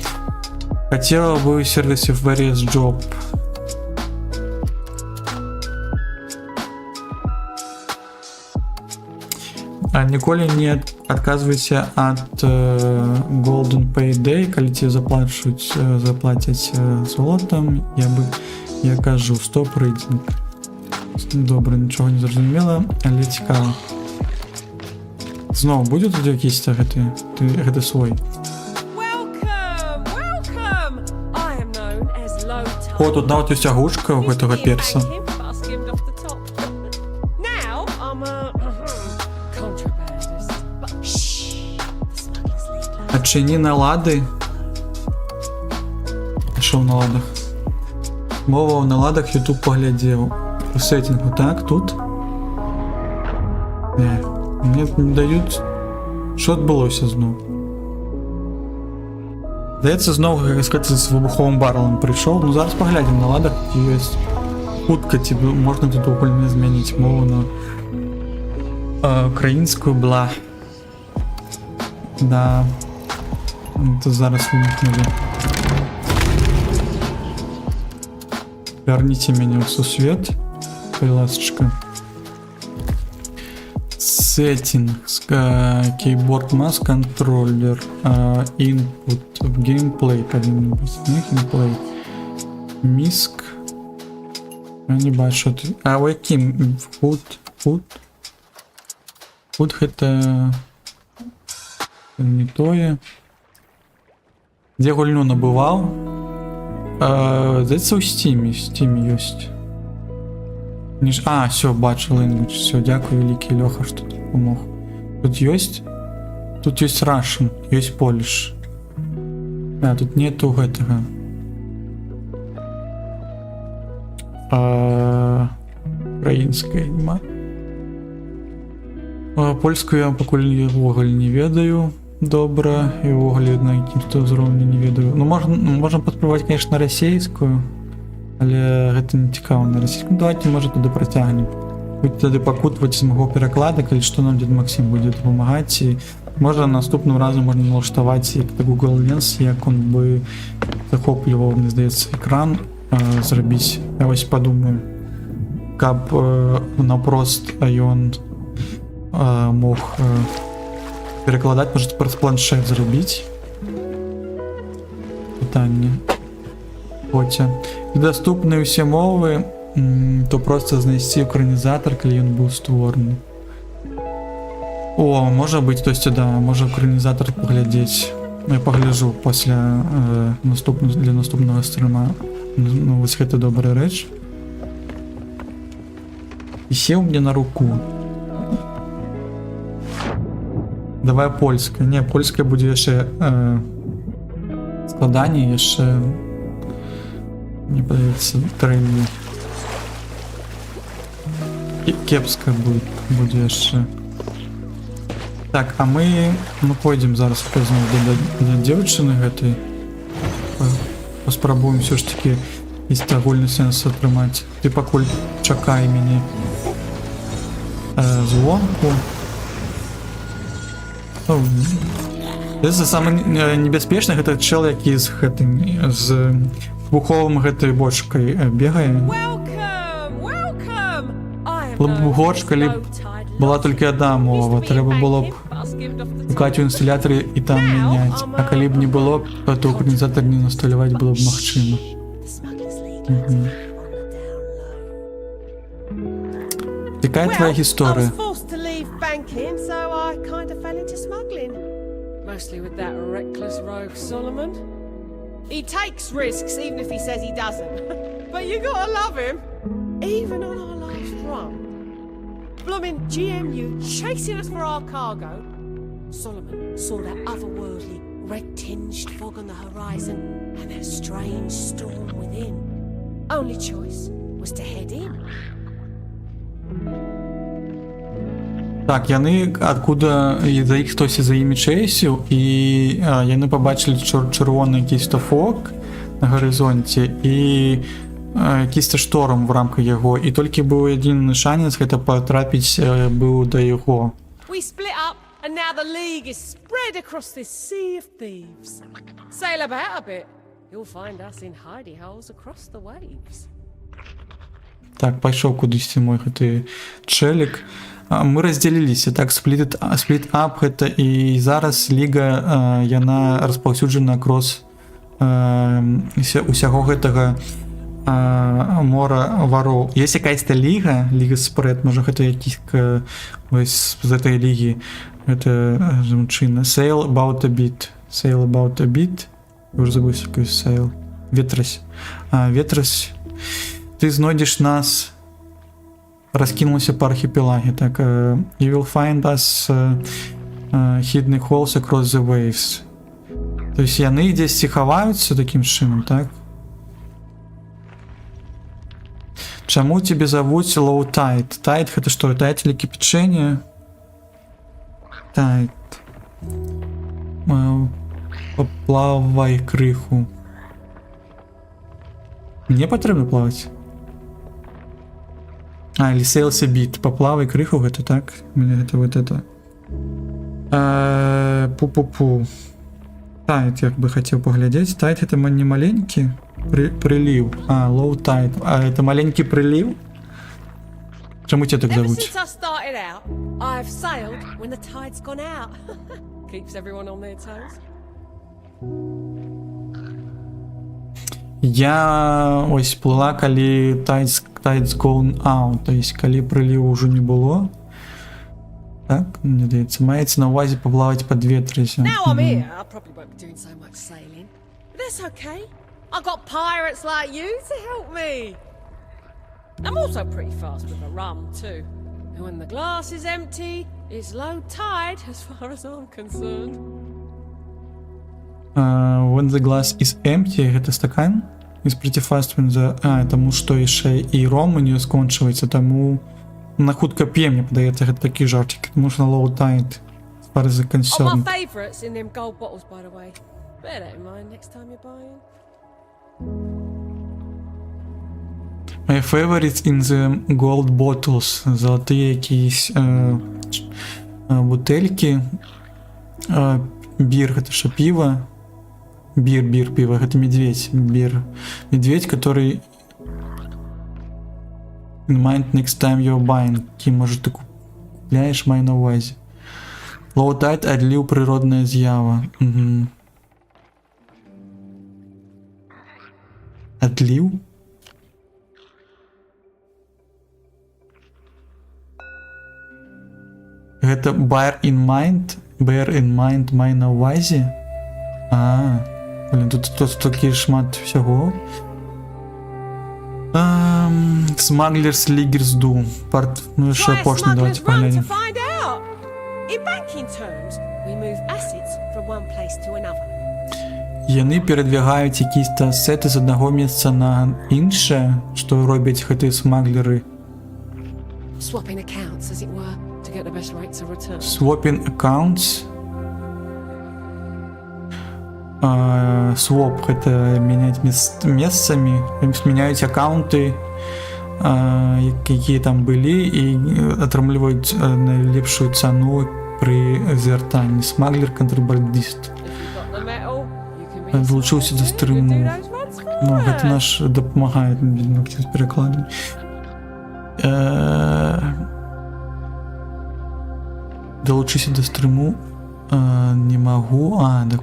Хотела бы в сервисе various job. Ніколі не отказывайся от Golden Payday, калі тебе заплатять золотом, я кажу стоп рейтинг. Добре, нічого не зрозуміло, але цікаво. Знову буде тут якийсь гэта свой? О, тут нават ёсць агушка у гэтага перса. Адчыні налады. Що в наладах? Мова в наладах, YouTube поглядів. У сеттингу, так, тут? Мені не дають. Що відбулося знову? Здається, знову, як сказати, з вибуховим баррелом прийшов. Ну зараз поглянемо на ладах, є хутка, типу, можна тут окольно змінити мову на українську, бла. Да. Це зараз вимкнули. Верните меня в сусвет, ласточка. Settings, keyboard mouse controller, input, gameplay, повинен быть, не gameplay. MISC. Я не бачу, що тут. А який? Food это не тое. Де гульню набивав? Здається, у Steam есть. Все, бачу language. Все, дякую, великий Леха, що тут допомог. Тут есть Russian, есть Polish. Тут нету этого. Українська нема. Польську я пакуль вогонь не ведаю. Добре, і вогонь на якимсь узровні не ведаю. Ну, можна поспробувати, конечно, російською. Але гэта не цікаво на російському. Давайте, може, туди протягнемо. Будьте туди покутувати з мого перекладу, коли що нам дід Максим буде допомагати. І може наступним разом можна налаштувати як Google Lens, як він би захоплював, мені здається, екран зробити. Я ось подумаю, як напрост він мог перекладати, може просто планшет зробити. Питання. Хотя доступні всі мови, то просто знайти українізатор, коли він був створений. О, може бути, то есть, да, може українізатор поглядеть. Я погляжу після для наступного стрима. Ну, ось це добра реч. І сів мені на руку. Давай польська. Не, польська буде ще складання, ще мне подается тренинг. Кепска буде ще. Так, а ми пойдем зараз знову до дівчини гэтай. Поспробуємо все ж таки якийсь агульний сенс отримати. Ти покуль чакай мені звонку. Це саме небезпечне, гэта чел, який з вуховым гэтай бочкой бегае. Гоч, калі б была толькі одна мова, трэба было б шукаць у інсталляторы і там мяняць. А калі б не было б, то українізатор не насталяваць было б магчыма. Якая твоя гісторыя? Mostly with that reckless rogue Solomon. He takes risks even if he says he doesn't. But you gotta love him. Even on our last run. Bloomin' GMU chasing us for our cargo. Solomon saw that otherworldly red-tinged fog on the horizon and that strange storm within. Only choice was to head in. Так, яны откуда за іх хтось за імі чейсів, і яны побачили червоний якийсь фок на горизонті і якийсь шторм в рамках його, і тільки був один шанс, це потрапити був до його. We split up and now the league is spread across this sea of thieves. Sail about a bit. You'll find us in hidey holes across the waves. Так, пішов кудись мой гэты челік. Мы разделіліся, так, спліт-ап гэта, і зараз ліга, яна распаўсюджана акрос усяго гэтага мора вароў. Есть якаясь-то ліга спрэд, можа гэта якісь вось з этой лігі, гэта жанчына. Sail about a bit. Я уже забыўся, якой sail. Ветрась. Ветрась. Ты знойдзеш нас. Раскинулся по архипелаге, так, you will find us hidden holes across the waves. То есть яны здесь хаваюцца таким чынам, так? Чему тебе зовут Low Tide? Tide это что? Tide или кипячение? Tide. Поплавай криху. Мне потрібно плавати? А, или Sails a bit. Поплавай криху, это так? Мне это вот это. Пу-пу-пу. Tide, я бы хотел поглядеть. Tide это не маленький прилив. А, low tide. А это маленький прилив? Чему тебя так Ever зовут? since I started out, I've sailed when the tide's gone out. Keeps everyone on their toes. Я ось плыла, коли tide's gone out, то есть коли приліву уже не було. Так, мені здається, мається на увазі поплавати під ветрізю. Now I'm here, I probably won't be doing so much sailing. But that's okay. I got pirates like you to help me. I'm also pretty fast with the rum too. And when the glass is empty, it's low tide as far as I'm concerned. When the glass is empty, это стакан? Is pretty fast when the... тому що ще і ром у нього скончується, тому на хутко п'є, мені подається, це такий жартик, тому що на low tide, as far as the Oh, my concerned. favourites in them gold bottles, by the way. Bear that in mind next time you're buying. My favorites in the gold bottles. Золоті якісь бутельки. Бир, это что, пиво? Бир, пиво, это медведь. Бир. Медведь, который... In mind next time you're buying. Який, може, ти купляєш, маю на увазі. Low tide, отлив, природная з'ява. Угу. Отлив? Это bear in mind май на увазі. Блін, тут такий шмат всього. Smugglers Leaguers Do. Ну що, Try a пошло, давайте smuggler's run to поглянемо. find out. In banking terms, we move assets from one place to another. Вони передвигають якісь та сети з одного місця на інше, що роблять ті смаглери. Swapping accounts, as it were, to get the best rates of return. Swapping accounts. Swap — это менять месяцами, меняють аккаунти, які там були, і отримують найліпшу ціну при звертанні. Смаглер, контрабандист. If you've got the metal, you can be a Долучився до smuggler too, and стриму. do those runs for Ну, us. это наш допомагає з перекладом. Долучися до стриму. Не могу. Так.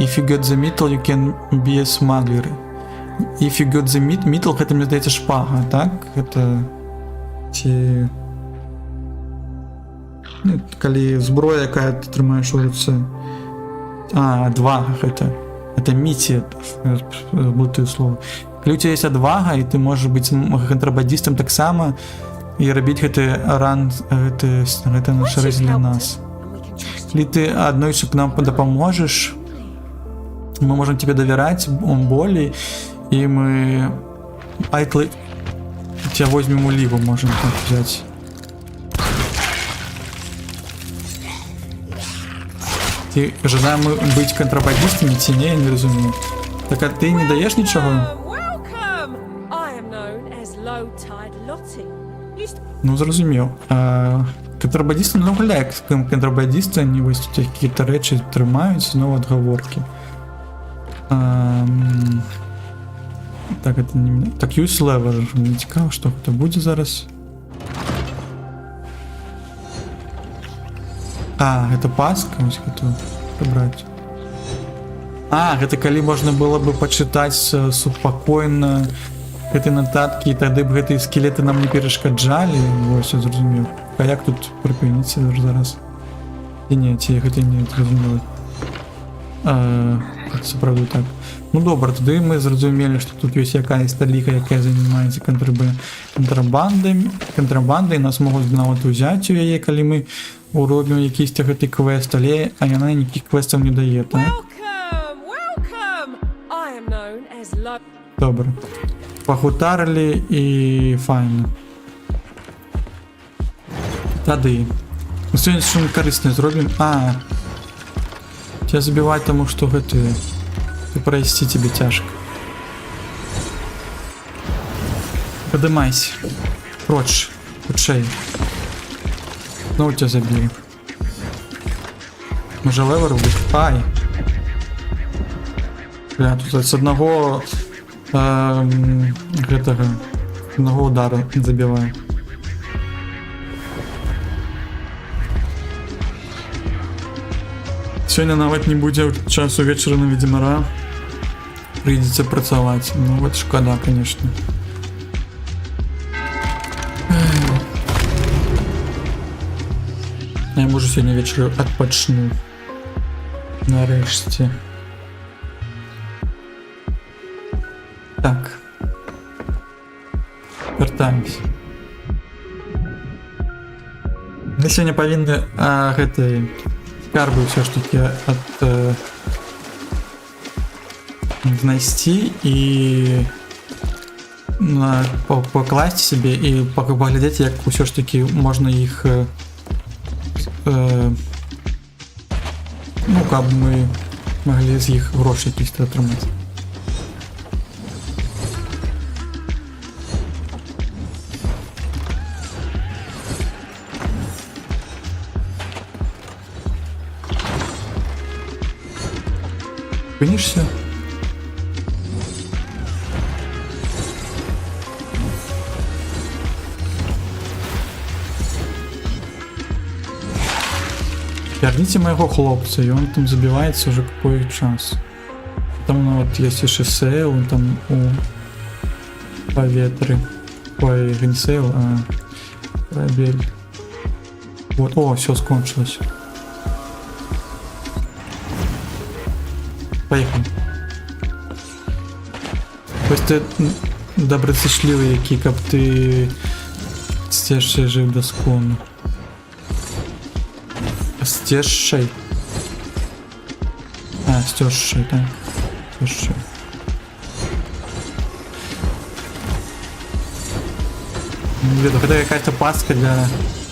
If you get the metal, you can be a smuggler. If you get the metal, это, мне здається, шпага, так? Это ті... Ну, коли зброя, яка ти тримаєш у руці. Адвага, это миссия, забыл слово. Коли у тебя есть отвага, и ты можешь быть контрабандистом так само, и робить это ран, это наш рейс для нас. And we can trust you. Если ты одной к нам допоможешь, мы можем тебе доверять, он более, и мы айтлы тебя возьмем уливу, можем так взять. Ты ожидаем быть контрабандистами, ці я не розумію. Так а ти не даєш нічого? Welcome! I am known as Low Tide Lottie. Used to Ну, зрозумів. Контрабандисти не гуляє, як контрабандисти, вони ось тут якісь речі тримають, знову отговорки. Так, это не... Так, use lever. Мені цікаво, що це буде зараз. Это паска, ось хотів прибрати. Это коли можна було б почитати спокійно ці нотатки, і тоді б ці скелети нам не перешкоджали. Ось, я зрозумів. А як тут припиниться зараз? І ні, ці хотя не зрозуміли. Це правда так. Ну добре, тоді ми зрозуміли, що тут є якась таліка, яка займається контрабандою, нас можуть знову взяти її, коли ми робимо якийсь такий квест, але вона ніяких квестів не дає, так? welcome! Welcome! I am known as Low. Добре. погутарили і файно. Тады. Ну, сьогодні що ми корисне зробимо. А. Тебя забивать тому, что ты пройти тебе тяжко. Подымайся. Прочь. Худшей. Снова тебя забили. Може левер робити? Ай. Бля, тут з одного одного удара забиваю. Сьогодні навіть не буде часу вечора на Відьмара. Прийдеться працювати. Ну от шкода, конечно. Я можу сьогодні вечором відпочну. Нарешті. Так. Вертаемся. Мы сегодня повинны этой карбы все ж таки знайти и покласть себе и поглядеть, як все ж таки можно их ну как бы мы могли з їх гроші якісь отримати. Спинишься? Верните моего хлопца, и он там забивается уже какой час. Там ну, вот есть еще сейл, он там у поветры. Ой, не сейл, а корабель. Вот, о, все скончилось. Поехали. Ось ти добросочливий, який, каб ти стежший жив досконно. Стежший. А, стежший, так. Стежший. Это какая-то паска для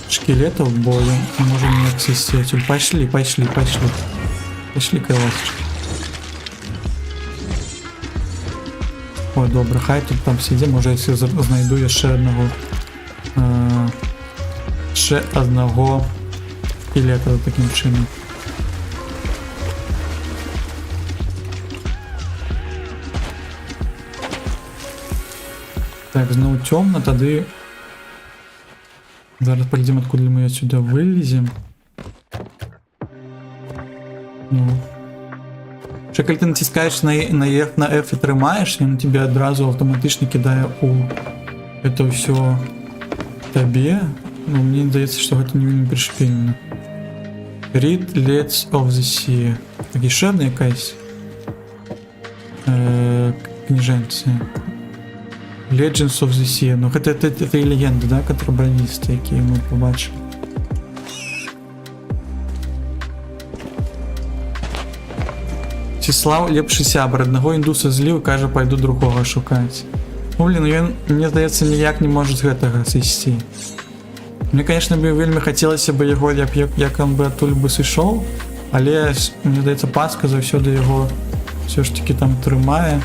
шкелетов, бо мы можем не аксессировать. Пошли, пошли, пошли. Пошли, колосочки. Ой, добре, хай тут там сиді, може якщо знайду я ще одного скелета таким чином. Так, знову темно, тоді зараз поглядимо, откуда ми отсюда виліземо. Ну. Що коли ти натискаєш на F і тримаєш, він тебе одразу автоматично кидає у это все тобі. Ну, мені здається, що це не пришпільно. Read Let's of the Sea. Так, і ще одна якась книженця. Legends of the Sea. Ну, це і легенди, да, контрабандисти, які ми побачили. Числав лепший сябр. Одного індуса злів, каже, пойду другого шукати. Ну, блін, він, мені здається, ніяк не може з гэтага зійсти. Мені, звісно, вельми хотілося б його, як він би оттуль би сійшов, але, мені здається, паска завсюди його все ж таки там тримає.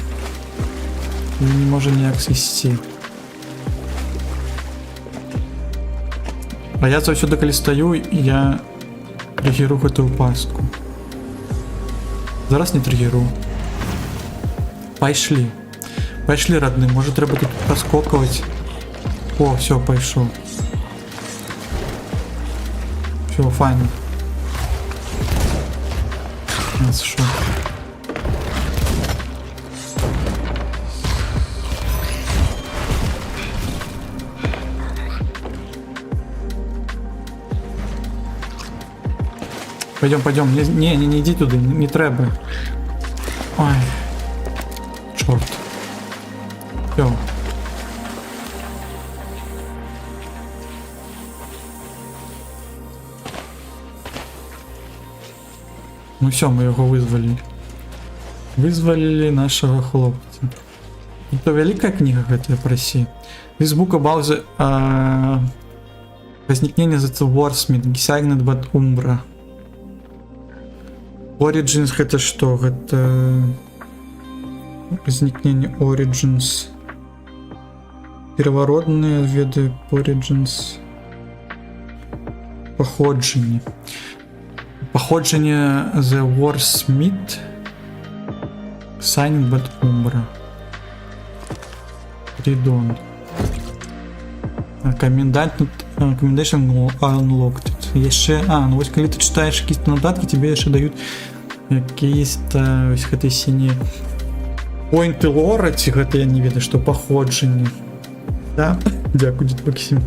І він не може ніяк зійсти. А я завсюди, коли стою, я тригеру гэтую паску. Зараз не тригеру. Пошли. Пошли, родные. Может, треба тут поскокивать. О, все, пошел. Все, файно. Нас шо. Пойдем, пойдем. Не иди туда, не треба. Ой. Черт. Все. Ну все, мы его вызвали. Вызвали нашего хлопца. Это вялікая кніга гэтая праси. This book about the возникнение the Warsmith, Designed by Umbra. Origins гэта што? Гэта возникнение Origins. Первородные веды Origins. Походжанне. Походжанне The Warsmith. Signed by Umbra. Придон. Commendation unlocked. Яшчэ, ну вось калі ты читаешь какие-то нотатки, тебе яшчэ дают какие-то вось гэтай сінія поинты лора, ці гэта я не ведаю, што паходжанне. Да, дзякуй, дзед Максим.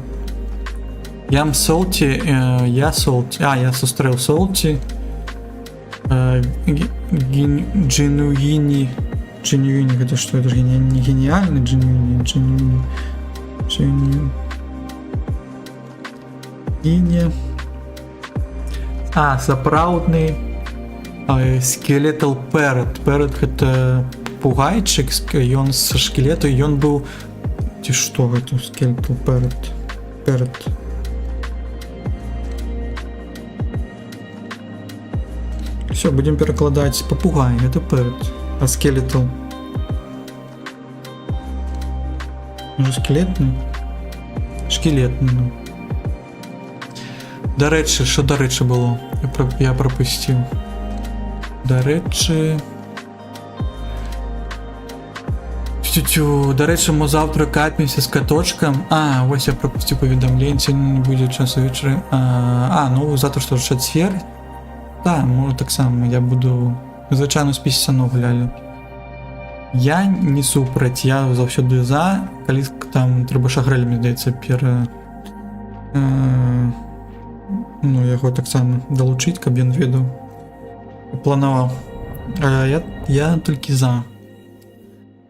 Ям Солти, я Солти, я сустрэў Солти. Дженуини, гэта што, это ж не гениальный Дженуини, Дженуини. Сапраўдны Skeletal Parrot. Parrot гэта пугайчык, ён са шкелету, ён быў, ці што гэта Skeletal Parrot. Все, будем перакладаць папугай, это Parrot, а Skeletal. Може скелетны? Шкелетны, ну. Дарэчы, што дарэчы было? Я пропусціў. Дарэчы... Дарэчы, мо завтра катнемся з каточкам. Вось я пропусціў паведамленне, сёння не будзе часу вечары. Ну завтра што ж чацвер. Да, можа таксама я буду звычайно спісе сано гулялі. Я не супраць, я заўсёды за, калі там трэба шагрэль, мне здаецца, яго таксама далучыць, каб ён ведаў. Планаваў. Я толькі за.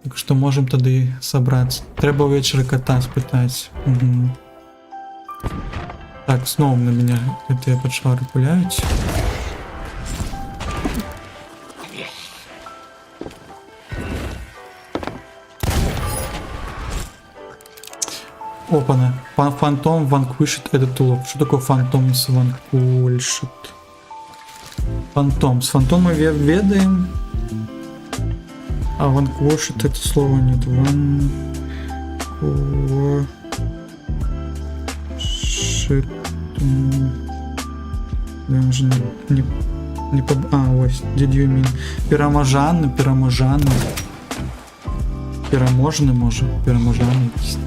Так што можам тады сабрацца. Трэба ўвечары кота спытаць. Так, зноў на мяне гэтыя пачвары пуляюць. Опана. Фантом Vanquished этот улов. Что такое фантом с Vanquished? Фантом. С фантом мы ведаем. А Vanquished это слово нет. Vanquished. Я уже не ось. Did you mean? Пераможаны. Пераможны, може. Пераможаны якісь.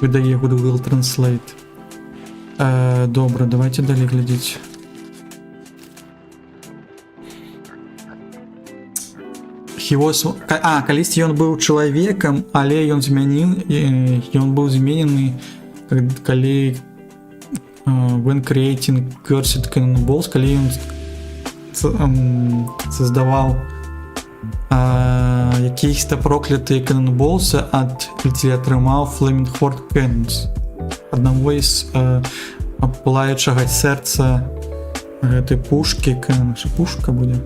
Выдає Google Translate. Добре, давайте далі глядіть. Калісьці ён быў чалавекам, але ён быў зменены, калі when creating Cursed Cannonballs, калі ён создаваў якісь-то проклятыя Cannonballs ці атрымаў Flaming Horde Cannons, аднаго з палаючага сэрца гэтай пушкі. Пушка будзе.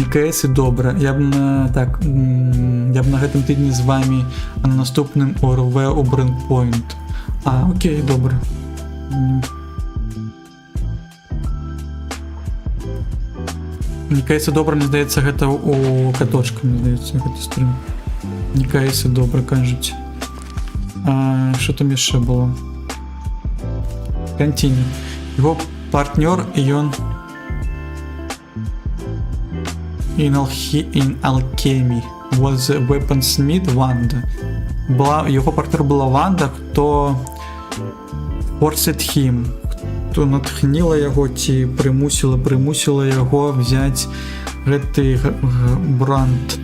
КС і добра. Я б на гэтым тыдні з вами, а на наступным ОРВ у Брендпойнт. Окей, добра. Не КС добра, мне здаецца, гэта у каточка, мне здаецца, гэты стрим. Не КС добра, кажуць. Што там яшчэ было? Continue. Его партнёр, ён in Alchemy was the weaponsmith Ванда. Його партнер була Ванда, хто forced him, хто натхніла яго ці примусила яго взяць гэты бранд.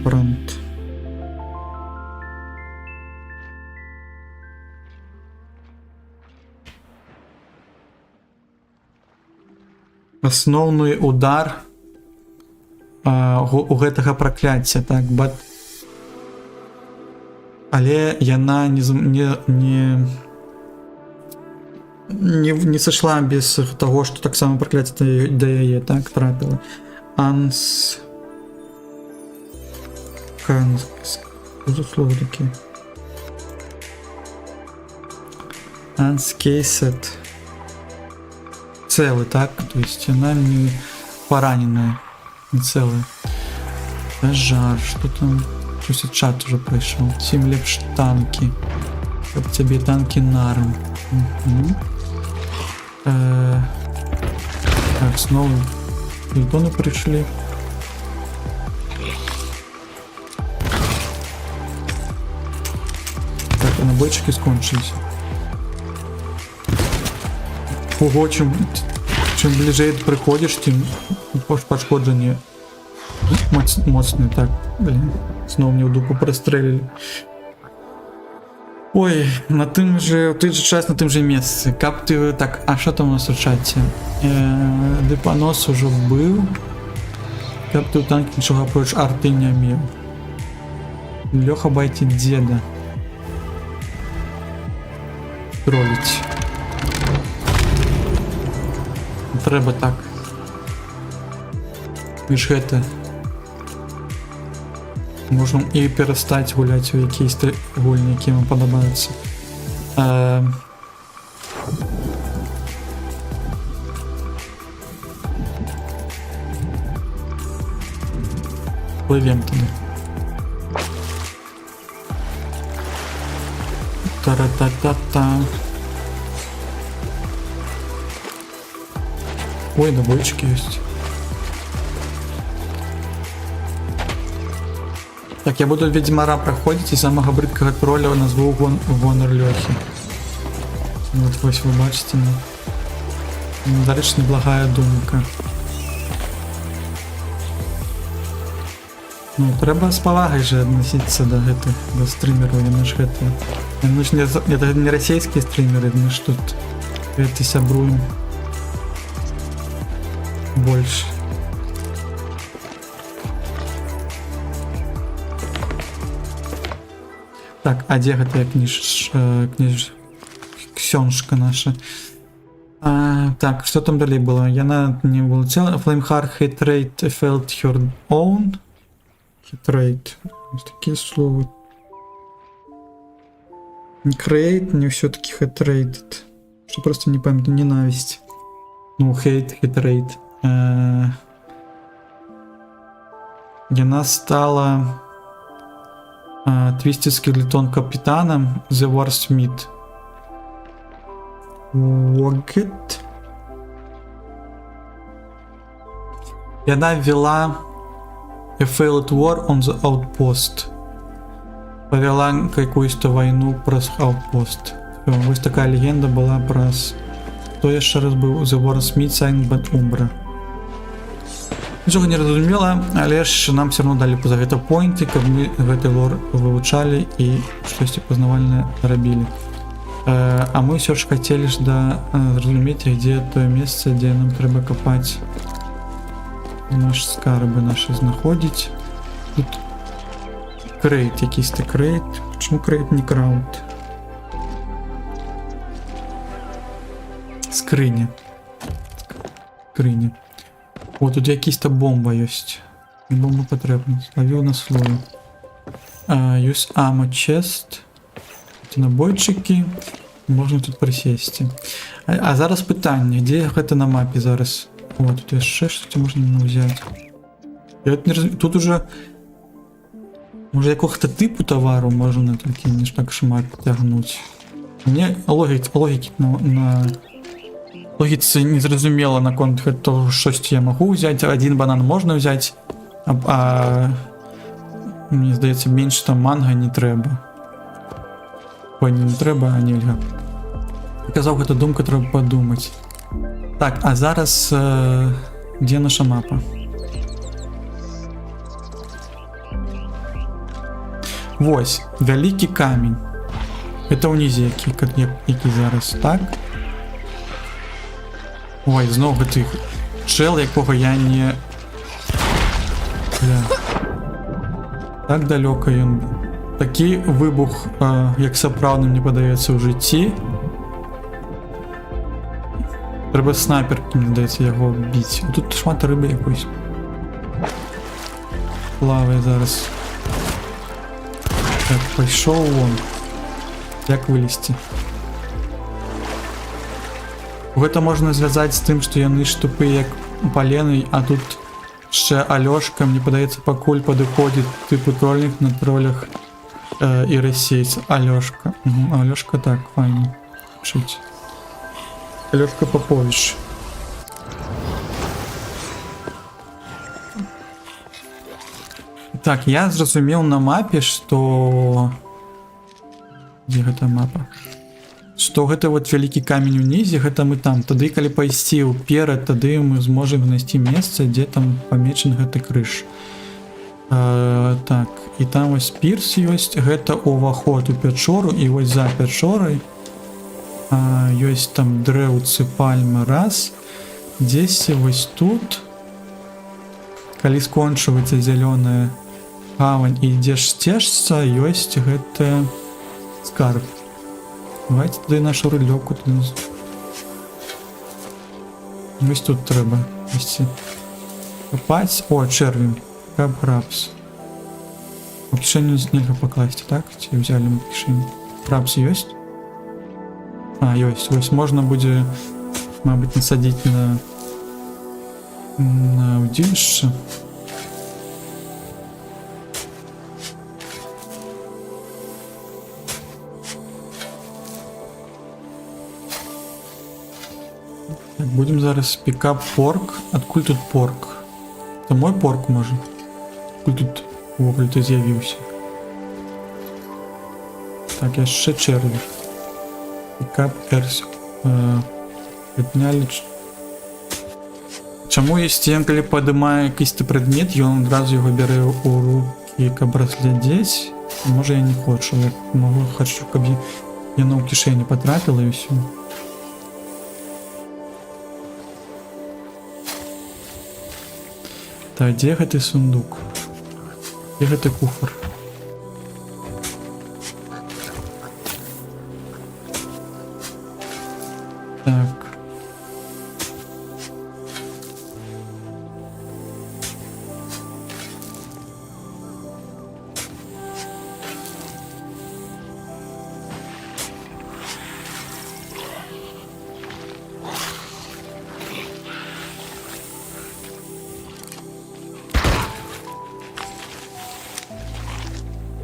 Асноўны удар у гэтага пракляцця, так, але яна не сышла без таго, што таксама пракляцце да яе, так, трапіла. Що за слово таке? Unscathed. Целый, так? То есть она не пораненная, не целая. Пожар, что там? Что чат уже пришел. 7 лепш танки. Как тебе танки нарм. Угу. Так, снова Плютоны пришли. Так, набойчики скончились. Ого, чим ближе приходиш, тим пошкодження моцне. Так, блін, знову мені в дупу прострелили. Ой, на тим же, в той же час на тим же місці. Капти, так, а що там у нас у чаті? Дипанос уже вбив. Капти у танк нічого проч арти не мів. Льоха байтить деда. Тролить. Треба так. Ми ж гэта можем і перестати гуляти у якісь гульні, які вам подобаються. Пливем туди. Та-ра-та-та-та. Ой, набойчики есть. Так, я буду Ведьмара проходить и самого бридкого тролля назву Гонор Лехи. Вот ось вы бачите. Дальше неблагая думка. Ну, треба з повагой же относиться до гэтых, до стримеров, яны ж гэта. Ну, это не российские стримеры, мы ж тут это сябруем больше. Так, а где гэта ксёншка наша? Так, что там далее было? Яна не улетела. Flameheart hit rate felt her own. Hit rate. Такие слова. Не create, не все-таки hit rated. Что просто не пойму, ненависть. Ну, hate rate. Яна стала Twisted Skeleton капитаном The Warsmith. Woggett. И она вела A Failed War on the Outpost. Повела какую-то войну про Outpost. Вот такая легенда была про... Кто еще раз был? The Warsmith Signed by Umbra. Нічого не разумела, але ж нам все равно дали позавета поинты, каб мы гэты лор вывучали и штосьці пазнавальнае рабілі. А мы все ж хотели ж зразумець, где тое место, где нам трэба копать наши скарбы наши знаходзіць. Тут крейт, якийсь-то крейт. Почему крейт не крауд? Скриня. О, тут якісь-то бомба есть. Бомба потрібна. Ловил на слово. Use ammo chest. Набойчики. Можна тут присісти. А зараз питання. Де гэта на мапі зараз? О, тут є ще щось можна взяти. Я не розумію. Тут уже... Може якого-то типу товару можна тільки не так шмат тягнути. Мені логіки на... Логіці не зрозуміло на конт того, щось я можу взяти. Один банан можна взяти, а мені здається, менше там манго не треба. Ой, не треба, а нельга. Казав, гэта думка, треба подумати. Так, а зараз де наша мапа? Вось, великий камінь. Це унизі, який зараз, так? Ой, знову ты чел, якого я не... Бля. Так далеко він. Такий вибух, як справді мені подається в житті. Треба снайперки, мені здається, його бити. Тут шмат риби якоїсь. Плаває зараз. Так, пайшоў вон. Як вылезці? Гэта можна звязаць з тым, што яны ж тупыя як палены, а тут яшчэ Алёшка, мне падаецца, пакуль падыходзіць тыпу троллінг на троллях і расейц. Алёшка. Алёшка, так, файна. Чыць. Алёшка Попович. Так, я зразумеў на мапе, што... Дзе гэта мапа? Што гэта вот вялікі камень унізе, гэта мы там. Тады, калі пайсці ўперад, тады мы зможам знайсці месца, дзе там памечаны гэты крыж. Так, і там вось пірс ёсць, гэта ўваход у пячору, і вось за пячорай ёсць там дрэўцы, пальмы, раз. Дзесьці вось тут, калі скончваецца зялёная гавань і ідзеш сцежца, ёсць гэта скарб. Давайте туда нашу рулёвку. Вось тут трэба ісці. Копаць. О, чэрвень. Крабс. У кішэню нельга пакласці, так? Ці взяли мы кішэню? Крабс ёсць? А, ёсць. Вось можна будзе, мабыць, насадіць на удзілішча. Будем зараз пікап порк. Адкуль тут порк? Это мой порк, можа? Адкуль тут увогуле ты з'явіўся? Так, яшчэ чэрві. Пікап эрс. Паднялі. Чаму есці ён, калі падымае якісьці прадмет, ён адразу яго бярэ ў рукі, каб разглядзець? Можа, я не хочу. Я хочу, каб яно ў кішэні патрапіла і ўсё. Так, дзе гэты сундук? Дзе гэты куфар? Так.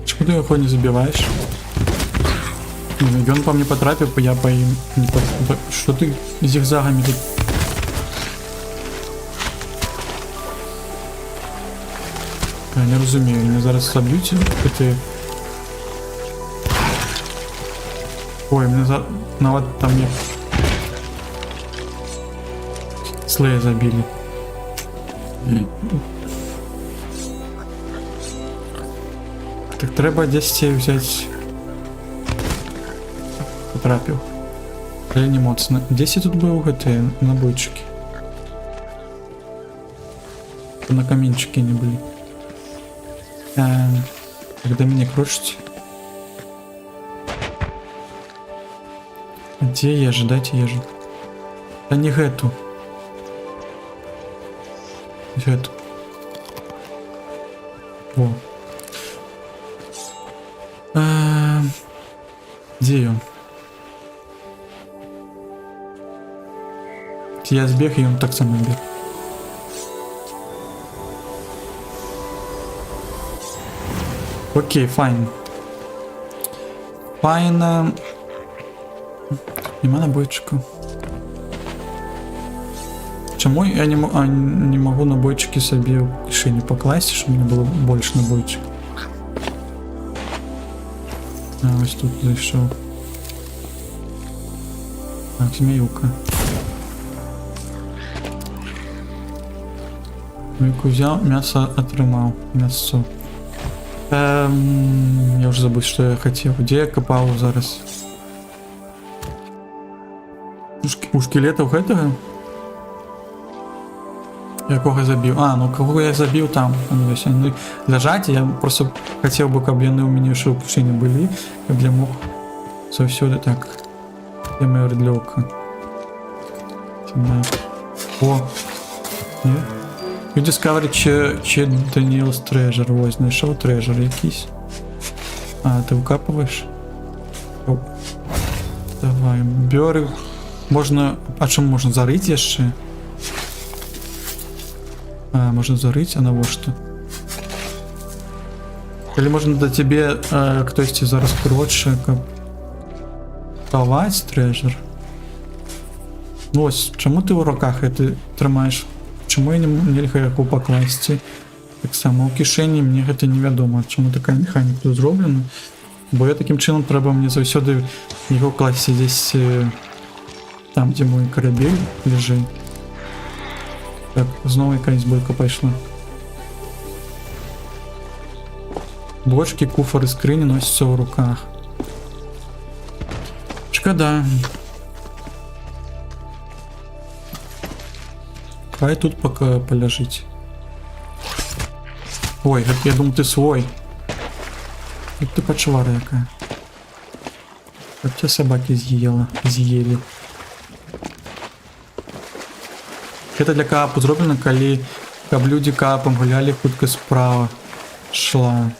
Почему ты его не забиваешь? Он по мне потрапил, я по им не по... Что ты зигзагами тут? Я не разумею, меня зараз собьют эти... Ой, мне за... Ну вот там мне... Слея забили. Так треба десь взять. Потрапил. Але не моцно. Десь тут был гэты набойчики. На камінчики не были. Когда меня крушить. Где ежи? Дайте ежи. Да не гэту. Гэту. Во. Где он? Я сбег, и он так само бег. Окей, файн. Файна. Нема набойчика. Чему я не могу набойчики себе в кишені покласть, чтобы мне было больше набойчиков? А, ось тут зайшов. Так, змеюка. Змеюку взял, мясо отрымал. Мясо. Я уже забыл, что я хотел. Где я копал зараз? У скелетов этого? Я кого забил? А, ну кого я забил там? Они лежать, я просто хотел бы, чтобы они у меня еще в кишені были, чтобы я мог совсюду так. Где моя редлевка? О! Нет? You discovered че Daniel's treasure. Ось, знайшов трежер якийсь. А, ты выкапываешь? О. Давай, бёры. Можно... А чым можна зарыць яшчэ? А, можна зарыць, а навошта? Или можна да тебе хтосьці зараз прочы, каб хаваць трэжар? Ну ось, чаму ты ў руках гэта трымаеш? Чаму я нельга яго пакласці? Таксама ў кішэні мне гэта невядома, чаму такая механіка тут зроблена. Бо я такім чынам трэба мне заўсёды яго класці дзесь там, дзе мой карабель лежыць. Так, зноў якаясь бойка пайшла. Бочки, куфары, скрыні носяцца ў руках. Шкада. Хай тут пока поляжыць. Ой, я думаю, ты свой. Вот ты пачвара якая. Как тебя собаки з'ели. Это для каапу зроблена, каб людзі каапам гулялі, хутка справа шла.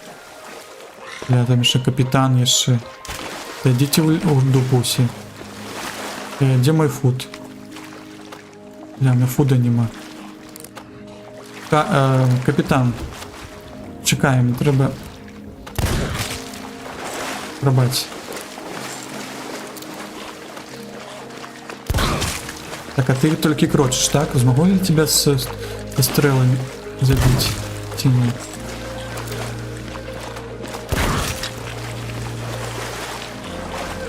Бля, там яшчэ капітан яшчэ. Идите в дупусе. Где мой фуд? Бля, у меня фуда нема. Капитан. Чекаем, треба... Пробать. Так, а ты только крочишь, так? Смогу ли тебя со стрелами забить? Тяни.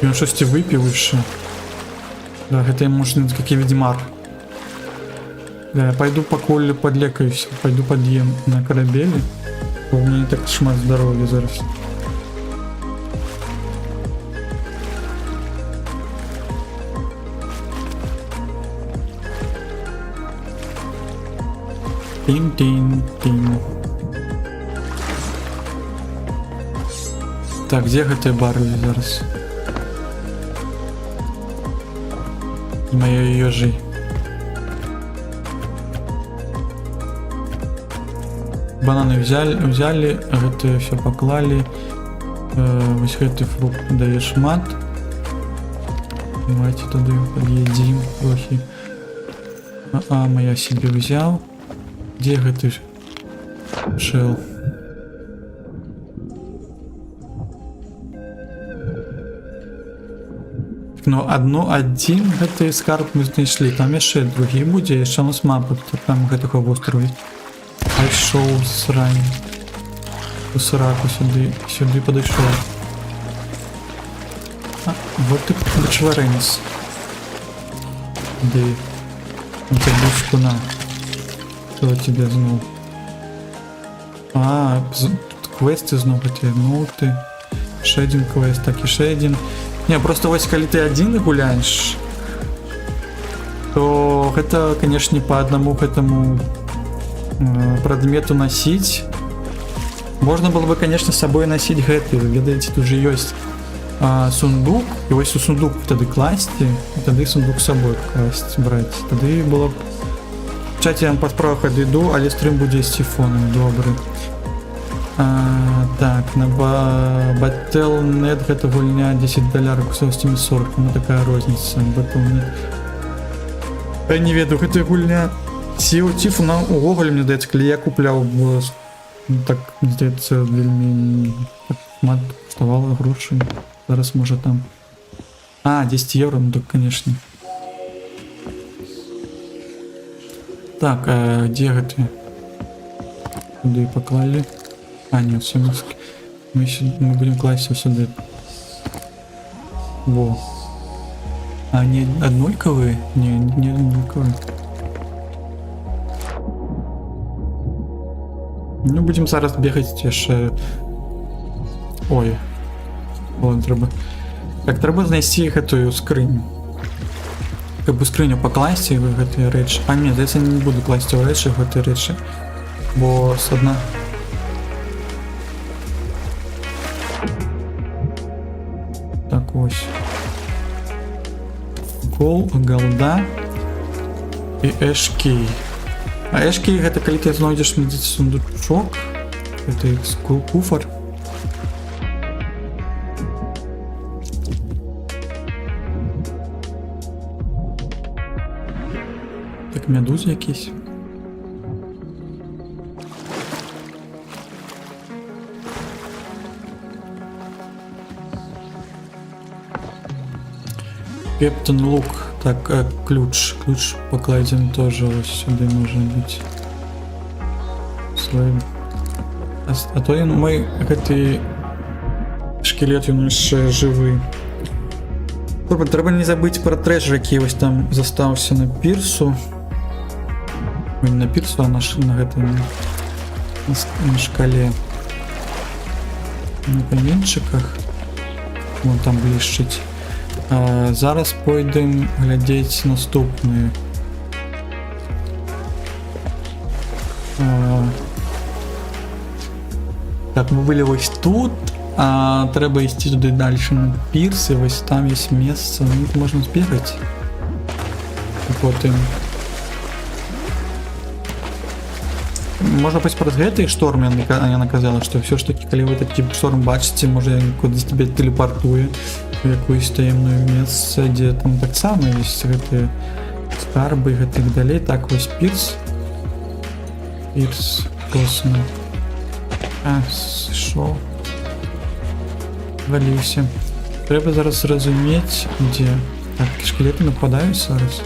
И он что-то выпил еще. Да, это может как и ведьмар. Да, я пойду поколю подлекаюсь. Пойду подъем на корабеле. У меня не так шмат здоровья зараз. Тин-тин-тин. Так, где гэтыя бары зараз? Моя ежи. Бананы взяли, это все поклали. Вось гэты фрукт дае шмат. Давайте туда подъедим трохи. Моя себе взял. Где гэты шел? Ну, один гэты скарб мы знайшлі, там яшчэ другі будзе, яшчэ у нас мапа там гэтага востраву. Пайшоў срань. У сраку сюды падышоў. Вот ты чварэнец. Ды. У тебя бушку на. Что тебе зноў? Тут квесты зноў гэтыя, ну ты. Яшчэ адзін квест, так яшчэ адзін. Не, просто вось калі ты адзін гуляешь, то гэта, конечно, по одному к этому предмету носить. Можно было бы, конечно, с собой носить гэты. Ведаеце, тут же есть сундук, и вось у сундук тады класти, и тады сундук с собой класть, брать. Тады было б... В чате я вам по справах адыду, але стрим будзе з сифоном, добрый. Так, на Battle.net гэта гульня $10, кусовостями 40, ну такая розница. Battle.net. Я не ведаю, гэта гульня Sea of Thieves, она увогуле, мне здаецца, калі я купляў, так, мне здаецца, вельмі мат коштавала грошай. Зараз можа там 10 евро, ну так, конечно. Так, где гэты? Куды поклали? Нет, все, мы будем класть все сюда. Во. Они однольковые? Не однольковые. Ну, будем зараз бегать яшчэ. Ой. Вон, трэба. Так, трэба знайсці гэтую скрыню. Как бы скрыню пакласці в гэтыя рэчы. Нет, я не буду класці ў рэчы гэтыя рэчы. Бо с одна... Так, ось. Гол, голда и эшкей. А эшкей гэта калі ты знойдзеш медзіць сундучок. Это куфар. Так, медузи якісь. Кептен лук. Так, ключ. Ключ покладем тоже ось сюди, може бути. Свой. А то він мой гэты шкелет, він ще живий. Добре, треба не забыть про трежер, який ось там застався на пірсу. Ой, не на пірсу, а на гэтай на шкале. На камінчиках. Вон там блищить. Зараз пойдем глядеть наступні. Так, ми були ось тут, а треба йти туди далі на пірс, і ось там є місце, на них можна збігати. І потім... Можна поспорити гэтый шторм, я казала, що все ж таки, коли ви такий шторм бачите, може кудись тебе телепортує в якусь таємне місце, де там так само є гэты скарби і так далі. Так, ось пірс. Пірс, косно. Що? Валився. Треба зараз зрозуміти, де. Так, шкелети нападають зараз.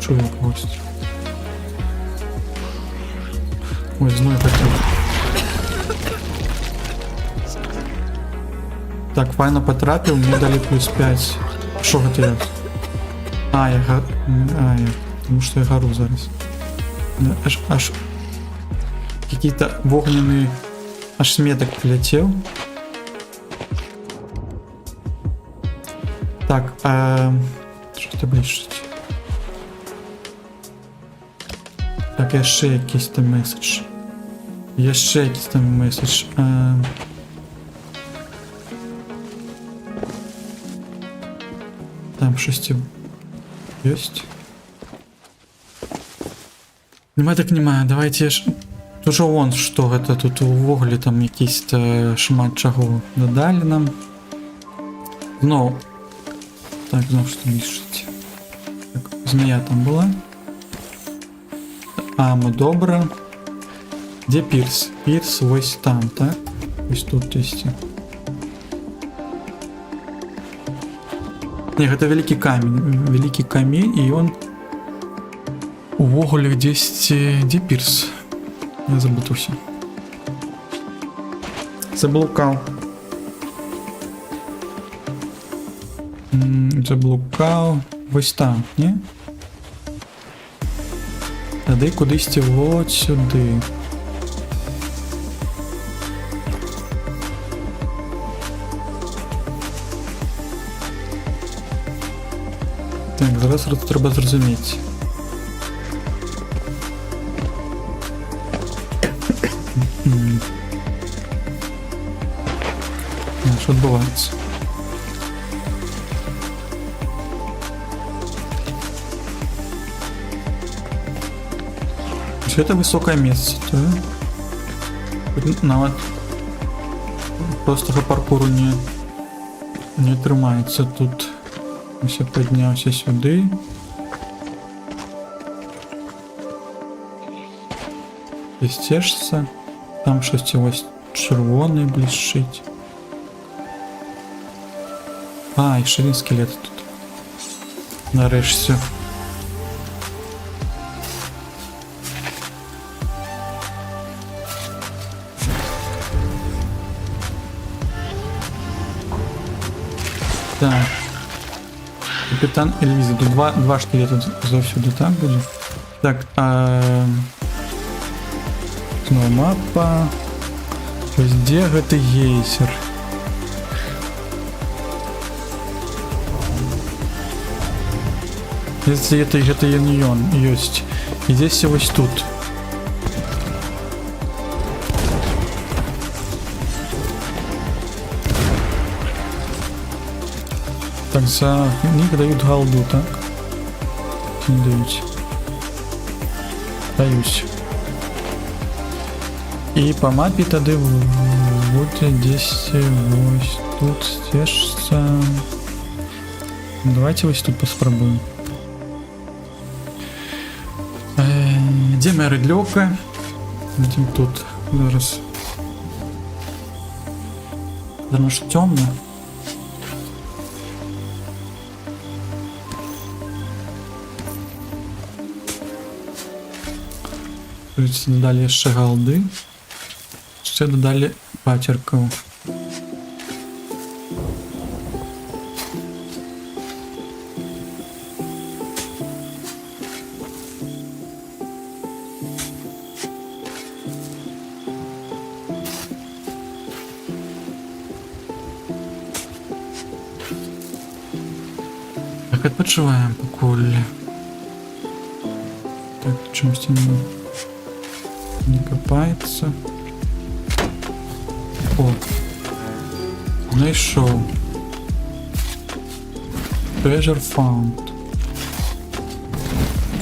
Чую когось. Ой, зной хотів. Так, файно потрапив, мені дали плюс 5. Що це я? Тому що я гору зараз. Аж какие-то вогненные... Аж с меток прилетел. Так, что это ближче? Так, я ще якийсь там меседж. Є ще якийсь там меседж. Там щось есть. Немає так немає, давайте ж... Тут же вон що, это тут у вуглі там якийсь шмат чого додали нам. Знову. Так, знову що більшить. Так, змія там була. Амо, добре. Де пірс? Пірс ось там, так? Ось тут есть. Ні, это великий камень. Великий камень, и он у вуглі десь... Де пірс? Я забутався. Заблукав. Заблукав. Ось там, ні? Тоді кудись от сюди. Так, зараз треба зрозуміти. Що відбувається? Все это высокое место, да? Нават просто по паркуру не тримається тут. Ось я піднявся сюди. І стежиться. Там щось ось червоне блищить. І ще один скелет тут. Нарешті. Так. Капітан Ельвіза. Тут два шкелета завсюди так буде. Так, знову мапа. Ось де гэты гейсер? Если это Яньон есть. И здесь ось тут. Так, за них дают голду, так? Не дают. Даюсь. И по мапе тогда вот здесь ось тут стежится. Давайте ось тут попробуем. Где моя рыдлёвка? Будем тут зараз. Потому что темно. Додали яшчэ галды. Ще додали пацеркаў. Так, адпачываем пакуль. Так, чымсьці не копается. О, знайшов. Treasure found.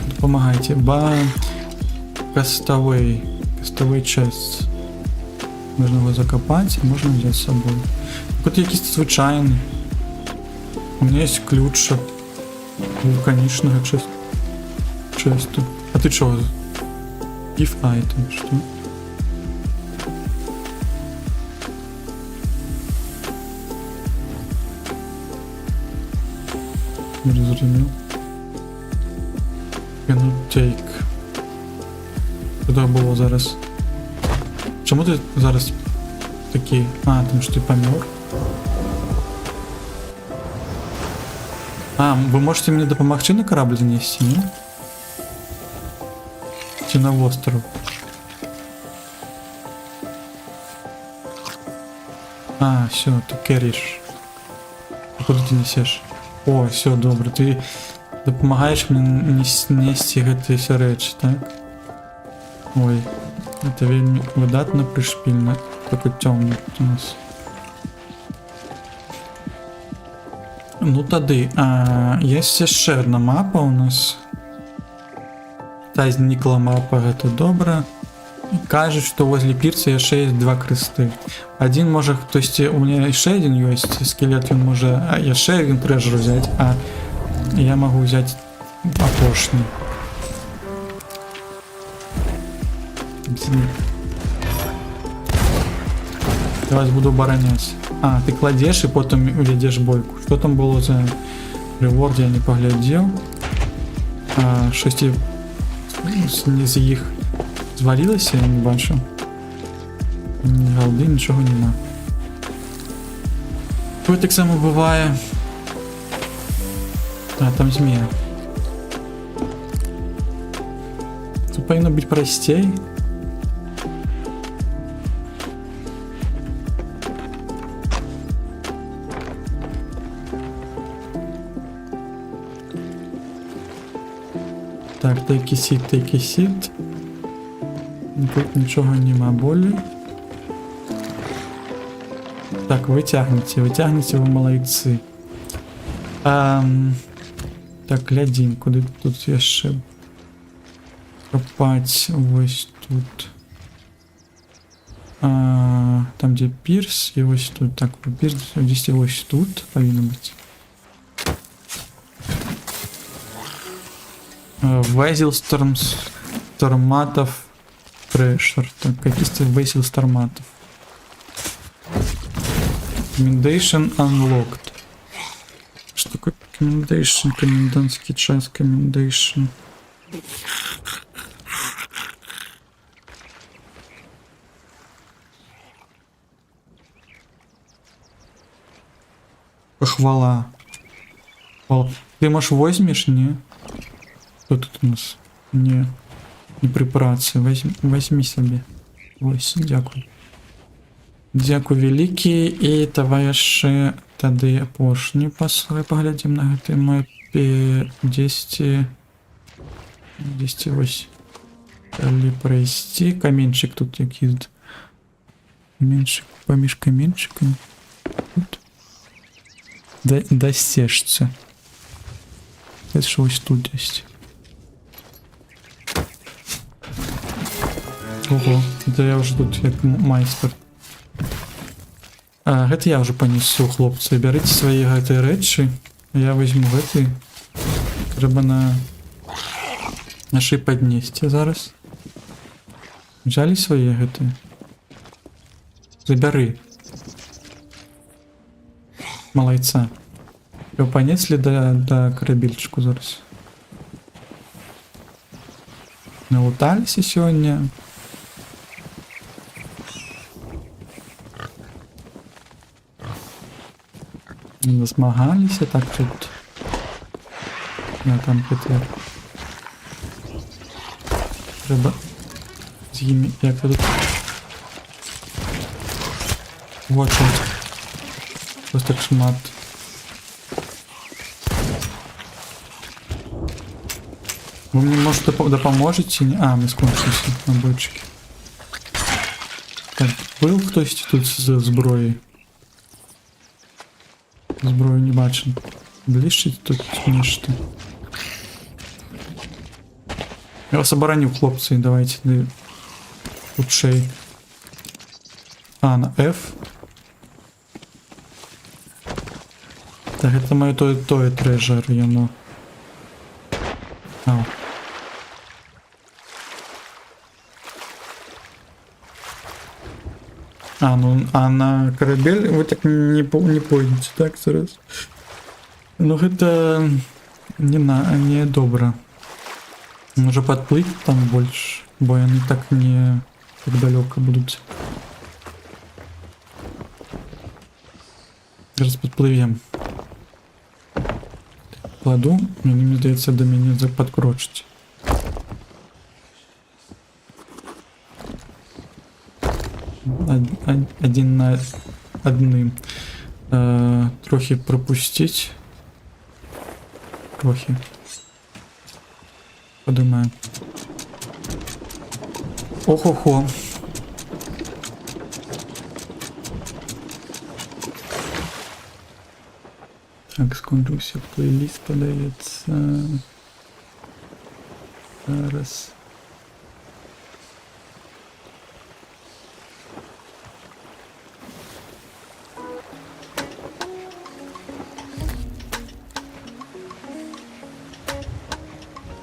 Допомагайте. Castaway. Castaway chest. Можна його закопати, можна взяти з собою. Тут якийсь звичайний. У меня есть ключ от вулканічного честу. А ты чого? If item, что? Не зрозумів. Cannot take. Куди було зараз? Чому ти зараз такий? А, тому що ти помер? А, ви можете мені допомогти на корабль занести, ні? Чи на остров? А, все, ты керриш. Куда ты несешь? О, все, добре, ты допомагаешь мне нести гэты все речи, так? Ой, это вельми выдатно пришпильно. Такой темный у нас. Ну тады, есть яшчэ одна мапа у нас. Та знікла мапа, гэта добра. Кажуць, што возле пірса яшчэ есть два кресты. Один можа, то есть у меня яшчэ один ёсць скелет, ён можа яшчэ один трэжер взять, а я могу взять апошні. Я вас буду обараняць. А, ты кладешь и потом уведешь бойку. Что там было за реворд, я не поглядел. 6 з їх звалилося, я не бачу. Ні голди, нічого нема. Тут так само буває. А, там змія. Тут повинно бути простей. Так, take a seat. Тут нічого нема болі. Так, витягнете, ви молодці. Так, глядім, куди тут яшчэ копать, ось тут. Там де пірс, і ось тут. Так, пірс, десь ось тут повинно бути. Везіл Сторматов Прешер. Так, какие-то Везіл Сторматов. Commendation Unlocked. Что такое Commendation? Комендантский час, Commendation. Похвала. Ты, может, возьмешь, не? Что тут у нас? Не при праці. Возьми собі. Ось, дякую. Дякую великий. І давай яшчэ тады апошні поглядім на гэтай мапе. 10 ось. Калі прайсці. Каменчик тут які. Каменчик паміж каменчиками. Тут. Дасцежцы. Это ж ось тут есть. Ого, это я уже тут як майстер. Гэта я уже понесу, хлопцы. Бярыце свае гэтыя рэчы. Я возьму гэты. Трэба на шыі паднесці зараз. Взяли свої гэты? Забяры. Малайца. Його понесли до корабельчику зараз. Налуталися сьогодні. Змагалися так тут. Я там хотів. Треба з ними, як тут. Вот он. Ось так шмат. Ви мені можете допоможете? А, ми скончилися набойчики. Так, був хтось тут з зброєю? Зброю не бачу. Ближче тут нічто. Я вас обороню, хлопці, давайте лучшей. А, на F. Так, это моє той трежер, яно. А. Ну, а на корабель вы так не пойдете, так, зараз? Ну, это не добро. Може подплыть там больше, бо они так не так далеко будут. Зараз подплывем. Кладу, мені здається, до мене подкрочить. Один на одним. Трохи пропустить. Трохи. Подумаю. Ох-охо. Так, скончився плейлист, подається. Зараз.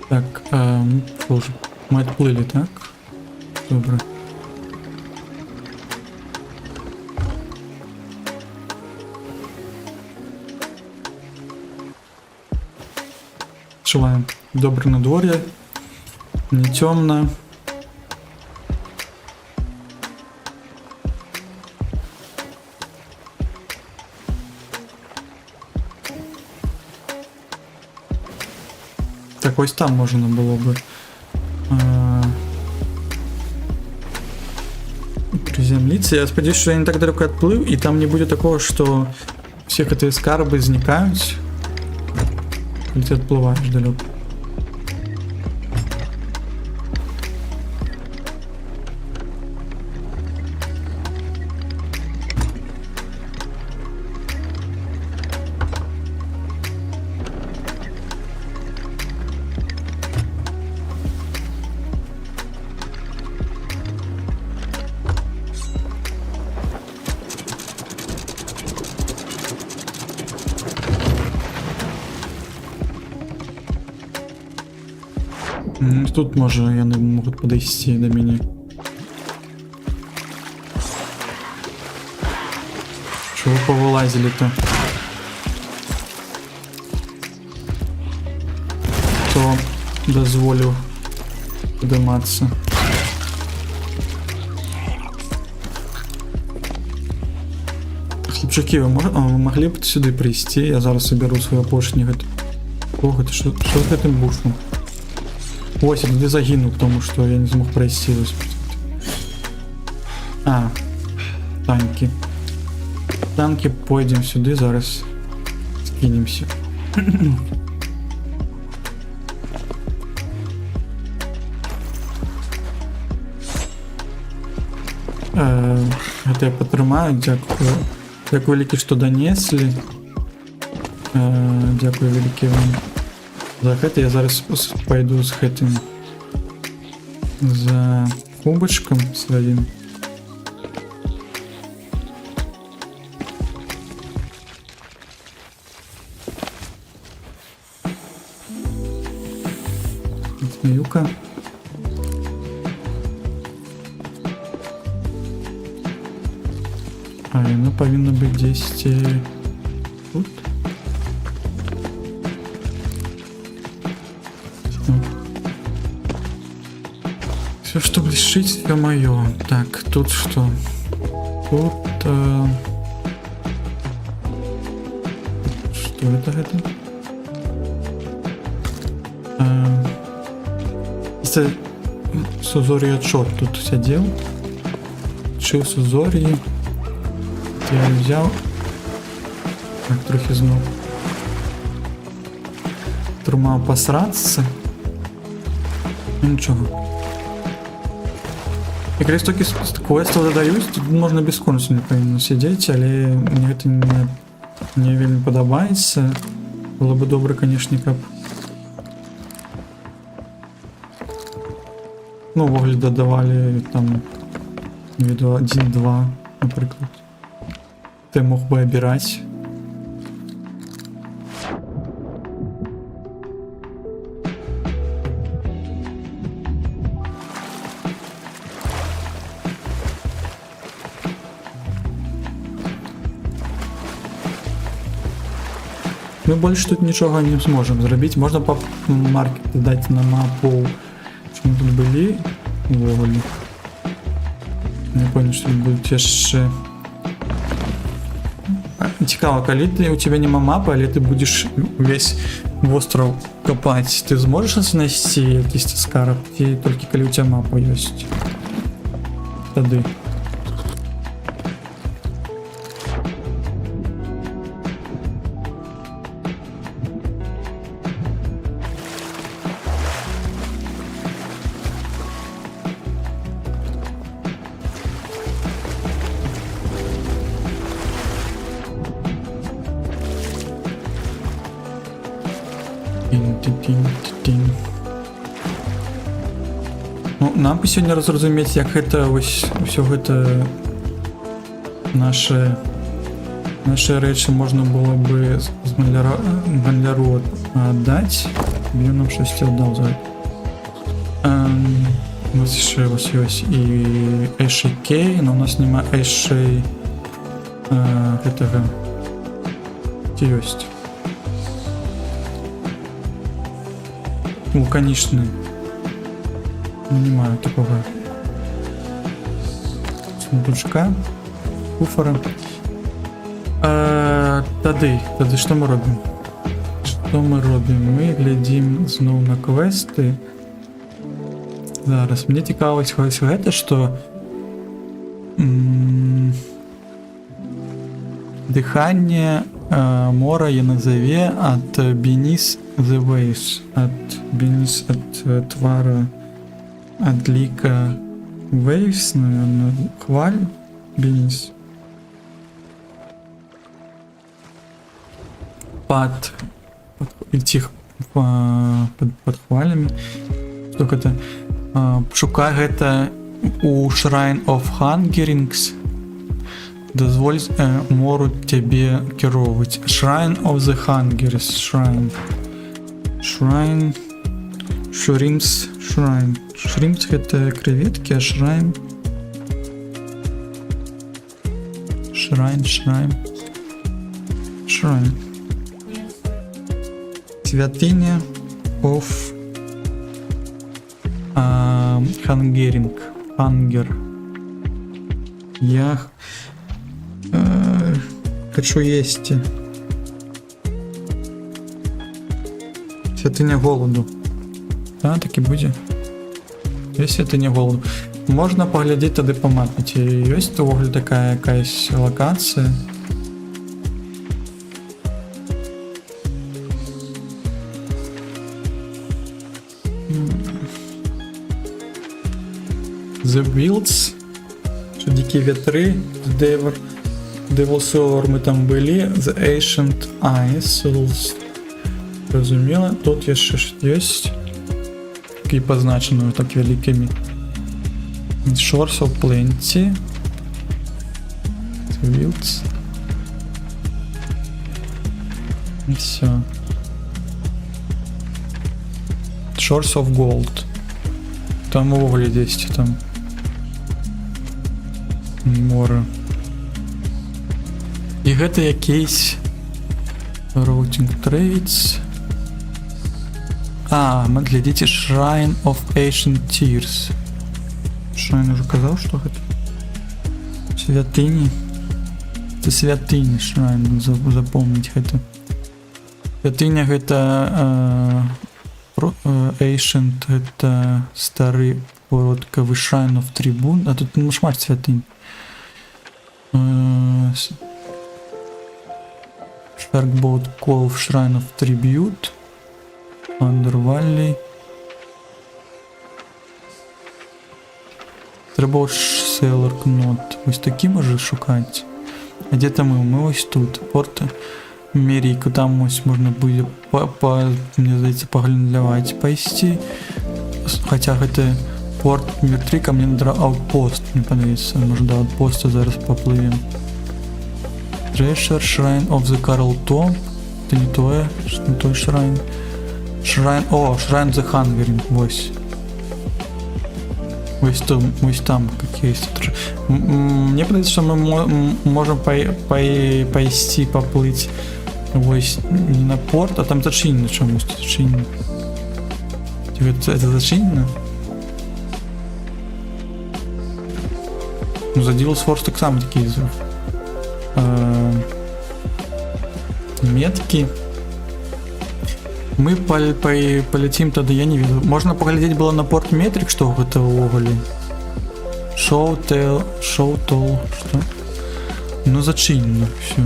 Так, что же, мы отплыли, так? Добро. Желаем добре надвор'я, не темно. Так, ось там можна було би приземлиться. Я сподіваюся, що я не так далеко відплив, і там не буде такого, що всі ці скарби зникають, коли ти відпливаєш далеко. Тут, може, я не можу подойти до мене. Що ви повилазили-то? Хто дозволив подиматися? Хлопчаки, ви могли б сюди прийти? Я зараз соберу свою поршні. Ого, ти що з цим бушном? Ось, я туди загинув, тому що я не змог пройти. А, танки. Танки, пойдемо сюди, зараз скинемося. Это я потримаю, дякую. Дякую велике, що донесли. Дякую велике вам. За это я зараз пойду с этим, за кубочком своим. Змеюка. А яно повинно быть десь тут. Все, что блещит, все мое. Так, тут что? Тут... Что это? Це Сузорі отчет тут сидів. Вчив Сузорі. Я взяв. Так, трохи знов. Трумав посратися. Ну нічого. Якраз таки з квестів додаюсь, тут можна безконечно повинно сидіти, але мені це не вельми подобається. Було б добре, конечно, каб. Ну, вигляд додавали там відео 1-2, наприклад. Ти мог би обирати. Ми більше тут нічого не зможемо зробити. Можна по маркету дати на мапу, що ми тут були. Вуголі. Не понял, що будуть ще... Цікаво, коли у тебе нема мапи, але ти будеш весь остров копати, ти зможеш знайти якийсь скарб, чи тільки коли у тебе мапа є? Тоді. Ну, нам бы сегодня разразуметь, як это все это наши речи можно было бы з гандляру отдать. Він нам щось отдав за это. У нас ще ось есть и Эшей Кей, но у нас нема Эшей этого. Есть. Вулканічний. Немає такого сундучка, куфора. Тоді що ми робимо? Ми глядимо знову на квести. Зараз. Мені цікаво це, що дихання мора я назове от Beneath the Waves. От твара от лика Waves, наверное, хваль Beneath. Под хвалями. Только это шукай гэта у Shrine of Hungerings. Дозволь мору тебе кіроваць. Shrine of the Hungers. Shrine. Shrimps. Shrine. Shrimps это креветки, а Shrine. Shrine. Святыня of Hungering. Hunger. Я хочу есть. Святыня голоду. Да, так і буде. Є святыня голоду. Можна поглядіти туди по мапі. Чи є в огляді така якась локація? The Wilds. Що дикі вітри. Devil Solar ми там були. The Ancient Isles. Розуміло. Тут є ще є. Такі позначені так великими. Shores of Plenty. The Wilds. І все. Shores of Gold. Там у вигляді є там. Море. І гэта якийсь Routing Trades. Мы глядзіце Shrine of Ancient Tears. Shrine уже казаў, што гэта? Святыні. Це святыні Shrine, запомніць гэта. Святыня гэта Ancient, гэта стары коротковый Shrine of Tribune, а тут шмат святынь. Sharkboat Cove, Shrine of Tribute, Under Valley. Треба Sailor Knot. Ось такі може шукати. А де там ми? Ось тут. Порт Мерійку, там ось можна буде, мені здається, поглядати, пойти. Хоча це порт Міртрика, мені треба аутпост, мені подобається. Може до аутпоста зараз попливемо. Treasure, Shrine of the Carl Tomb. Це не той Shrine. Shrine the Hungering, ось. Ось там какие-то. Мне подается, что мы можем пойти, поплыть ось не на порт, а там зачинено чомусь. Зачинено. Это зачинено? Ну, за Devil's Force так само такие метки. Мы полетим тогда, я не видел. Можно поглядеть было на порт Метрик, что это уголи. Шоу-тел, что? Ну зачинено, все.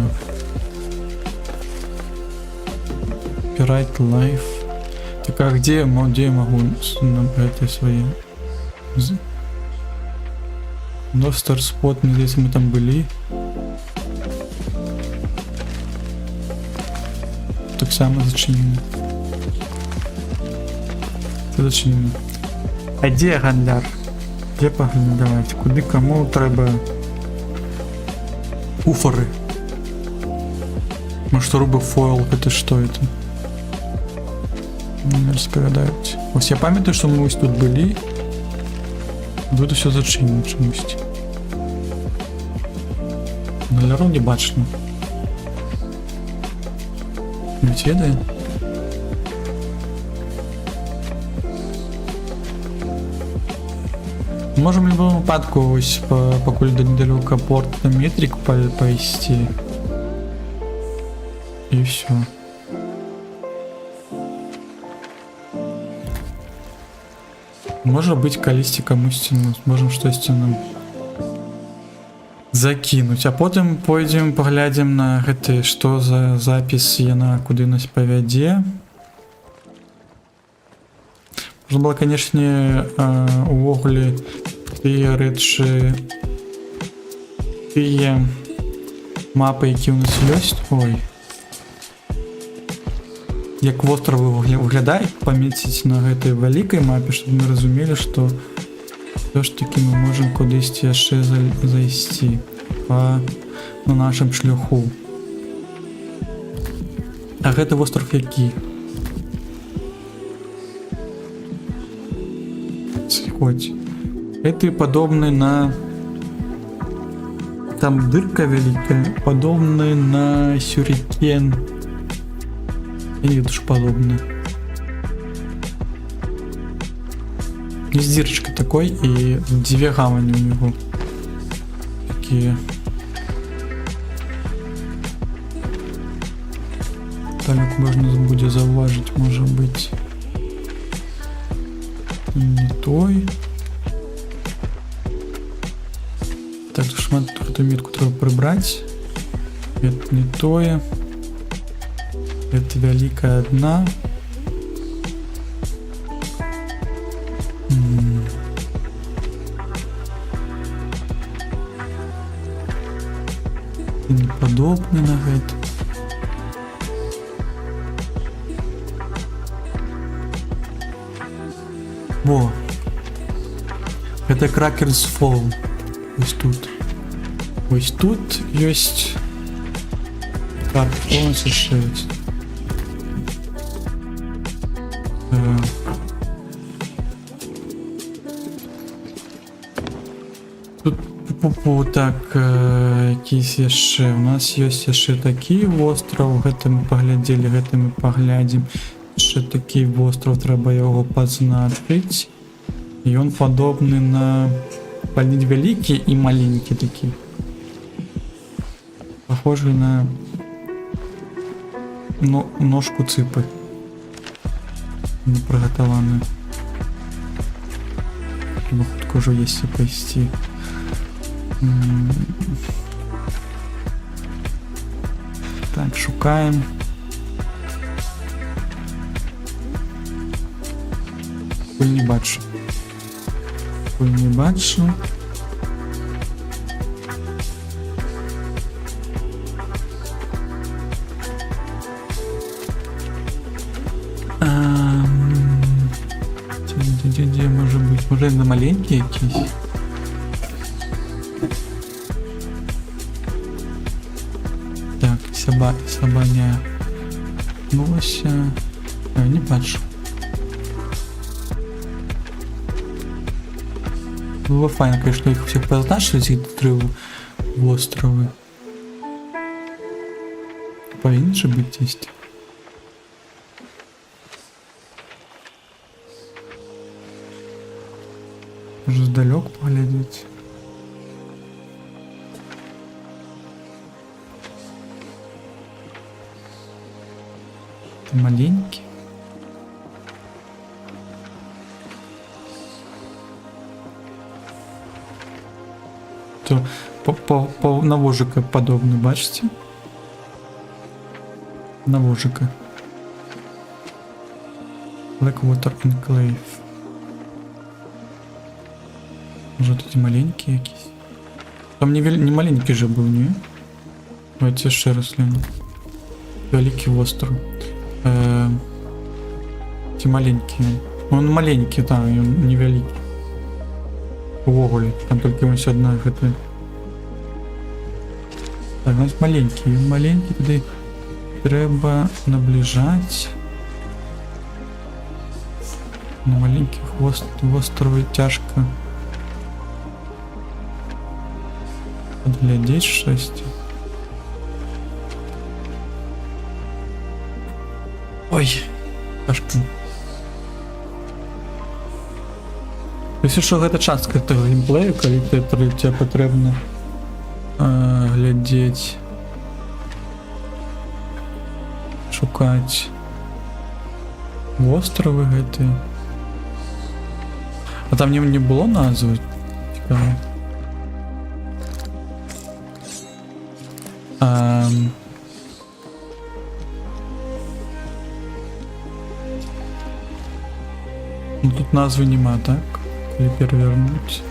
Pirate Life. Так а где я могу на этой своей? Но Старспот, не знаю, если мы там были. Так само зачинено. Зачинено. А де ганляр? Де поглядати? Куди кому треба? Уфори. Може робив фойл, це що це? Не розповідають. Ось я пам'ятаю, що ми ось тут були. Тут все зачинено чомусь. Ганляру не бачно. Ведь ведає? Можем в любом випадку ось покуль до недалеко порт Метрик поїсти. І все. Може бути колись комусь можем щось нам закинуть. А потім пойдем поглядим на гэты, что за запись яна куды нас повядзе. Можна было, конечно, увогуле тыя рэчы, тыя мапы, які у нас ёсць. Ой. Як востравы выглядаюць, памяціць на гэтай вялікай мапе, чтобы мы разумелі, што все ж таки мы можем кудысьці яшчэ зайсці на нашым шляху. А гэта востров які? Хоть. Это подобный на... Там дырка великая, подобный на сюрикен. Я не виду, что подобное. Есть дырочка такой, и две гавани у него. Такие. Так можно будет зауважить, может быть. Не той. Так, шмат эту метку треба прибрать. Это не тое. Это великая одна. Не подобный на это. Во. Это Crackers Fall. Ось тут. Ось тут есть. Так, полностью шесть. Тут Пу-пу-пу, так, якісь яшчэ. У нас ёсць яшчэ такі востраў, гэта мы паглядзелі, гэта мы паглядзім. Яшчэ такі востраў, трэба яго пазначыць. Ён падобны на вялікі і маленькі такі. Похожий на ножку цыпы. Не приготованы. Треба хутка ўжо есці пайсці. Так, шукаем. Пуль не бачу. Пуль не бачу. Где может быть? Может на маленькие якісь? Так, собаня. Нулася. Не бачу. Было файно, конечно, их всех позначили, эти три островы. Повинен же быть есть. Уже сдалек поглядеть. Ты маленький. То по навожика подобно, бачите? Навожика. Blackwater Enclave. Может эти маленькие якісь? Там не маленький же был, не? Давайте ще раз глянем. Великий остров. Эти маленькие. Он маленький, да, он не великий. Увогуле. Там только ось одна это. Так, у нас маленький. Маленький, туди треба наближать. На маленьких островы тяжко. Подглядеть щось. Ой, тяжко. Якщо що, гэта частка того геймплею, коли тебе потрібно глядеть, шукать острови гэты. А там не було назви? Цікаво. Ну тут назви нема, так? Или перевернуть.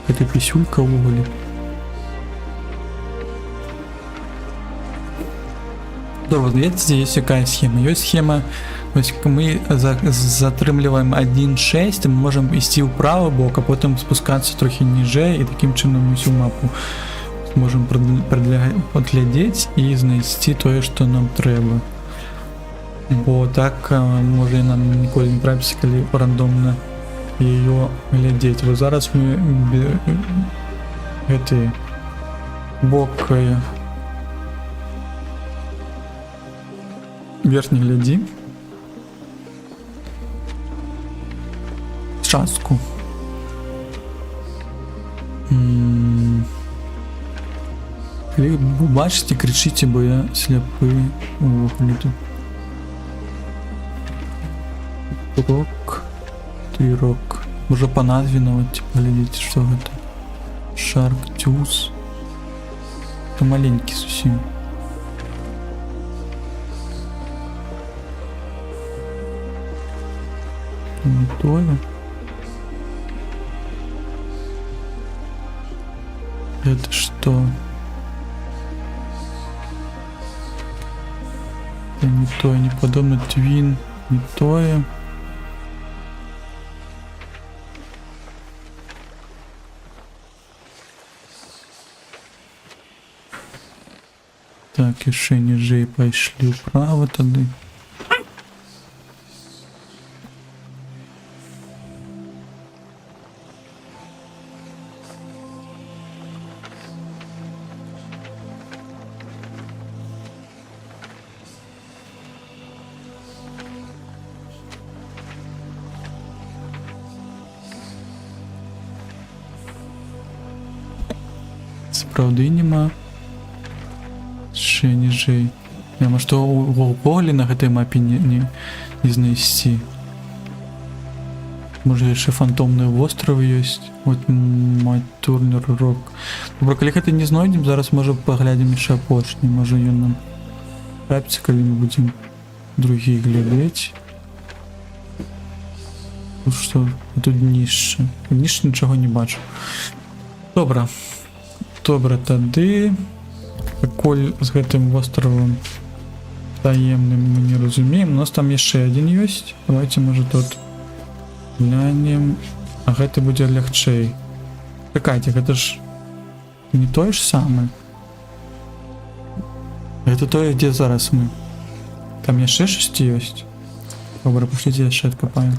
Это писюлька уволит. Добре, видите, есть такая схема. Есть схема, мы затрымливаем 1.6, мы можем идти в правый бок, а потом спускаться трохи ниже, и таким чином мы всю мапу можем подглядеть и знайти то, что нам треба. Бо так може нам ніколи не трапиться, коли рандомно ее глядеть. Вот зараз мы эти бок верхний глядим. Частку. Коли ви бачите, кричите, бо я сліпий у вигляду. Рок. 3 рок. Уже по назве навіть глядите, что это. Shark Tooth. Это маленький совсем. Не то. Это что? Это не то, не подобно твин, не то. Так, Так, яшчэ ніжэй пайшлі ўправа тады. Сапраўды нема. Яшчэ ніжэй. Няма што ўвогуле на гэтай мапе не знайсці. Можа яшчэ фантомныя востравы ёсць. Вот мой Турнер Рок. Добра, калі гэта не знойдзем, зараз можа паглядзім яшчэ апошні. Можа ён нам трапіцца, калі мы будзем другі глядзець. Тут што? Тут днішча. Днішча нічога не бачу. Добра. Добра, тады пакуль з гэтым востравам таемным мы не разумеем. У нас там яшчэ адзін ёсць. Давайте, можа, тут глянем. А гэты будзе лягчэй. Чакайце, гэта ж не тое ж самае. Гэта тое, дзе зараз мы. Там яшчэ шасці ёсць. Добра, пашліце яшчэ адкапаем.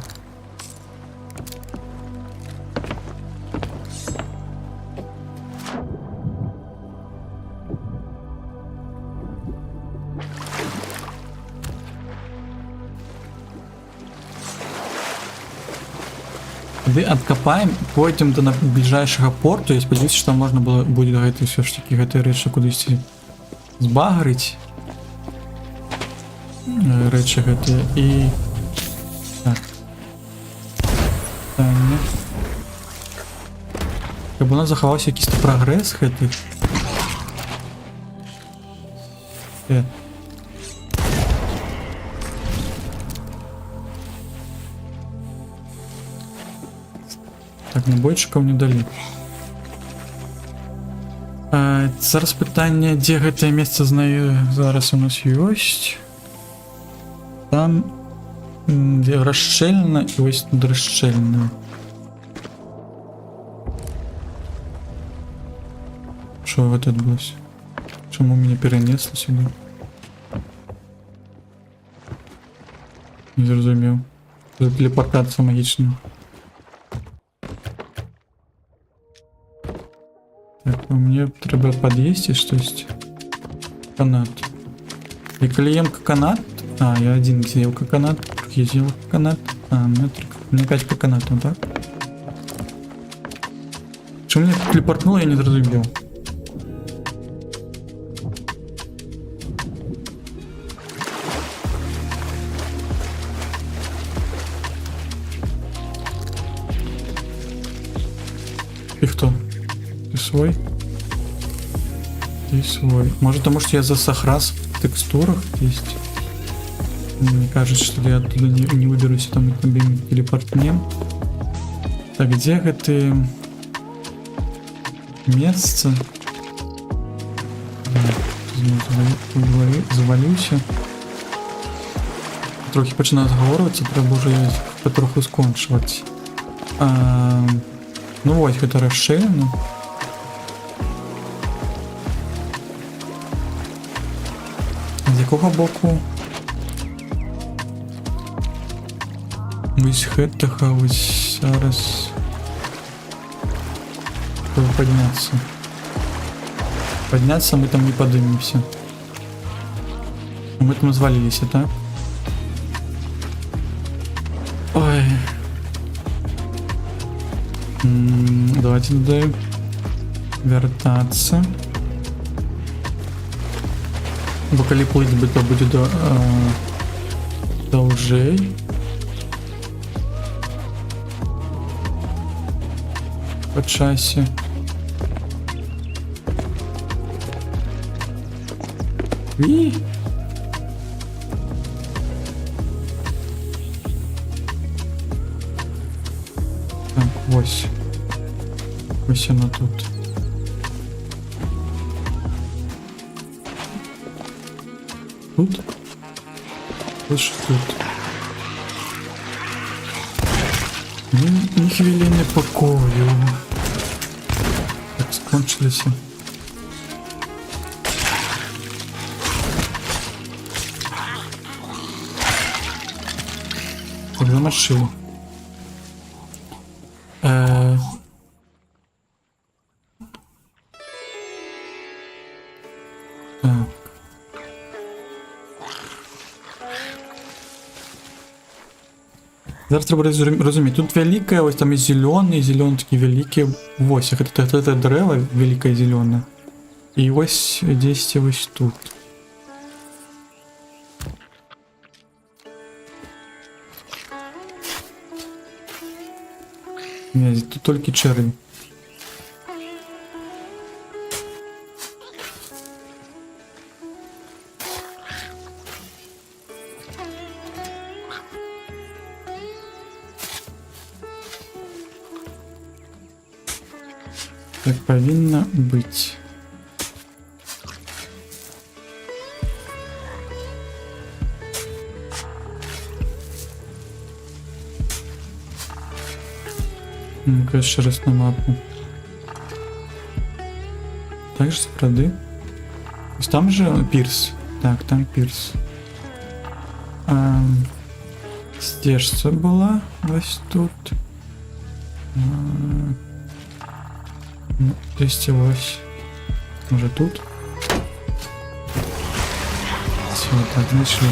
Тады адкапаем, пойдзем до бліжэйшага порту. Я спадзяюся, што можна было будзе гэта ўсё ж такі гэтыя рэчы кудысьці збагарыць. Рэчы гэтыя і... Так. Пытанне. Каб у нас захаваўся якісьці прагрэс гэты. Так, набойчыкаў не далі. Зараз пытанне, дзе гэтае месца зараз у нас ёсць. Там расшчэльна і вось тут расшчэльна. Што гэта адбылося? Чаму мяне перанесла сюды? Не зразумеў. Тэлепартацыя магічная. Так, мне трэба пад'есці штосьці. Канат. І калі ем каканат... А, я один з'ел каканат, другі з'ел каканат. А, мне 5 каканатов, так? Що мене телепортнуло, я не зрозумів. Ты кто? Ты свой? Ты свой. Может, потому что я засох раз в текстурах есть. Мне кажется, что я оттуда не выберусь, там мы телепортнем. Так, где это место? Завалился. Трохи починаю зговорюватися, треба вже потроху скончувати. Ну ось, це розширено. З якого боку? Ось хеттаха, ось зараз. Треба піднятися. Подняться мы там не поднимемся. Мы там развалились, так? Ой. Давайте туда вертаться. Бо коли плыть бы, то будет до ужей. По часе. И... Так, ось. Ось оно тут. Тут? Ось тут. Ні хвилини покою. Так, скончилися. Так, замашили. Так. Зараз треба розуміти. Тут велике, ось там і зелений такі великі. Ось, це дерево велике і зелене. І ось десь ось тут. Ні, тут тільки черві. Так повинно быть. Ну-ка, еще раз на мапу. Также скрады. Там же пирс. Так, там пирс. Стежца была. Ось тут. Ну, здесь ось. Может тут? Все, так, нашли.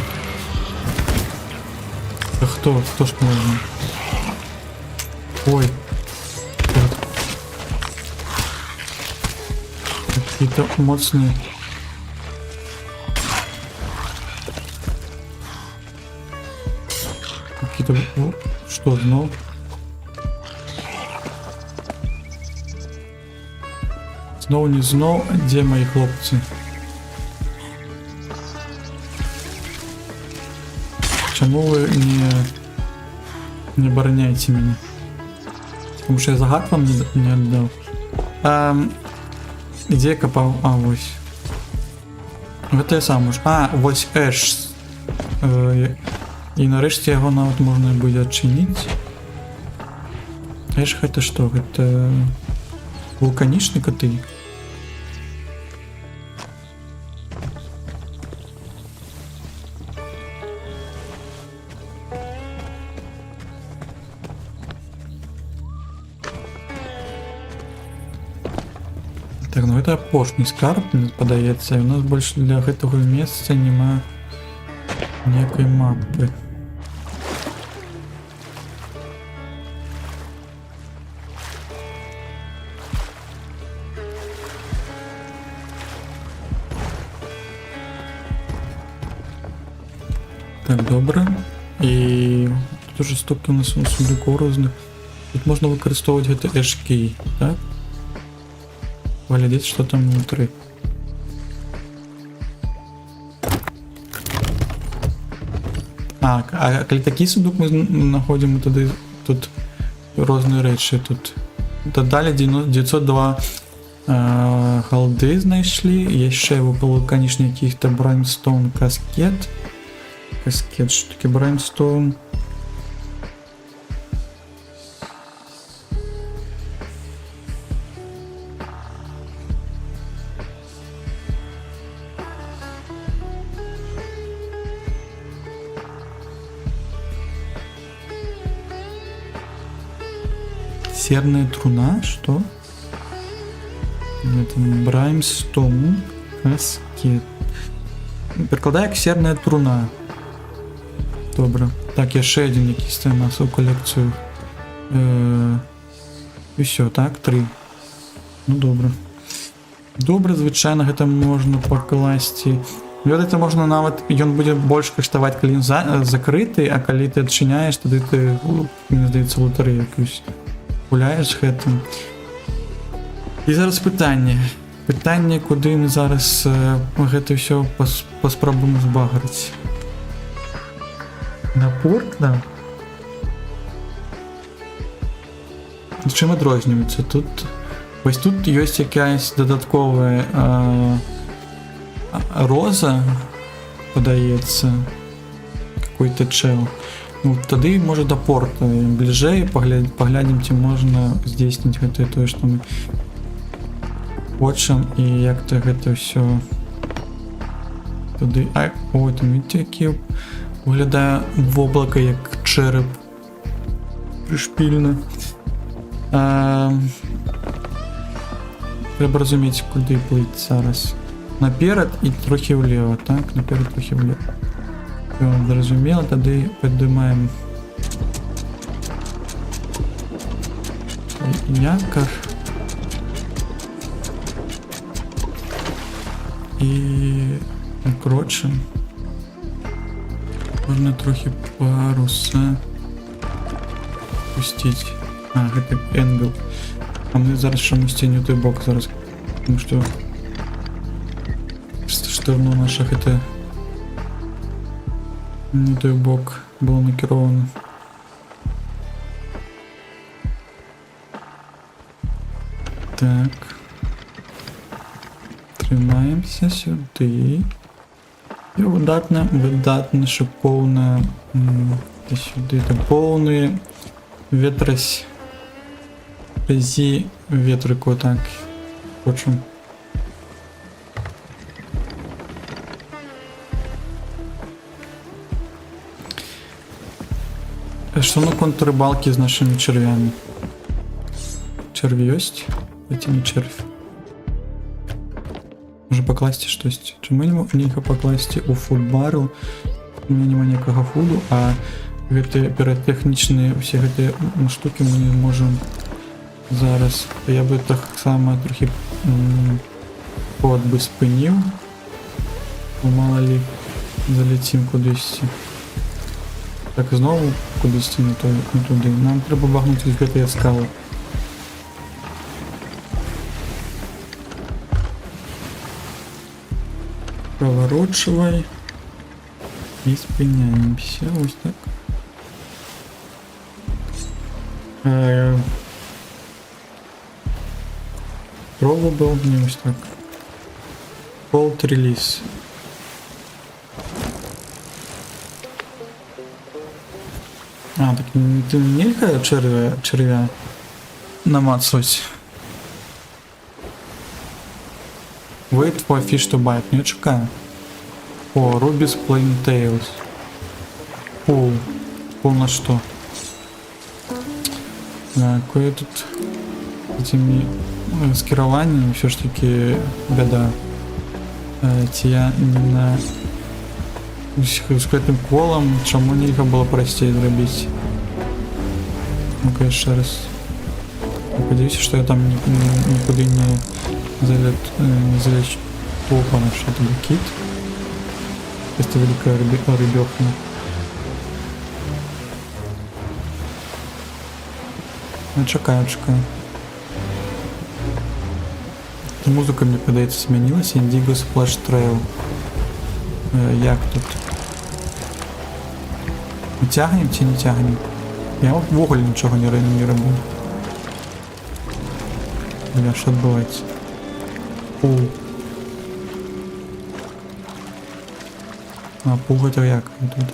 А кто? Кто ж можно? Ой. Вот. Какие-то моцные. Какие-то... О, что, знал? Знову не знов, де мої хлопці? Чому ви не обороняєте мене? Тому що я загад вам не віддав. Де я копав? А, ось. Це я сам можу. А, ось Еш. І нарешті його навіть можна буде відчинити. Еш, це що? Це вулканічні коти? Так, ну это апошний скарб, подається, і у нас більше для цього місця нема ніякої мапи. Так, добре. І тут уже стільки у нас сундуків різних. Тут можна використовувати ешки, так? Глядеть, что там внутри. А коли такий сундук ми знаходимо, тоді тут різні речі. Тут далі 902 голди знайшли. Є ще вулканічні яких-то Brimstone каскет. Каскет, що таке Brimstone? Серная труна, что? Это Brimstone каскет. Перекладаю як серная труна. Добре. Так, я ще один якийсь у нас у колекцію. І все, так, 3. Ну добре. Добре, звичайно, гэта можна покласти. Гэта можна нават, ён будзе больш каштаваць, калі ён закрыты, а калі ты адчыняеш, тады ты, мне здаецца, лутарыю якусь гуляеш з гэтым. І зараз пытанне. Пытанне, куды мы зараз гэта ўсё паспрабуем збагарыць. На порт, да? Чым адрозніваецца? Тут... Вось тут ёсць якаясь дадатковая роза, падаецца, какой-то чел. Ну, тады, можа, да порта бліжэй, паглядзім, ці можна здзейсніць гэта тое, што мы хочам, і як-то гэта ўсё туды... Ой, там, видите, якія Виглядає в облако як череп. Пришпільно. Треба розуміти, куди плить зараз. Наперед і трохи вліво, так? Наперед трохи вліво. Все, зрозуміло, тоді підіймаємо якор. І накручуємо. Можна трохи паруса пустити. А, это энгл. А мы зараз чомусь тіню той бок зараз. Тому що в сторону наших это не той бок було накеровано. Так. Тримаємося сюди. І видатно, що повна сюди та повний ветрось. Зі ветрику так. Хочемо. Що на контррибалки з нашими червями? Червь есть? Это не червь. Може покласти щось. Чому не можна покласти у фудбару? У мене немає ніякого фуду, а гэты піротехнічні всі гэты штуки ми не можемо зараз. Я би так само трохи ход би спинив. Бо мало ли залетім кудись. Так, знову кудись не туди. Нам треба багнути з гэтай скали. Проворачивай. И спиняемся. Вот так. Probable, не ось так. Cold release. А, так нельзя червя намацать. Wait for fish to bite. Ну, я чекаю. О, Ruby's Plain Tales. Пул. Пул на что? Кое тут этими скерованиями все ж таки беда. Я именно с этим колом, чему нельзя было простей зробить. Ну-ка еще раз. Подивіться, что я там никуда не залечь. Опа, на что это кит. Это великая рыбёхна. Ну, чекаю. Музыка, мне подается, сменилась. Indigo Splash Trail. Як тут? Ми тягнем чи не тягнем? Я в оголі нічого не робив. Бля, що відбувається? Пул. А, пул це як? Тут.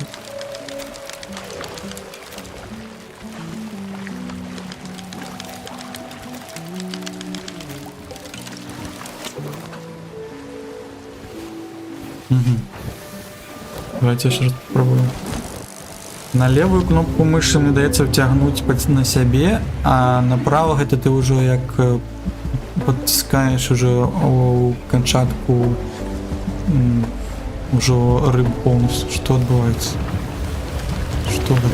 Угу. Давайте еще раз попробуем. На левую кнопку мыши мне дается втягнуть на себе, а направо это ты уже як подтискаешь уже у кончатку уже рыбу полностью. Что отбывается? Что это?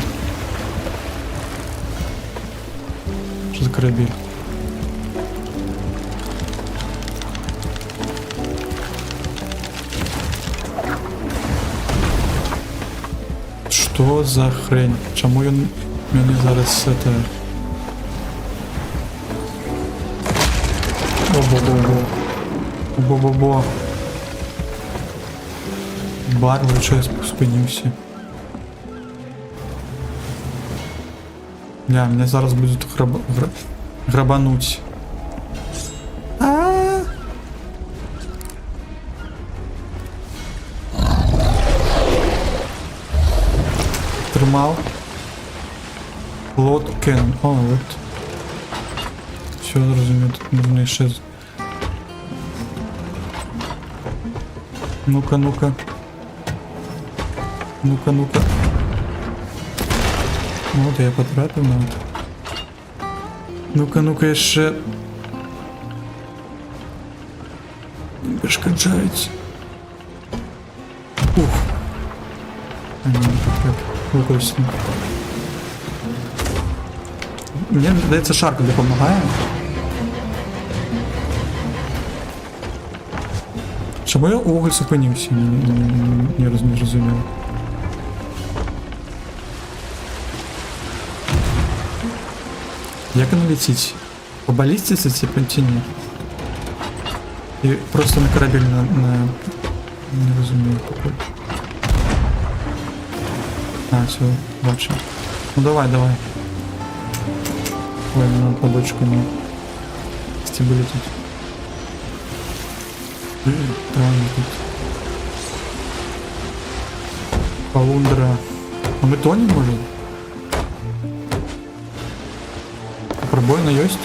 Что за корабель? Что за хрень? Чому він мене зараз это... Бо-бо-бо. Бар, лучше я спинився. Бля, мене зараз будуть грабануть. Тримав. Лот Кен. О, от. Все зрозумів, тут можна ще... Ну-ка. Ну-ка, ну-ка. Ну, от я потрапив на от. Ну-ка, ну-ка, ще. Перешкоджають. Ух. А ні, так. Випустимо. Мені здається, шарка допомагає. Чому я уголь зупинився? Не розумів. Як воно летить? По балістиці це чи ні? І просто на корабель не розумію. А, все, бачу. Ну давай. Ой, на побочку не стебли тут. Правильно тут. Полундра. А мы тонем, может? Пробоина есть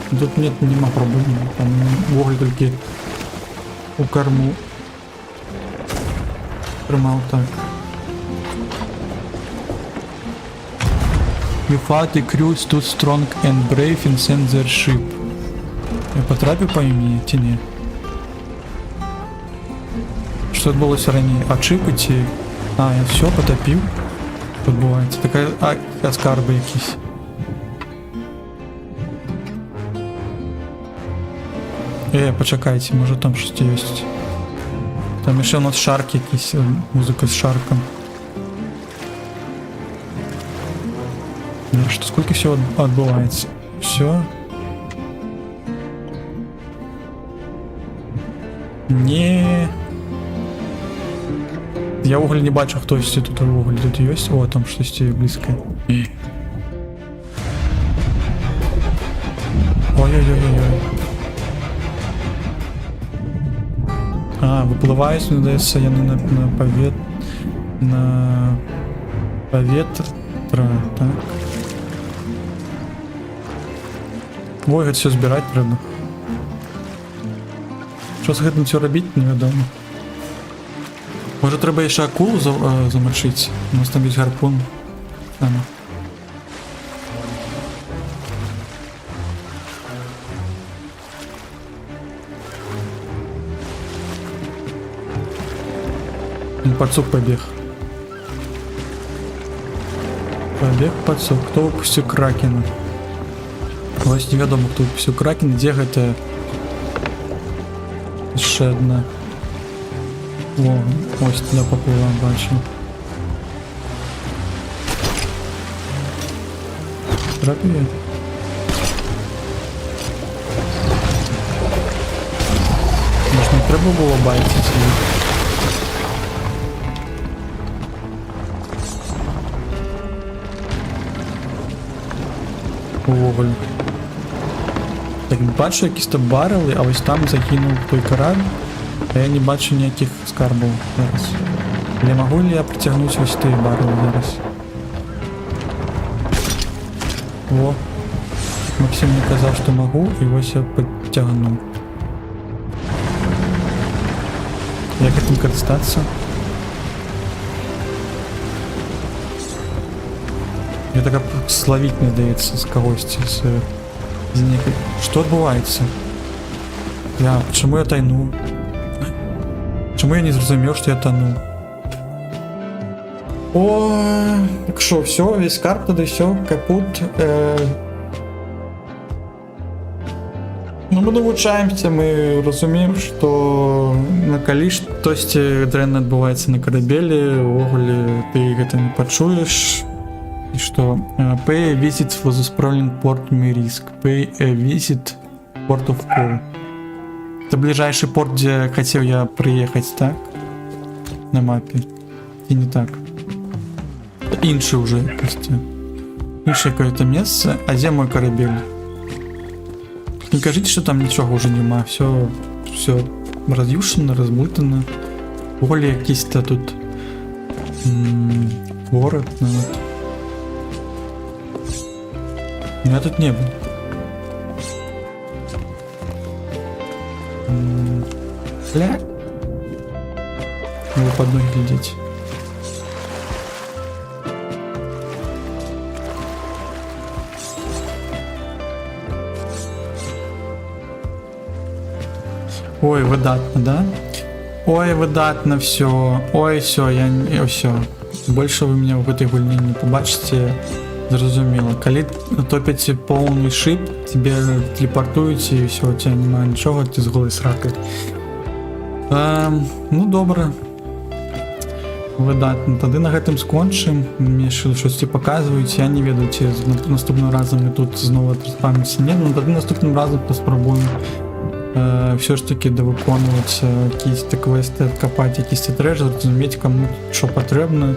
тут? Тут нет, нема пробоина. Там вуголь только у корму. Тримав так. You fought the crew stood strong and brave and sent their ship. Я потрапив по імені чи ні? Що відбулося раніше? А чипи ці? А, я все потопив. Відбувається. Така скарби якісь. Почекайте, може там щось є. Там ще у нас шарк якийсь, музика з шарком. Что, сколько всего отбывается? Все. Не. Я уголь не бачу, хто есть тут уголь. Тут есть. О, там что-то близко. Ой-ой-ой-ой. А, выплываю, становится я на поветра, так. Ой, все збирати треба. Що з гэтым все робити, невідомо. Може треба ще акулу замочити? У нас там є гарпун. Там. Пацук побіг. Пацук. Хто випустив Кракена? Ось невідомо, хто випустив Кракена. Де гэта? Ще одна. О, ось туди поплила, бачу. Трапив я? Може не треба було байтити її? Вуголь. Так, бачу якісь то барели, а ось там загинув той корабль, а я не бачу ніяких скарбів зараз. Не можу ли я притягнути ось ті барели зараз? О, Максим мені казав, що можу, і ось я підтягну. Як цим користатися? Мне так словить не дається з когось, з некой. Що відбувається? Чому я тайну? Чому я не зрозумів, що я тону? О, так що, все, весь карт туди, все, капут. Ну, ми навчаємося, ми розуміємо, що на коли щось дренно відбувається на корабелі, вуголі ти це не почуєш. И что? Pay a visit for the sprawling port Mirisk. Pay a visit port of Call. Это ближайший порт, где хотел я приехать, так? На мапе. И не так. Инши уже, пусть. Инши какое-то место. А где мой корабель? Не кажите, что там ничего уже нема. Все разъюшено, размутано. Более якісь-то тут город, ну вот. Меня тут не было. Бля. Его под ноги глядеть. Ой, выдатно, да? Ой, выдатно, все. Ой, все, все. Больше вы меня в этой гульні не побачите. Зрозуміло. Коли топять повний шип, тебе телепортують і все, у тебе немає нічого, ти з голої сраки. Ну добре. Видатно. Тоді на гэтым скончым. Мне щось показують, я не ведаю, чи наступним разом ми тут знову пам'яті не. Ну тоді наступним разом поспробуємо все ж таки довиконувати якісь квести, відкопати якісь треш, зрозуміти, кому що потрібно.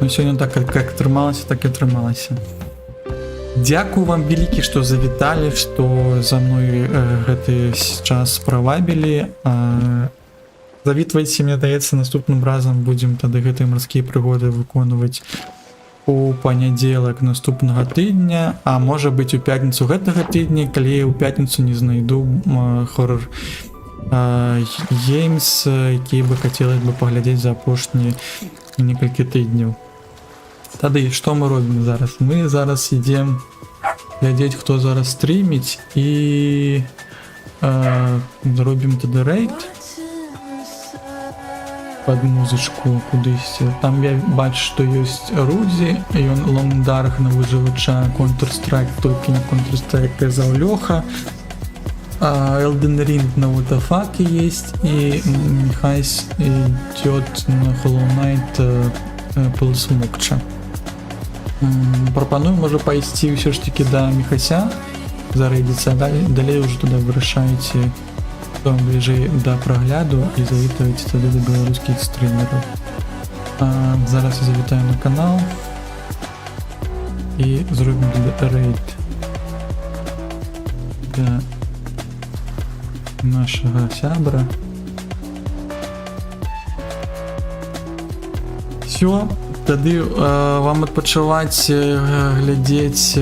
Ну сьогодні так як трималося, так і трималося. Дякую вам великі, што завіталі, што за мной гэты час правабілі. Завітвайце, мне даецца, наступным разам будзем тады гэтыя марскія прыгоды выконваць у панядзелак наступнага тыдня, а можа быць у пятніцу гэтага тыдня, калі я ў пятніцу не знайду хоррор геймс, які бы хацелось бы паглядзець за апошнія некалькі тыдняў. Тады што мы робім зараз? Мы зараз ідзем глядзець, хто зараз стріміць, і зробім тады рейд под музычку кудысьці. Там я бачу, што ёсць Рудзі, ён лондарг на выжывача, Counter-Strike, толькі на Counter-Strike за Лёха, Elden Ring на WTF есть, і Михайс идёт на Hollow Knight полусмокча. Прапаную, можа, пайсці ўсё ж таки да Михася, зарейдзіцца, далей уже туда вырашаеце, хто вам бліжэй да прагляду, і завітаеце тады да беларускіх стрімераў. Зараз я завітаю на канал і зробім рейд для нашага сябра. Всё, тады вам адпачываць, глядзець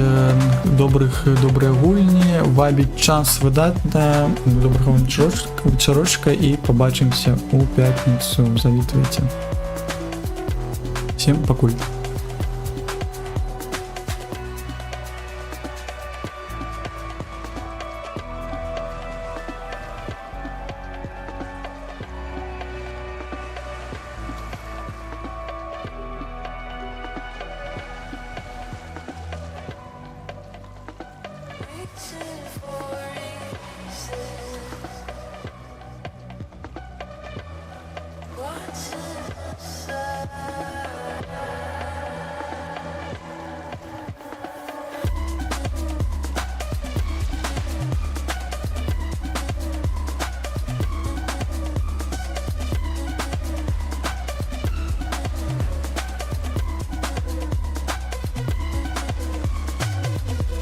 добрыя гульні, вабіць час выдатна, добрага вечарочка, і пабачымся у пятніцу. Завітвайце. Всем пакуль.